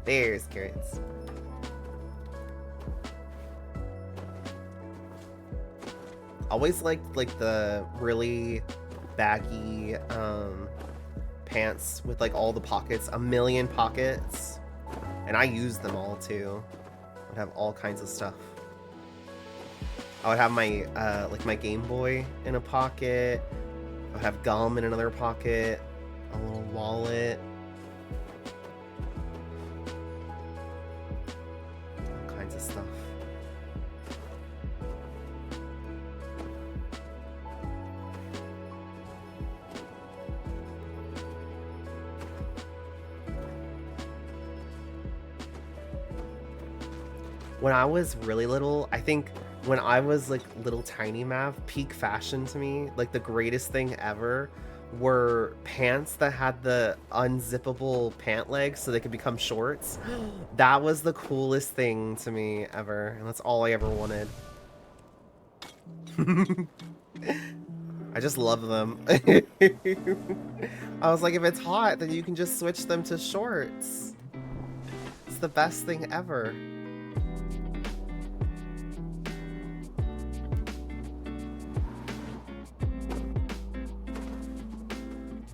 There's carrots. Always liked like the really baggy pants with like all the pockets, a million pockets, and I use them all too. I'd have all kinds of stuff. I would have my like my Game Boy in a pocket. I would have gum in another pocket, a little wallet, all kinds of stuff. When I was really little, I think when I was like little tiny Mav, peak fashion to me, like the greatest thing ever, were pants that had the unzippable pant legs so they could become shorts. That was the coolest thing to me ever, and that's all I ever wanted. I just love them. I was like, if it's hot, then you can just switch them to shorts. It's the best thing ever.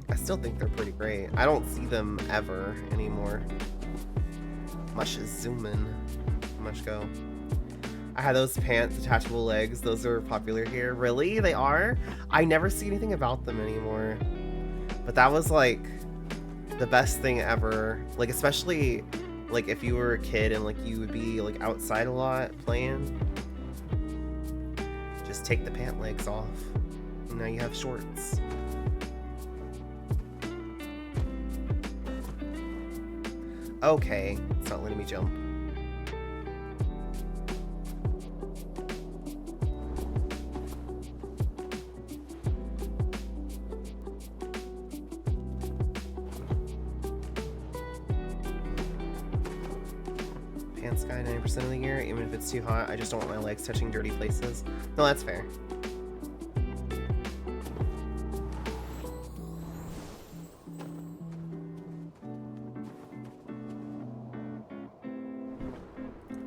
I still think they're pretty great. I don't see them ever anymore. Mush is zooming. Mush go. I had those pants, detachable legs. Those are popular here. Really? They are? I never see anything about them anymore. But that was like the best thing ever. Like, especially like if you were a kid and like you would be like outside a lot playing. Just take the pant legs off. And now you have shorts. Okay, it's not letting me jump. Pants guy 90% of the year, even if it's too hot, I just don't want my legs touching dirty places. No, that's fair.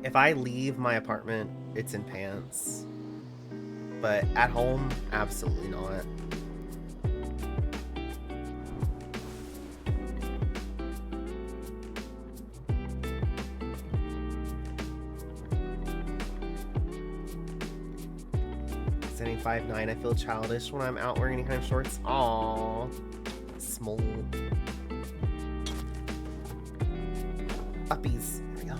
If I leave my apartment, it's in pants. But at home, absolutely not. Standing 5'9", I feel childish when I'm out wearing any kind of shorts. Aww. Small. Uppies. Here we go.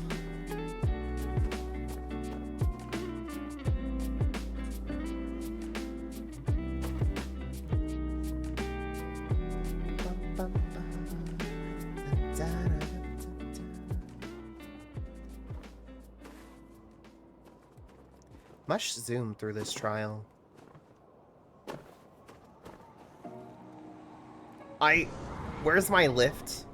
Mush zoom through this trial. Where's my lift?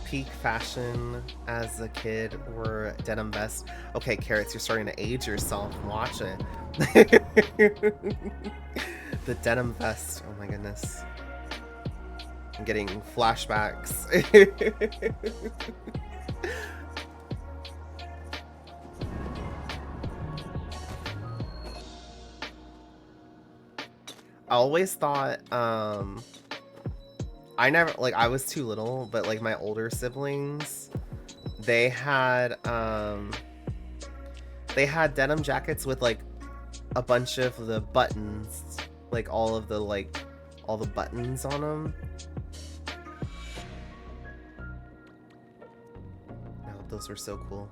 Peak fashion as a kid were denim vests. Okay, Carrots, you're starting to age yourself. Watch it. The denim vest. Oh my goodness. I'm getting flashbacks. I always thought, I never, like, I was too little, but, like, my older siblings, they had denim jackets with, like, a bunch of the buttons, like, all the buttons on them. Oh, those were so cool.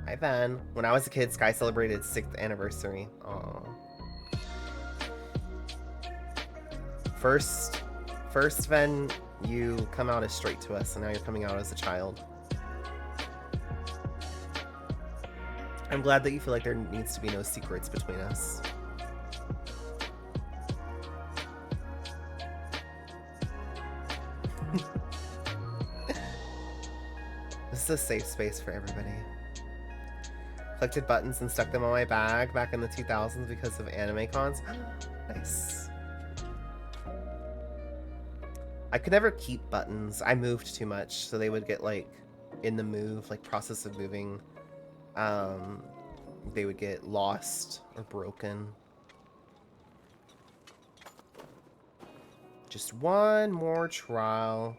Hi, Van. When I was a kid, Sky celebrated its 6th anniversary. Aww. First, Ven, you come out as straight to us, and now you're coming out as a child. I'm glad that you feel like there needs to be no secrets between us. This is a safe space for everybody. Collected buttons and stuck them on my bag back in the 2000s because of anime cons. Nice. I could never keep buttons. I moved too much, so they would get, like, in the move, like, process of moving, they would get lost or broken. Just one more trial.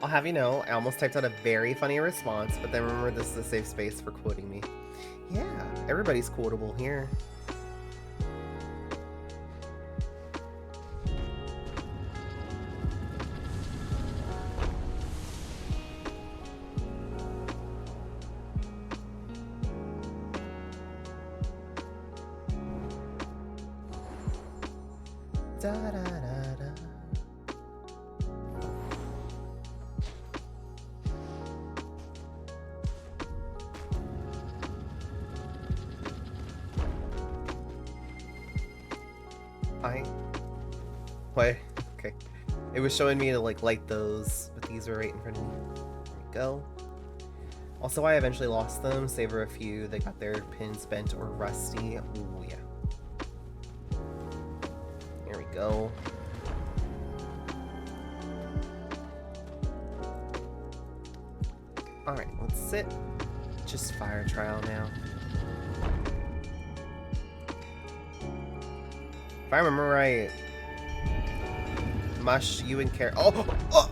I'll have you know, I almost typed out a very funny response, but then remember this is a safe space for quoting me. Yeah, everybody's quotable here. Da, da, da, da. Wait, okay. It was showing me to, like, light those, but these were right in front of me. There we go. Also, I eventually lost them, save for a few. They got their pins bent or rusty. Ooh, yeah. Here we go. Alright, let's sit. Just fire trial now. If I remember right, Mush, you and Carrot. Oh! Oh!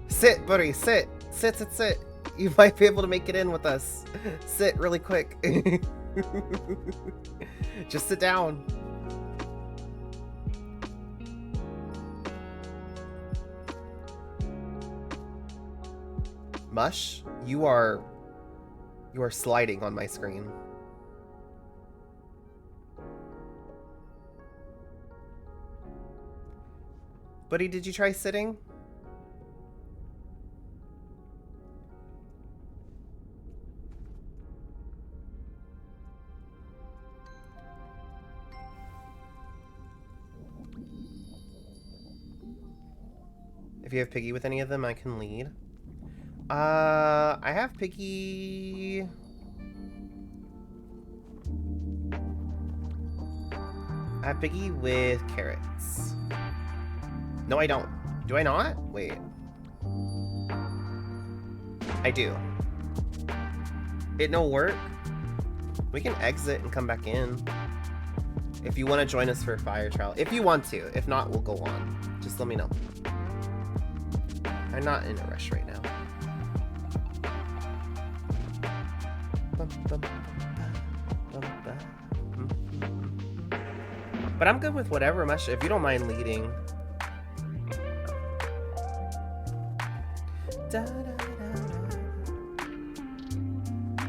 Sit, buddy, sit. Sit, sit, sit. You might be able to make it in with us. Sit really quick. Just sit down. Mush, you are sliding on my screen. Buddy, did you try sitting? If you have Piggy with any of them, I can lead. I have Piggy... I have Piggy with Carrots. No, I don't. Do I not? Wait. I do. It no work? We can exit and come back in. If you want to join us for a fire trial. If you want to. If not, we'll go on. Just let me know. I'm not in a rush right now. But I'm good with whatever, Mush, if you don't mind leading.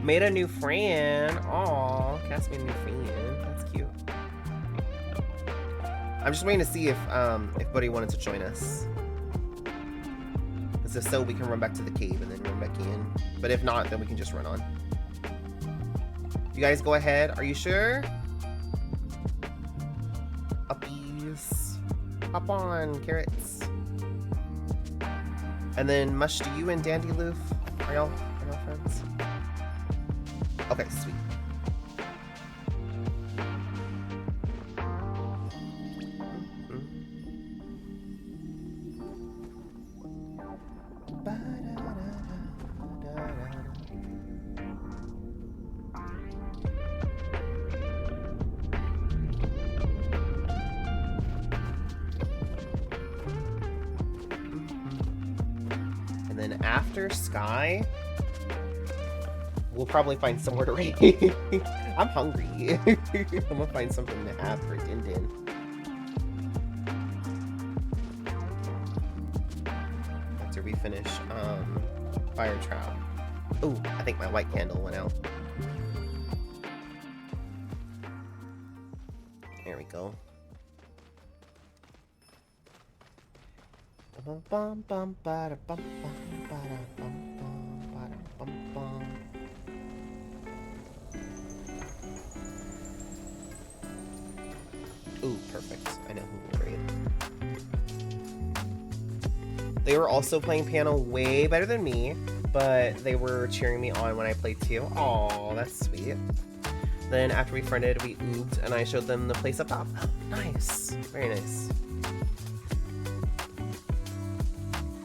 Made a new friend. Aw, Cass made a new friend. That's cute. I'm just waiting to see if Buddy wanted to join us. Because if so, we can run back to the cave and then run back in. But if not, then we can just run on. You guys go ahead. Are you sure? Uppies. Hop on, carrots. And then Mush, do you and Dandy Loof? Are y'all friends? Okay, sweet. And then after Sky, we'll probably find somewhere to raid. I'm hungry. I'm gonna find something to have for Din Din. After we finish fire trial. Oh, I think my white candle went out. There we go. Bum bum bum bada bum bum bada bum bum bada bum bum. Ooh, perfect. I know who will raid. They were also playing piano way better than me, but they were cheering me on when I played too. Aw, that's sweet. Then after we friended, we ooped, and I showed them the place up top. Oh, nice. Very nice.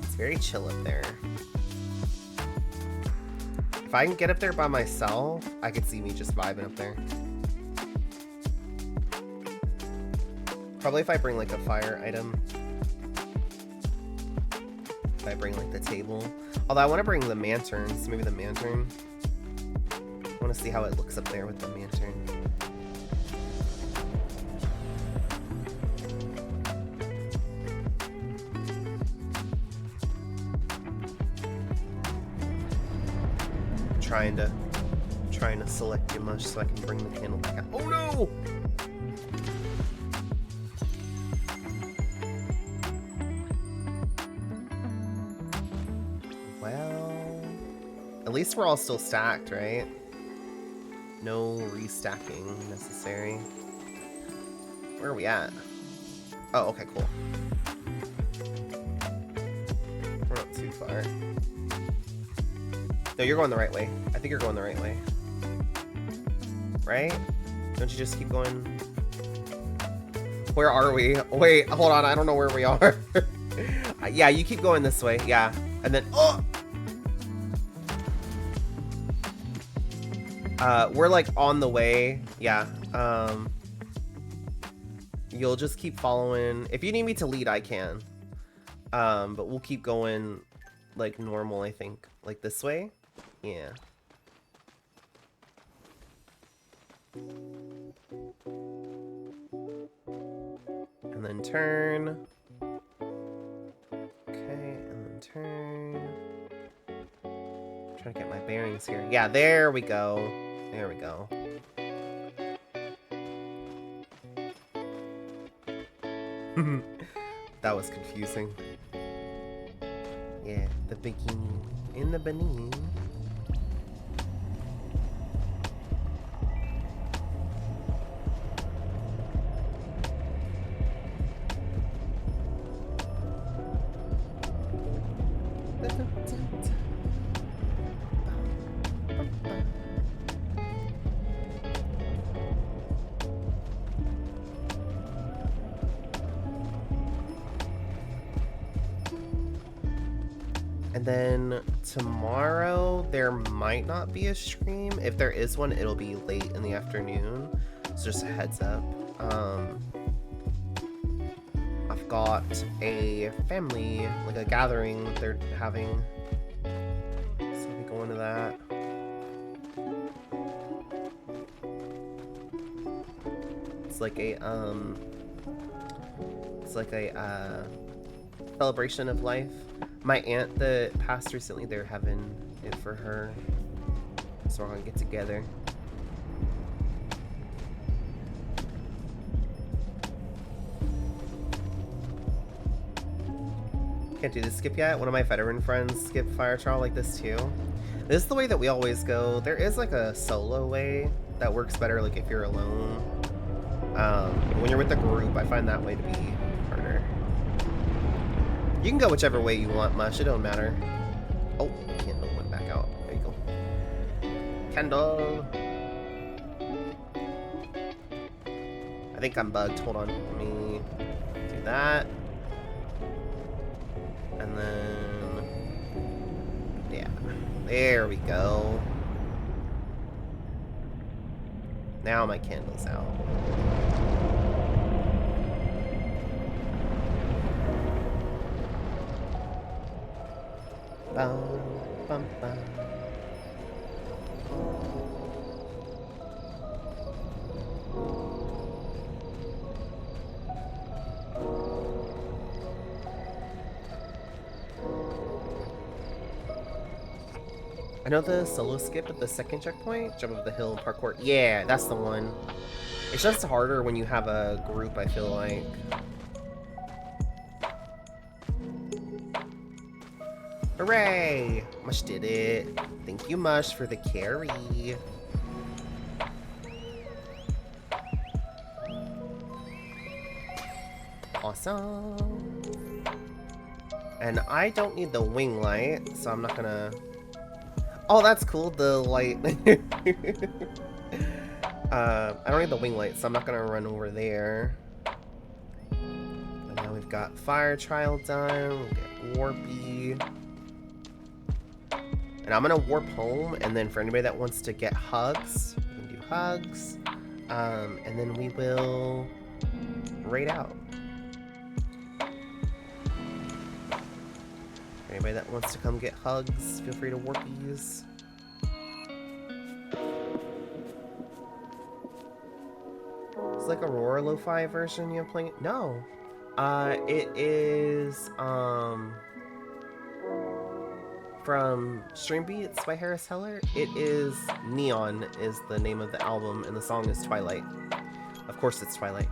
It's very chill up there. If I can get up there by myself, I could see me just vibing up there. Probably if I bring like a fire item. If I bring like the table. Although I want to bring the lanterns. Maybe the lantern. I want to see how it looks up there with the lantern. Trying to select your mush so I can bring the candle back out. Oh no! Well, at least we're all still stacked, right? No restacking necessary. Where are we at? Oh, okay, cool. We're not too far. No, you're going the right way. I think you're going the right way. Right? Don't you just keep going? Where are we? Wait, hold on. I don't know where we are. Yeah, you keep going this way. Yeah. And then... Oh! We're like on the way. Yeah. You'll just keep following. If you need me to lead, I can. But we'll keep going like normal, I think. Like this way. Yeah. And then turn. Okay, and then turn. I'm trying to get my bearings here. Yeah, there we go. There we go. That was confusing. Yeah, the bikini in the Benin. And then tomorrow there might not be a stream. If there is one, it'll be late in the afternoon. So just a heads up. I've got a family, like a gathering they're having. So I'll be going to that. It's like a celebration of life. My aunt that passed recently, they're having it for her. So we're gonna get together. Can't do the skip yet. One of my veteran friends skipped fire trial like this too. This is the way that we always go. There is like a solo way that works better, like if you're alone. When you're with a group, I find that way to be harder. You can go whichever way you want, Mush. It don't matter. Oh, candle went back out. There you go. Candle. I think I'm bugged. Hold on. Let me do that. And then, yeah, there we go. Now my candle's out. Bum, bum, bum. I know the solo skip at the second checkpoint, jump over the hill, parkour. Yeah, that's the one. It's just harder when you have a group, I feel like. Hooray! Mush did it. Thank you, Mush, for the carry. Awesome. And I don't need the wing light, so I'm not gonna... Oh, that's cool, the light. I don't need the wing light, so I'm not gonna run over there. And now we've got fire trial done, we'll get Warpy. And I'm gonna warp home, and then for anybody that wants to get hugs, we can do hugs. And then we will raid out. Anybody that wants to come get hugs, feel free to warpies. It's like Aurora Lo-Fi version you have playing it? No. It is from Stream Beats by Harris Heller. It is Neon is the name of the album, and the song is Twilight. Of course it's Twilight.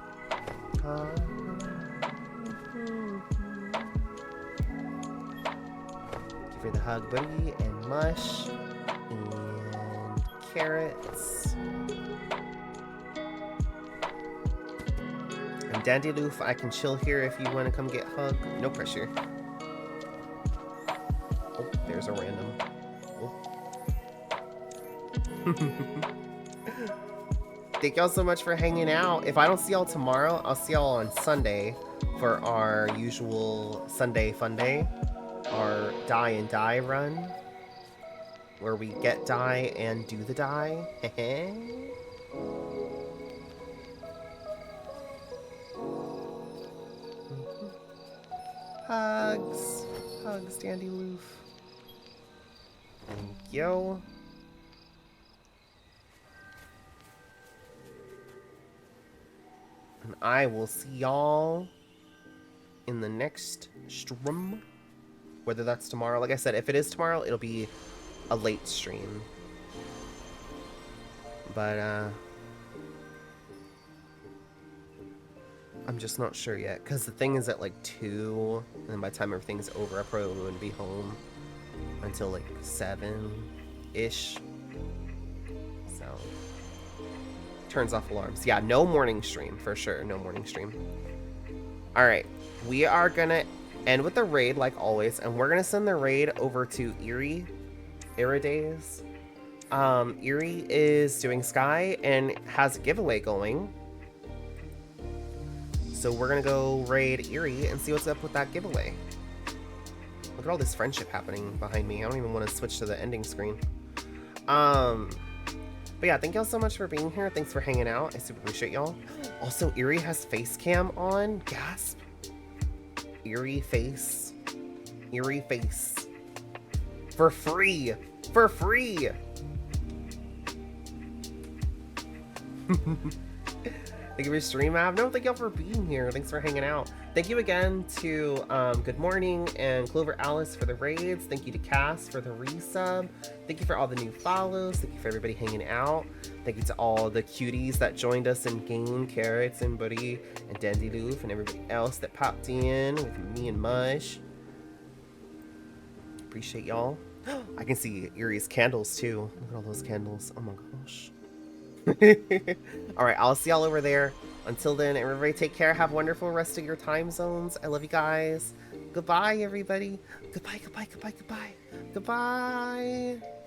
Give her the hug, buddy, and Mush, and carrots. And Dandyloof, I can chill here if you want to come get hugged. No pressure. Oh, there's a random. Oh. Thank y'all so much for hanging out. If I don't see y'all tomorrow, I'll see y'all on Sunday for our usual Sunday fun day. Our die and die run. Where we get die and do the die. Hugs. Hugs, Dandyloof. Thank you. And I will see y'all in the next stream. Whether that's tomorrow. Like I said, if it is tomorrow, it'll be a late stream. But, I'm just not sure yet. Because the thing is at like 2. And then by the time everything's over, I probably wouldn't be home until like 7-ish. So, turns off alarms. Yeah, no morning stream for sure. No morning stream. Alright. We are gonna end with the raid like always. And we're gonna send the raid over to Eerie. Iridays. Eerie is doing Sky and has a giveaway going. So we're gonna go raid Eerie and see what's up with that giveaway. Look at all this friendship happening behind me. I don't even want to switch to the ending screen. But yeah, thank y'all so much for being here. Thanks for hanging out. I super appreciate y'all. Also, Eerie has face cam on. Gasp. Eerie face. Eerie face. For free. For free. Thank you for stream, Av. No, thank y'all for being here. Thanks for hanging out. Thank you again to Good Morning and Clover Alice for the raids. Thank you to Cass for the resub. Thank you for all the new follows. Thank you for everybody hanging out. Thank you to all the cuties that joined us in game, Carrots and Buddy and Dandy Loof and everybody else that popped in with me and Mush. Appreciate y'all. I can see Eerie's candles too. Look at all those candles. Oh my gosh. All right, I'll see y'all over there. Until then, everybody take care. Have a wonderful rest of your time zones. I love you guys. Goodbye, everybody. Goodbye, goodbye, goodbye, goodbye. Goodbye.